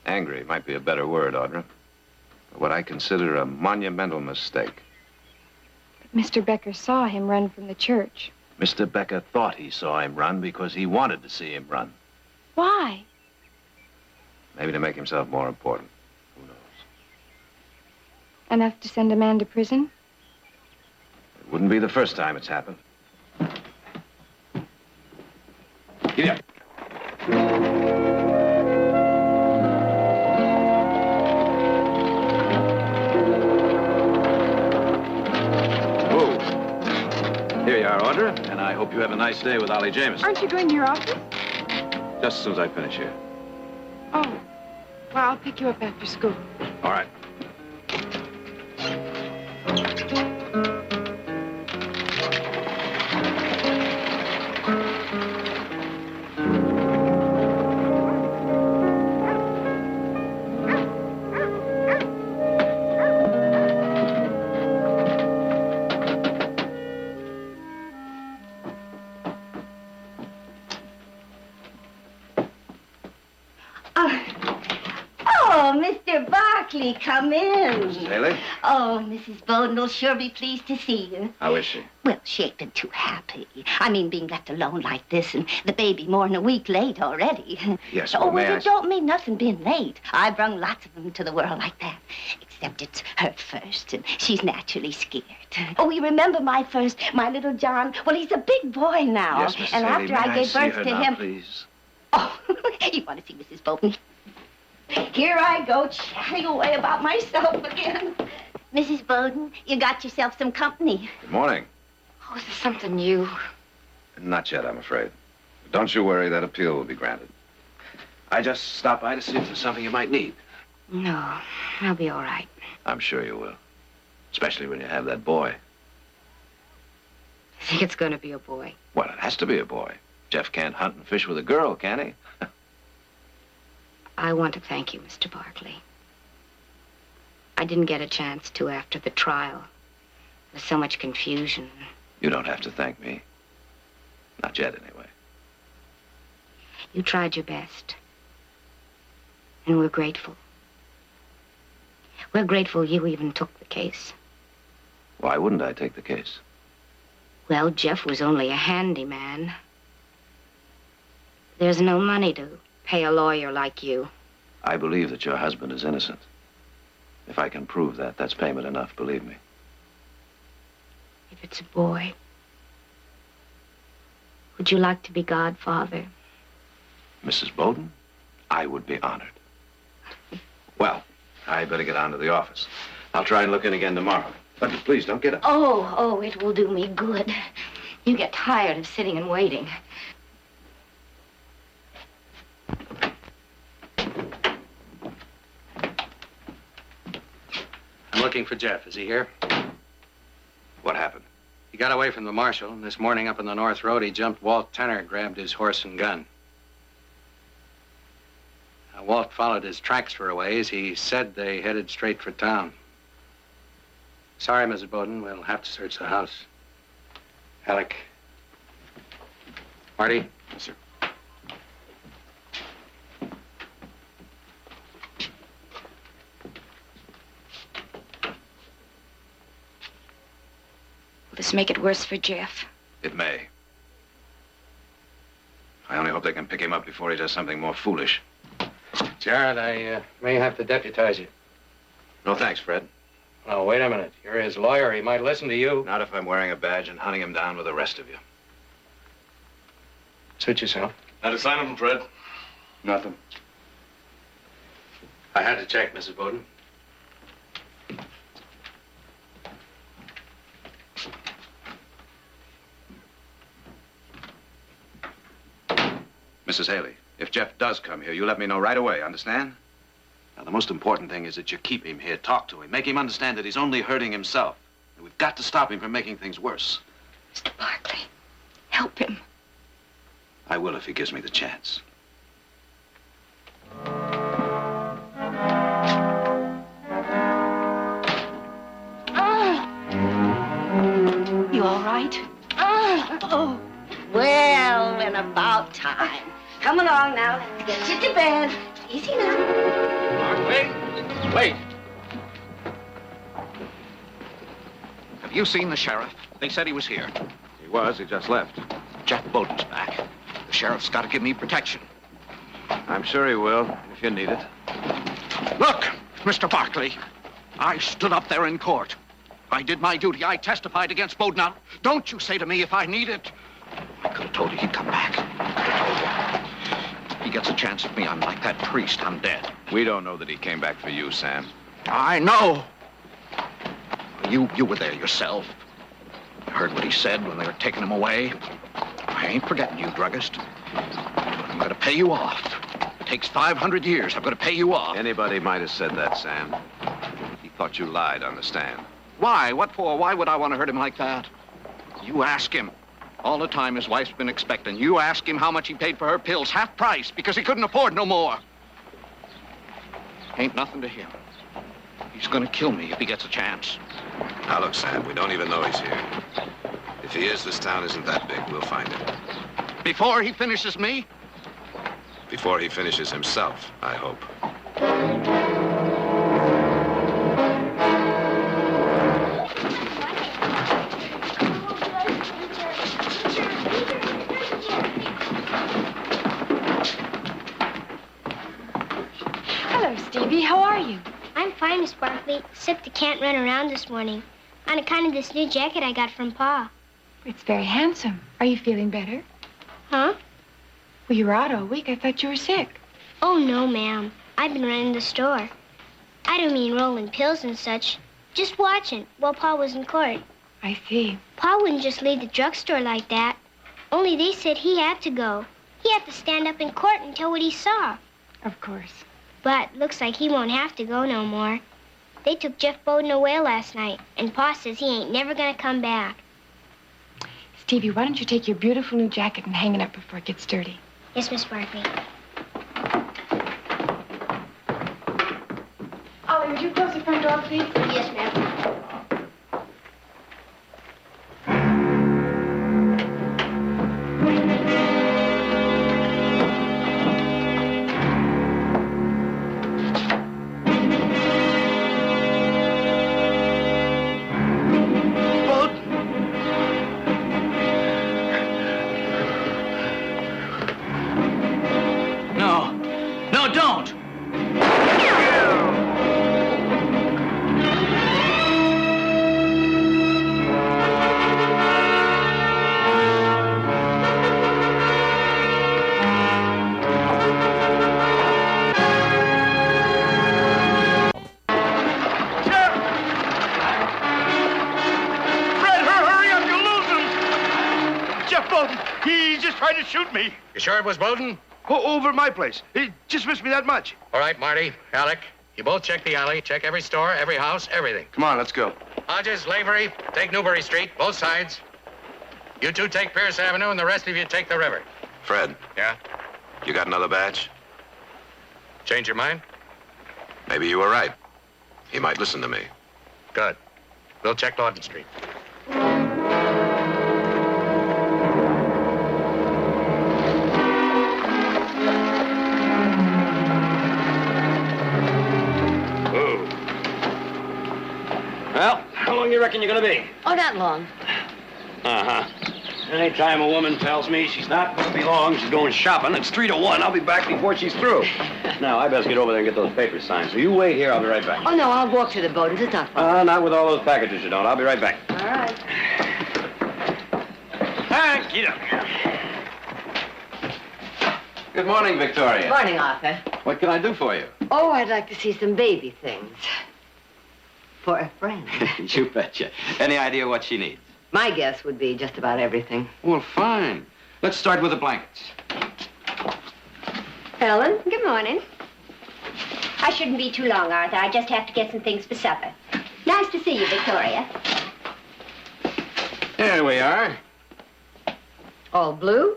Angry might be a better word, Audra. What I consider a monumental mistake. But Mr. Becker saw him run from the church. Mr. Becker thought he saw him run because he wanted to see him run. Why? Maybe to make himself more important. Who knows? Enough to send a man to prison? It wouldn't be the first time it's happened. Get up. Here you are, Audra, and I hope you have a nice day with Ollie Jameson. Aren't you going to your office? Just as soon as I finish here. Oh. Well, I'll pick you up after school. All right. Mr. Barkley, come in. Mrs. Haley? Oh, Mrs. Bowden will sure be pleased to see you. How is she? Well, she ain't been too happy. I mean, being left alone like this and the baby more than a week late already. Yes, well, well, may it I... don't mean nothing being late. I brung lots of them to the world like that. Except it's hurt first, and she's naturally scared. Oh, you remember my little John? Well, he's a big boy now. Yes, Mrs. And Haley, after I gave see birth her to now, him... please? Oh, you want to see Mrs. Bowden? Here I go, chatting away about myself again. Mrs. Bowden, you got yourself some company. Good morning. Oh, is there something new? Not yet, I'm afraid. But don't you worry, that appeal will be granted. I just stopped by to see if there's something you might need. No, I'll be all right. I'm sure you will. Especially when you have that boy. think it's going to be a boy. Well, it has to be a boy. Jeff can't hunt and fish with a girl, can he? I want to thank you, Mr. Barkley. I didn't get a chance to after the trial. There was so much confusion. You don't have to thank me. Not yet, anyway. You tried your best. And we're grateful. We're grateful you even took the case. Why wouldn't I take the case? Well, Jeff was only a handyman. There's no money to pay a lawyer like you. I believe that your husband is innocent. If I can prove that, that's payment enough, believe me. If it's a boy, would you like to be godfather? Mrs. Bowden, I would be honored. Well, I better get on to the office. I'll try and look in again tomorrow. But please, don't get up. Oh, it will do me good. You get tired of sitting and waiting. I'm looking for Jeff. Is he here? What happened? He got away from the marshal, and this morning up on the North Road, he jumped Walt Tenner, grabbed his horse and gun. Walt followed his tracks for a ways. He said they headed straight for town. Sorry, Mrs. Bowden. We'll have to search the house. Alec. Marty? Yes, sir. Will this make it worse for Jeff? It may. I only hope they can pick him up before he does something more foolish. Jared, I may have to deputize you. No thanks, Fred. Oh, wait a minute. You're his lawyer. He might listen to you. Not if I'm wearing a badge and hunting him down with the rest of you. Suit yourself. Had a sign of him, Fred? Nothing. I had to check, Mrs. Bowden. Mrs. Haley, if Jeff does come here, you let me know right away, understand? Now, the most important thing is that you keep him here, talk to him, make him understand that he's only hurting himself. And we've got to stop him from making things worse. Mr. Barkley, help him. I will if he gives me the chance. You all right? Oh. Well, and about time. Come along now. Let's get you to bed. Easy now. Barkley, wait. Have you seen the sheriff? They said he was here. He was. He just left. Jeff Bowden's back. The sheriff's got to give me protection. I'm sure he will, if you need it. Look, Mr. Barkley, I stood up there in court. I did my duty. I testified against Bowden. Now, don't you say to me if I need it. I could have told you he'd come back. If he gets a chance at me, I'm like that priest. I'm dead. We don't know that he came back for you, Sam. I know. You were there yourself. You heard what he said when they were taking him away. I ain't forgetting you, druggist. I'm going to pay you off. It takes 500 years. I'm going to pay you off. Anybody might have said that, Sam. He thought you lied on the stand. Why? What for? Why would I want to hurt him like that? You ask him. All the time his wife's been expecting. You ask him how much he paid for her pills, half price, because he couldn't afford no more. Ain't nothing to him. He's gonna kill me if he gets a chance. Now, look, Sam, we don't even know he's here. If he is, this town isn't that big. We'll find him. Before he finishes me? Before he finishes himself, I hope. Hello, Stevie. How are you? I'm fine, Miss Barkley, except I can't run around this morning. On account of this new jacket I got from Pa. It's very handsome. Are you feeling better? Huh? Well, you were out all week. I thought you were sick. Oh, no, ma'am. I've been running the store. I don't mean rolling pills and such. Just watching while Pa was in court. I see. Pa wouldn't just leave the drugstore like that. Only they said he had to go. He had to stand up in court and tell what he saw. Of course. But looks like he won't have to go no more. They took Jeff Bowden away last night, and Pa says he ain't never gonna come back. Stevie, why don't you take your beautiful new jacket and hang it up before it gets dirty? Yes, Miss Barkley. Ollie, would you close the front door, please? Yes, ma'am. No, don't! He just tried to shoot me. You sure it was Bowden? Over at my place. He just missed me that much. All right, Marty, Alec, you both check the alley, check every store, every house, everything. Come on, let's go. Hodges, Lavery, take Newbury Street, both sides. You two take Pierce Avenue, and the rest of you take the river. Fred. Yeah? You got another badge? Change your mind? Maybe you were right. He might listen to me. Good. We'll check Lawton Street. Well, how long you reckon you're gonna be? Oh, not long. Uh-huh. Anytime a woman tells me she's not gonna be long, she's going shopping, it's 3 to 1. I'll be back before she's through. Now, I best get over there and get those papers signed. So you wait here, I'll be right back. Oh, no, I'll walk to the Bowdens. It's not far. Not with all those packages you don't. I'll be right back. All right. Thank you. Good morning, Victoria. Morning, Arthur. What can I do for you? Oh, I'd like to see some baby things. For a friend. You betcha. Any idea what she needs? My guess would be just about everything. Well, fine. Let's start with the blankets. Helen, good morning. I shouldn't be too long, Arthur. I just have to get some things for supper. Nice to see you, Victoria. There we are. All blue?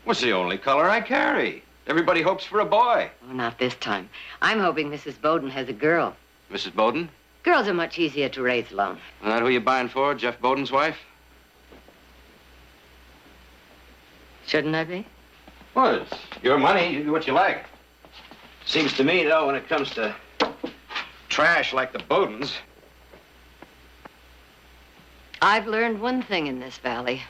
What's the only color I carry? Everybody hopes for a boy. Oh, not this time. I'm hoping Mrs. Bowden has a girl. Mrs. Bowden? Girls are much easier to raise alone. Is that who you're buying for, Jeff Bowden's wife? Shouldn't I be? Well, it's your money. You do what you like. Seems to me, though, when it comes to trash like the Bowdens. I've learned one thing in this valley.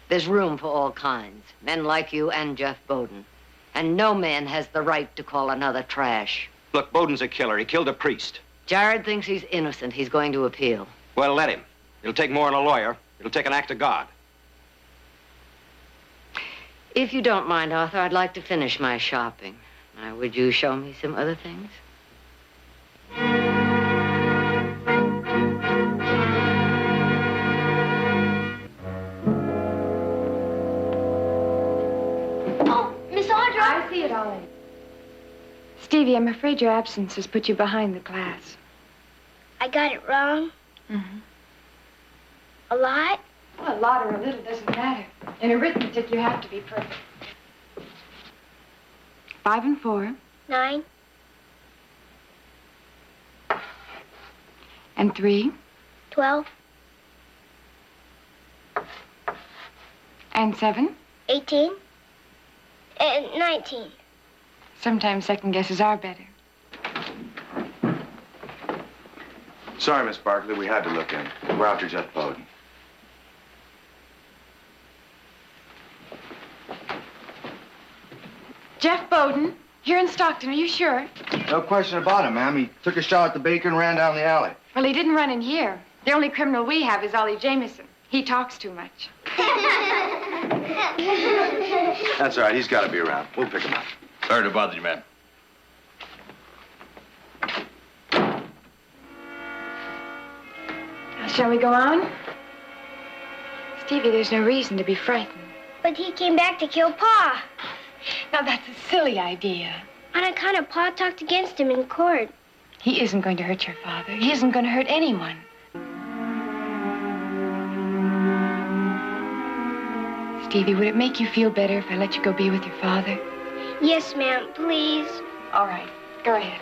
There's room for all kinds. Men like you and Jeff Bowden. And no man has the right to call another trash. Look, Bowden's a killer. He killed a priest. Jared thinks he's innocent. He's going to appeal. Well, let him. It'll take more than a lawyer. It'll take an act of God. If you don't mind, Arthur, I'd like to finish my shopping. Now, would you show me some other things? Oh, Miss Audra. I see it, Ollie. Stevie, I'm afraid your absence has put you behind the class. I got it wrong. Mm-hmm. A lot? Well, a lot or a little doesn't matter. In arithmetic, you have to be perfect. 5 and 4. 9. And 3. 12. And 7. 18. And 19. Sometimes second guesses are better. Sorry, Miss Barkley, we had to look in. We're after Jeff Bowden. Jeff Bowden, you're in Stockton, are you sure? No question about it, ma'am. He took a shot at the baker and ran down the alley. Well, he didn't run in here. The only criminal we have is Ollie Jameson. He talks too much. That's all right. He's got to be around. We'll pick him up. Sorry to bother you, man. Shall we go on? Stevie, there's no reason to be frightened. But he came back to kill Pa. Now, that's a silly idea. On account of Pa talked against him in court. He isn't going to hurt your father. He isn't going to hurt anyone. Stevie, would it make you feel better if I let you go be with your father? Yes, ma'am, please. All right, go ahead.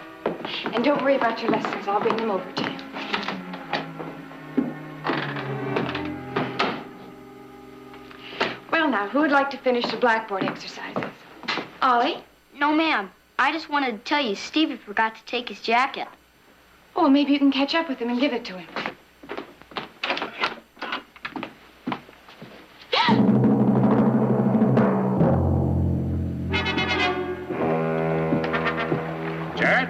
And don't worry about your lessons. I'll bring them over to you. Well, now, who would like to finish the blackboard exercises? Ollie? No, ma'am. I just wanted to tell you Stevie forgot to take his jacket. Oh, well, maybe you can catch up with him and give it to him. Jared?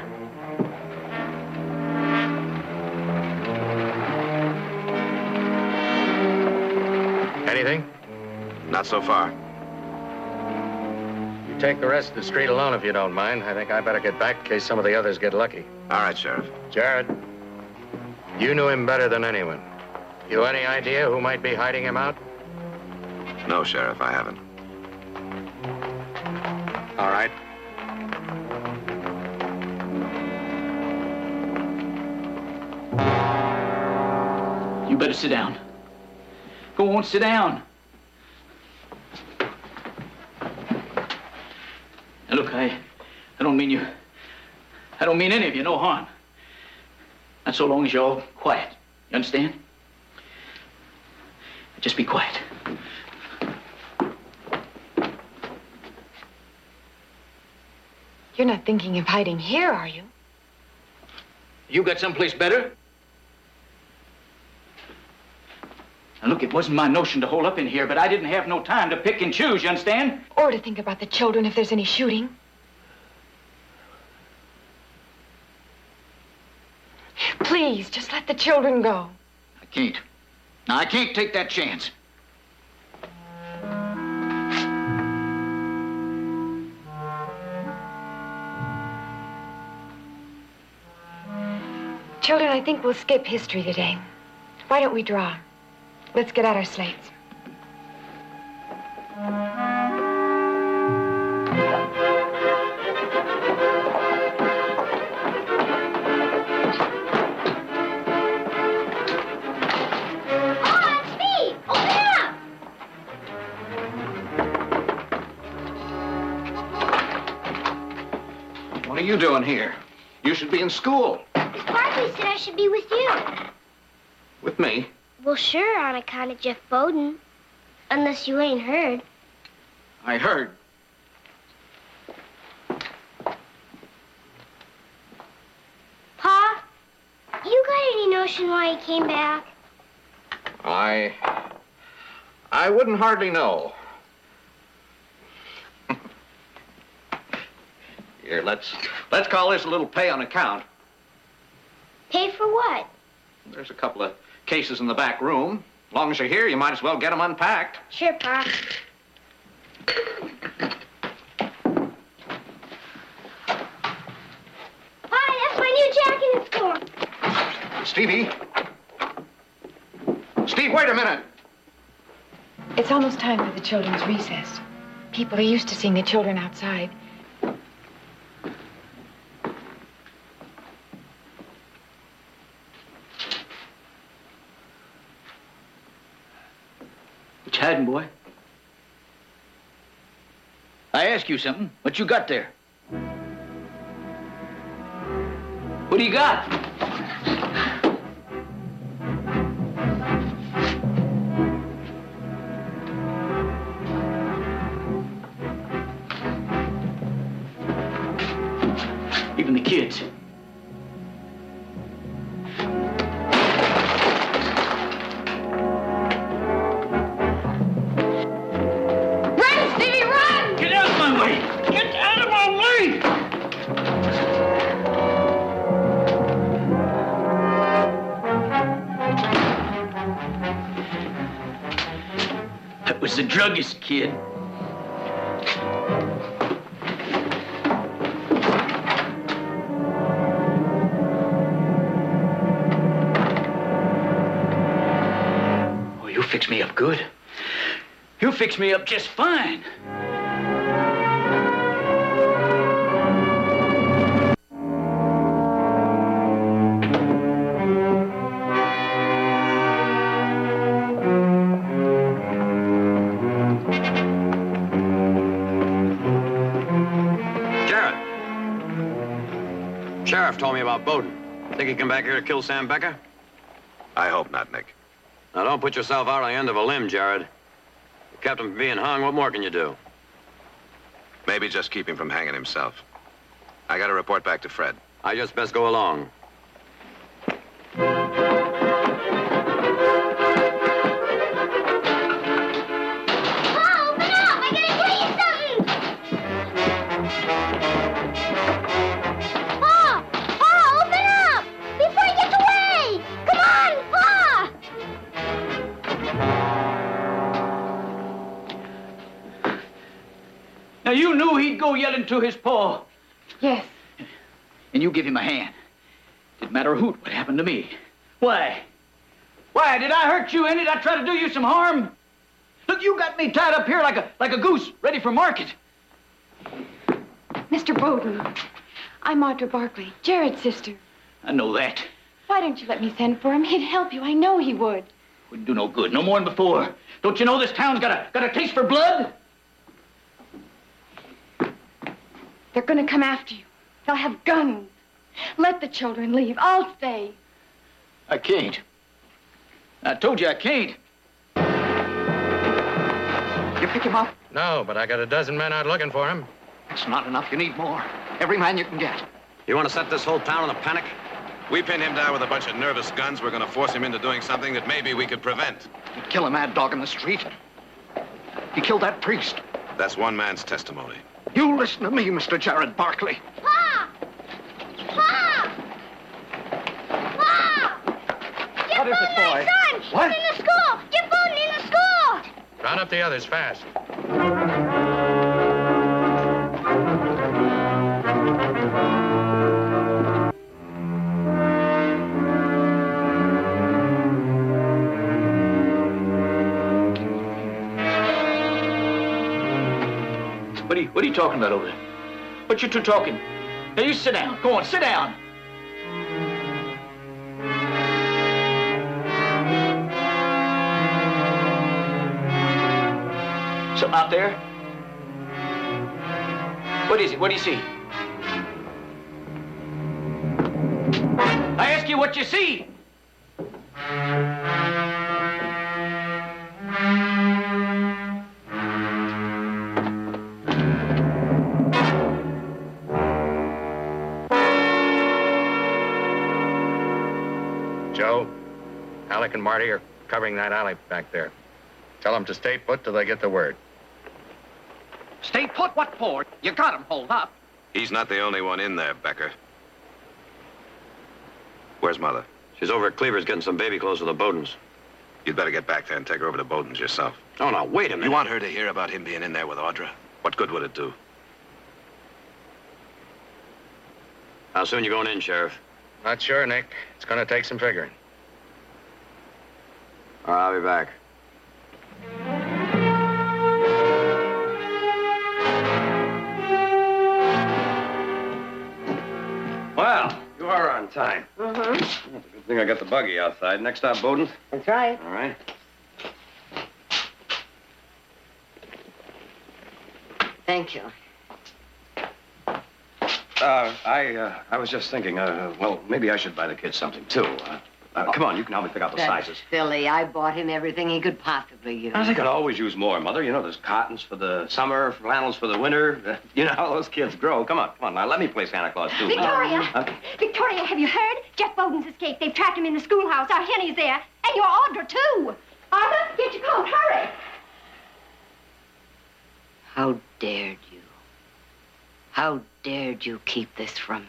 Anything? Not so far. You take the rest of the street alone if you don't mind. I think I better get back in case some of the others get lucky. All right, Sheriff. Jared, you knew him better than anyone. You any idea who might be hiding him out? No, Sheriff, I haven't. All right. You better sit down. Go on, sit down. Now, look, I don't mean you. I don't mean any of you no harm. Not so long as you're all quiet. You understand? Just be quiet. You're not thinking of hiding here, are you? You got someplace better? Now, look, it wasn't my notion to hole up in here, but I didn't have no time to pick and choose, you understand? Or to think about the children if there's any shooting. Please, just let the children go. I can't. Now, I can't take that chance. Children, I think we'll skip history today. Why don't we draw? Let's get out our slates. What are you doing here? You should be in school. Miss Barkley said I should be with you. With me? Well, sure, on account of Jeff Bowden. Unless you ain't heard. I heard. Pa, you got any notion why he came back? I wouldn't hardly know. Here, let's call this a little pay on account. Pay for what? There's a couple of cases in the back room. As long as you're here, you might as well get them unpacked. Sure, Pa. Pa, that's my new jacket in school. Stevie. Steve, wait a minute. It's almost time for the children's recess. People are used to seeing the children outside. What you hiding, boy? I ask you something. What you got there? What do you got? Even the kids. Run, Stevie, run! Get out of my way! Get out of my way! That was the druggist kid. Oh, you fix me up good. You fix me up just fine. Sheriff told me about Bowden. Think he come back here to kill Sam Becker? I hope not, Nick. Now, don't put yourself out on the end of a limb, Jared. You kept him from being hung. What more can you do? Maybe just keep him from hanging himself. I got to report back to Fred. I just best go along. Now, you knew he'd go yelling to his paw. Yes. And you give him a hand. Didn't matter a hoot what happened to me. Why? Why, did I hurt you any? Did I try to do you some harm? Look, you got me tied up here like a goose, ready for market. Mr. Bowden, I'm Audra Barkley, Jared's sister. I know that. Why don't you let me send for him? He'd help you. I know he would. Wouldn't do no good, no more than before. Don't you know this town's got a taste for blood? They're gonna come after you. They'll have guns. Let the children leave. I'll stay. I can't. I told you I can't. You pick him up? No, but I got a dozen men out looking for him. That's not enough. You need more. Every man you can get. You want to set this whole town in a panic? We pin him down with a bunch of nervous guns. We're going to force him into doing something that maybe we could prevent. He'd kill a mad dog in the street. He killed that priest. That's one man's testimony. You listen to me, Mr. Jared Barkley. Pa! Pa! Pa! Get What is it, Bowden, boy? my son! What? He's in the school! Get Bowden in the school! Round up the others fast. What are you talking about over there? What you two talking? Hey, you sit down. Go on, sit down. Something out there? What is it? What do you see? I ask you what you see. Joe, Alec and Marty are covering that alley back there. Tell them to stay put till they get the word. Stay put? What for? You got him holed up. He's not the only one in there, Becker. Where's Mother? She's over at Cleaver's getting some baby clothes for the Bowdens. You'd better get back there and take her over to Bowden's yourself. Oh, now, wait a minute. You want her to hear about him being in there with Audra? What good would it do? How soon you going in, Sheriff? Not sure, Nick. It's going to take some figuring. All right, I'll be back. Well, you are on time. Mm-hmm. It's a good thing I got the buggy outside. Next stop, Bowden. That's right. All right. Thank you. I was just thinking, well, maybe I should buy the kids something, too. Come on, you can help me pick out the That's sizes. silly. I bought him everything he could possibly use. I think I'd always use more, Mother. You know, there's cottons for the summer, flannels for the winter. You know how those kids grow. Come on. Now, let me play Santa Claus, too. Victoria! Victoria, have you heard? Jeff Bowden's escaped. They've trapped him in the schoolhouse. Our Henny's there. And your Audra, too. Audra, get your coat. Hurry. How dared you? How dared you keep this from me?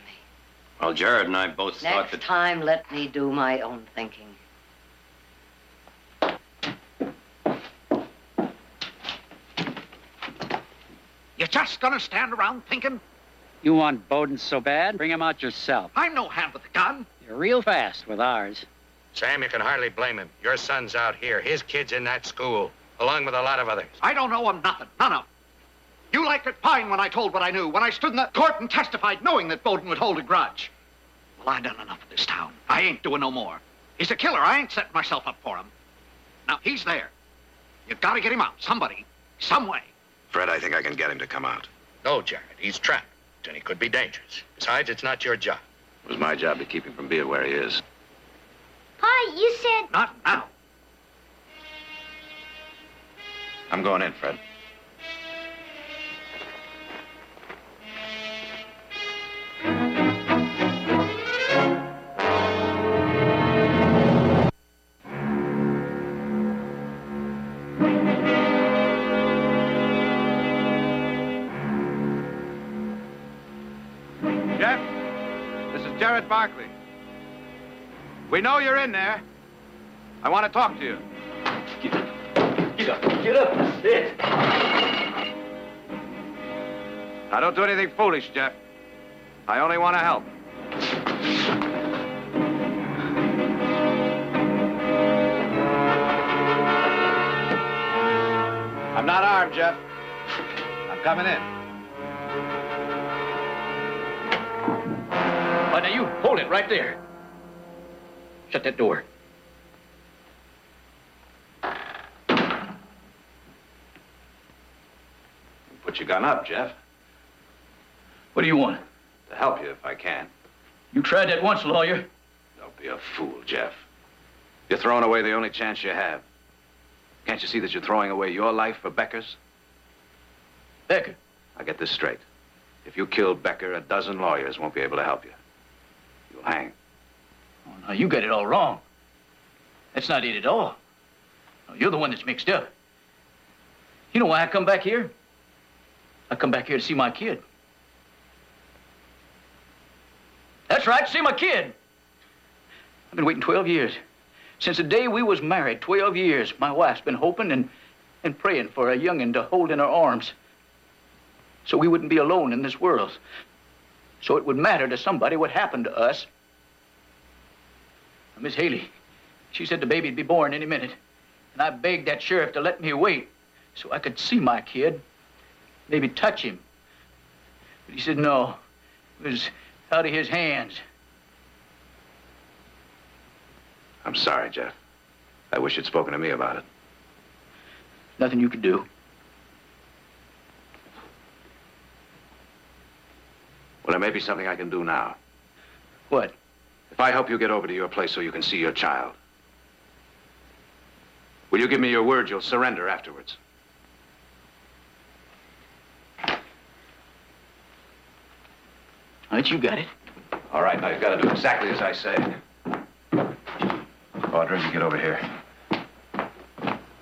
Well, Jared and I both thought Next that... time, let me do my own thinking. You just gonna stand around thinking? You want Bowden so bad? Bring him out yourself. I'm no hand with a gun. You're real fast with ours. Sam, you can hardly blame him. Your son's out here. His kid's in that school, along with a lot of others. I don't know him nothing. None of 'em. You liked it fine when I told what I knew, when I stood in the court and testified knowing that Bowden would hold a grudge. Well, I done enough of this town. I ain't doing no more. He's a killer. I ain't setting myself up for him. Now, he's there. You gotta get him out. Somebody. Some way. Fred, I think I can get him to come out. No, Jared. He's trapped, and he could be dangerous. Besides, it's not your job. It was my job to keep him from being where he is. Pa, you said... Not now. I'm going in, Fred. Jeff, this is Jared Barkley. We know you're in there. I want to talk to you. Get up. Get up. That's it. Now, don't do anything foolish, Jeff. I only want to help. I'm not armed, Jeff. I'm coming in. Why, now you hold it right there. Shut that door. Put your gun up, Jeff. What do you want? To help you if I can. You tried that once, lawyer. Don't be a fool, Jeff. You're throwing away the only chance you have. Can't you see that you're throwing away your life for Becker's? Becker? I'll get this straight. If you kill Becker, a dozen lawyers won't be able to help you. You'll hang. Oh, now, you got it all wrong. That's not it at all. No, you're the one that's mixed up. You know why I come back here? I come back here to see my kid. That's right, see my kid. I've been waiting 12 years. Since the day we was married, 12 years, my wife's been hoping and praying for a young'un to hold in her arms. So we wouldn't be alone in this world. So it would matter to somebody what happened to us. Now, Miss Haley, she said the baby'd be born any minute. And I begged that sheriff to let me wait so I could see my kid, maybe touch him. But he said no. It was out of his hands. I'm sorry, Jeff. I wish you'd spoken to me about it. Nothing you could do. Well, there may be something I can do now. What? If I help you get over to your place so you can see your child, will you give me your word you'll surrender afterwards? All right, you got it. All right, now you've got to do exactly as I say. Audra, you get over here.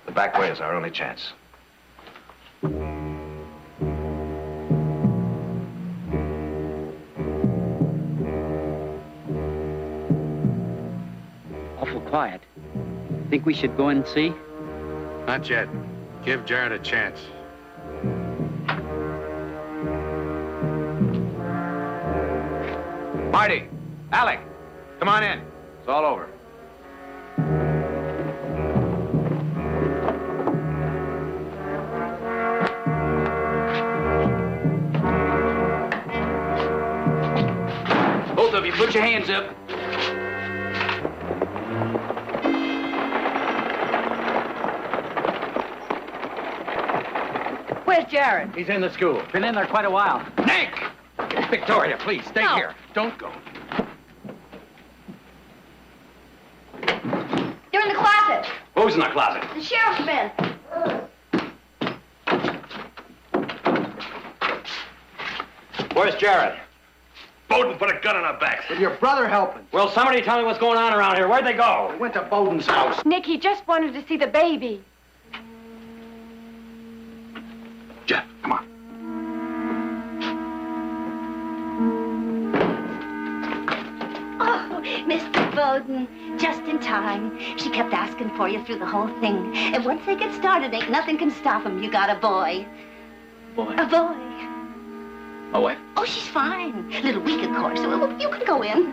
The back way is our only chance. Awful quiet. Think we should go in and see? Not yet. Give Jared a chance. Marty, Alec, come on in. It's all over. Both of you, put your hands up. Where's Jared? He's in the school. Been in there quite a while. Nick! Victoria, please, stay No. here. Don't go. They're in the closet. Who's in the closet? The sheriff's men. Where's Jared? Bowden put a gun on our backs. With your brother helping. Will somebody tell me what's going on around here? Where'd they go? We went to Bowden's house. Nick, he just wanted to see the baby. Jeff, come on. Oh, Mr. Bowden, just in time. She kept asking for you through the whole thing. And once they get started, ain't nothing can stop them. You got a boy. Boy? A boy. My wife? Oh, she's fine. A little weak, of course. Well, you can go in.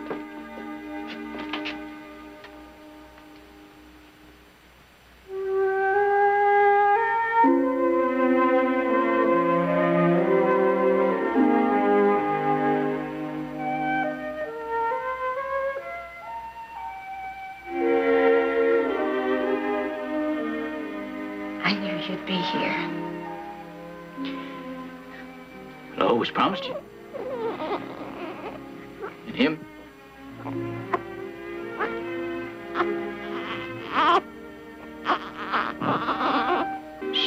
I knew you'd be here. I always promised you. And him,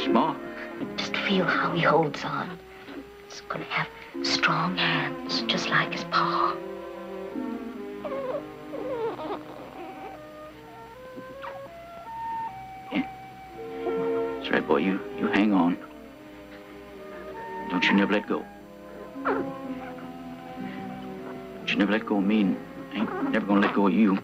Small. Just feel how he holds on. He's gonna have strong hands, just like his pa. That's right, boy. You hang on. Don't you never let go. Don't you never let go of me, and I ain't never gonna let go of you.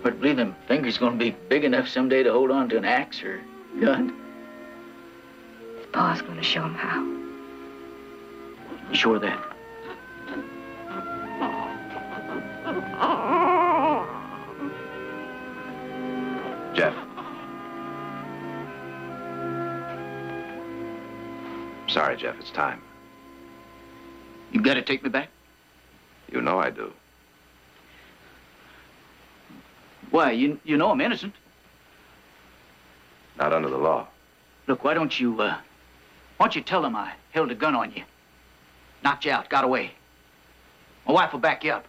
But believe them fingers gonna be big enough someday to hold on to an axe or gun. His pa's gonna show him how. You sure of that? Jeff. Sorry, Jeff, it's time. You gotta take me back? You know I do. Why, you know I'm innocent. Not under the law. Look, why don't you tell them I held a gun on you? Knocked you out, got away. My wife will back you up.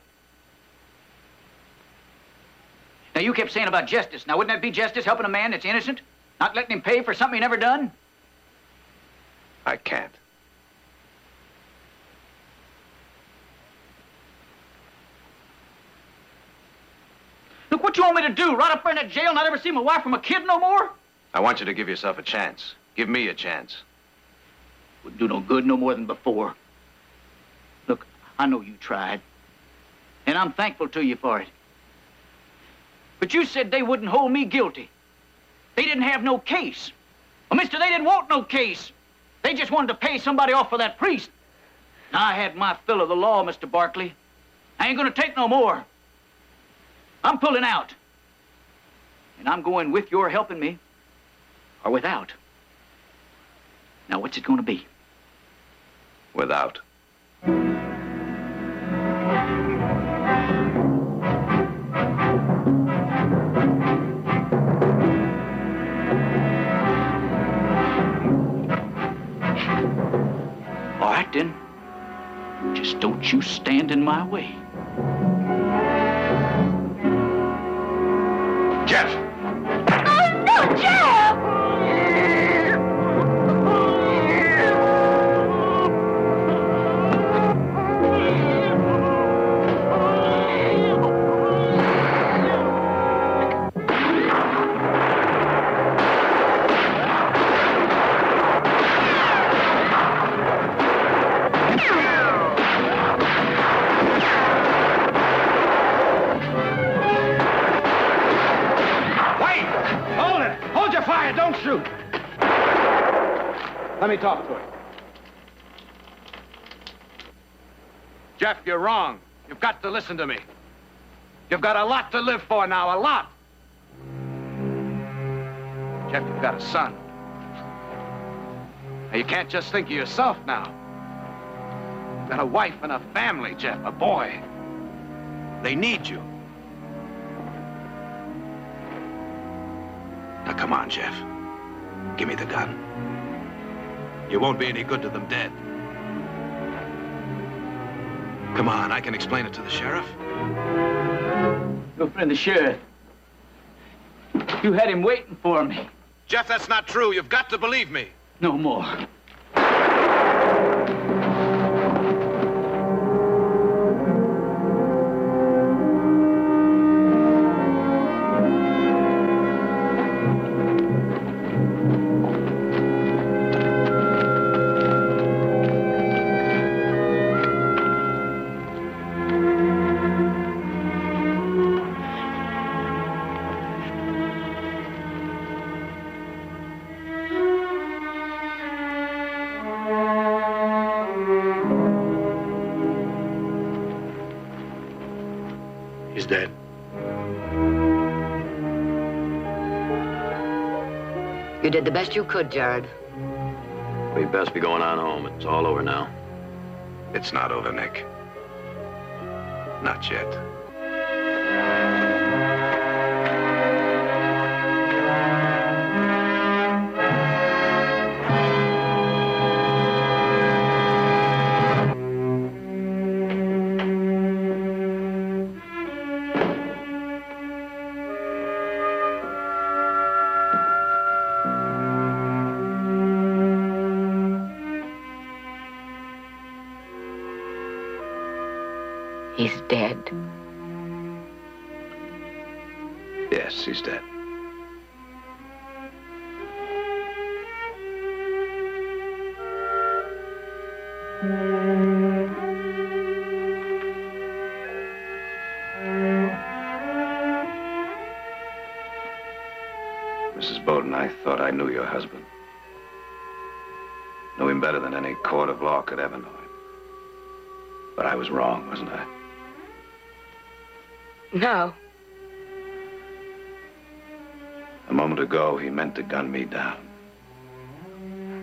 Now, you kept saying about justice. Now, wouldn't that be justice, helping a man that's innocent? Not letting him pay for something he never done? I can't. Look, what you want me to do? Rot up there in that jail, not ever see my wife or my kid no more? I want you to give yourself a chance. Give me a chance. Wouldn't do no good no more than before. Look, I know you tried. And I'm thankful to you for it. But you said they wouldn't hold me guilty. They didn't have no case. Well, mister, they didn't want no case. They just wanted to pay somebody off for that priest. Now, I had my fill of the law, Mr. Barkley. I ain't gonna take no more. I'm pulling out. And I'm going with your helping me, or without. Now, what's it gonna be? Without. All right, then. Just don't you stand in my way. Jeff! Oh, no, Jeff! Don't shoot! Let me talk to him. Jeff, you're wrong. You've got to listen to me. You've got a lot to live for now, a lot. Jeff, you've got a son. Now, you can't just think of yourself now. You've got a wife and a family, Jeff, a boy. They need you. Now, come on, Jeff. Give me the gun. You won't be any good to them dead. Come on, I can explain it to the sheriff. Your friend, the sheriff. You had him waiting for me. Jeff, that's not true. You've got to believe me. No more. He's dead. You did the best you could, Jared. We'd best be going on home. It's all over now. It's not over, Nick. Not yet. He's dead. Yes, he's dead. Mrs. Bowden, I thought I knew your husband. Knew him better than any court of law could ever know him. But I was wrong, wasn't I? No. A moment ago, he meant to gun me down.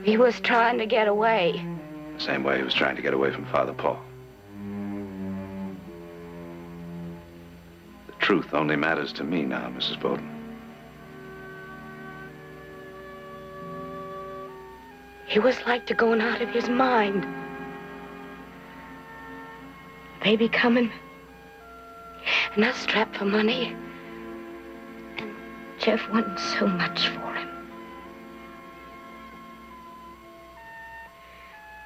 He was trying to get away. The same way he was trying to get away from Father Paul. The truth only matters to me now, Mrs. Bowden. He was like to going out of his mind. Baby coming. And us strapped for money. And Jeff wanting so much for him.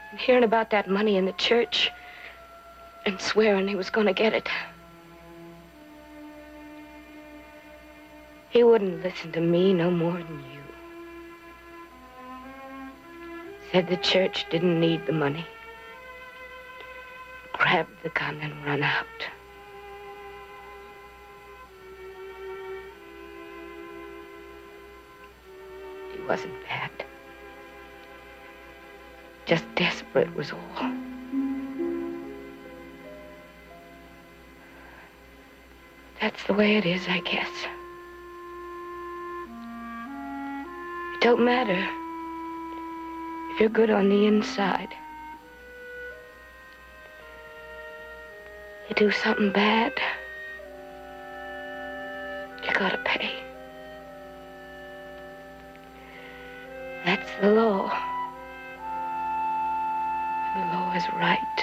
And hearing about that money in the church and swearing he was going to get it. He wouldn't listen to me no more than you. Said the church didn't need the money. Grabbed the gun and run out. He wasn't bad. Just desperate was all. That's the way it is, I guess. It don't matter if you're good on the inside. You do something bad, you gotta pay. That's the law. The law is right.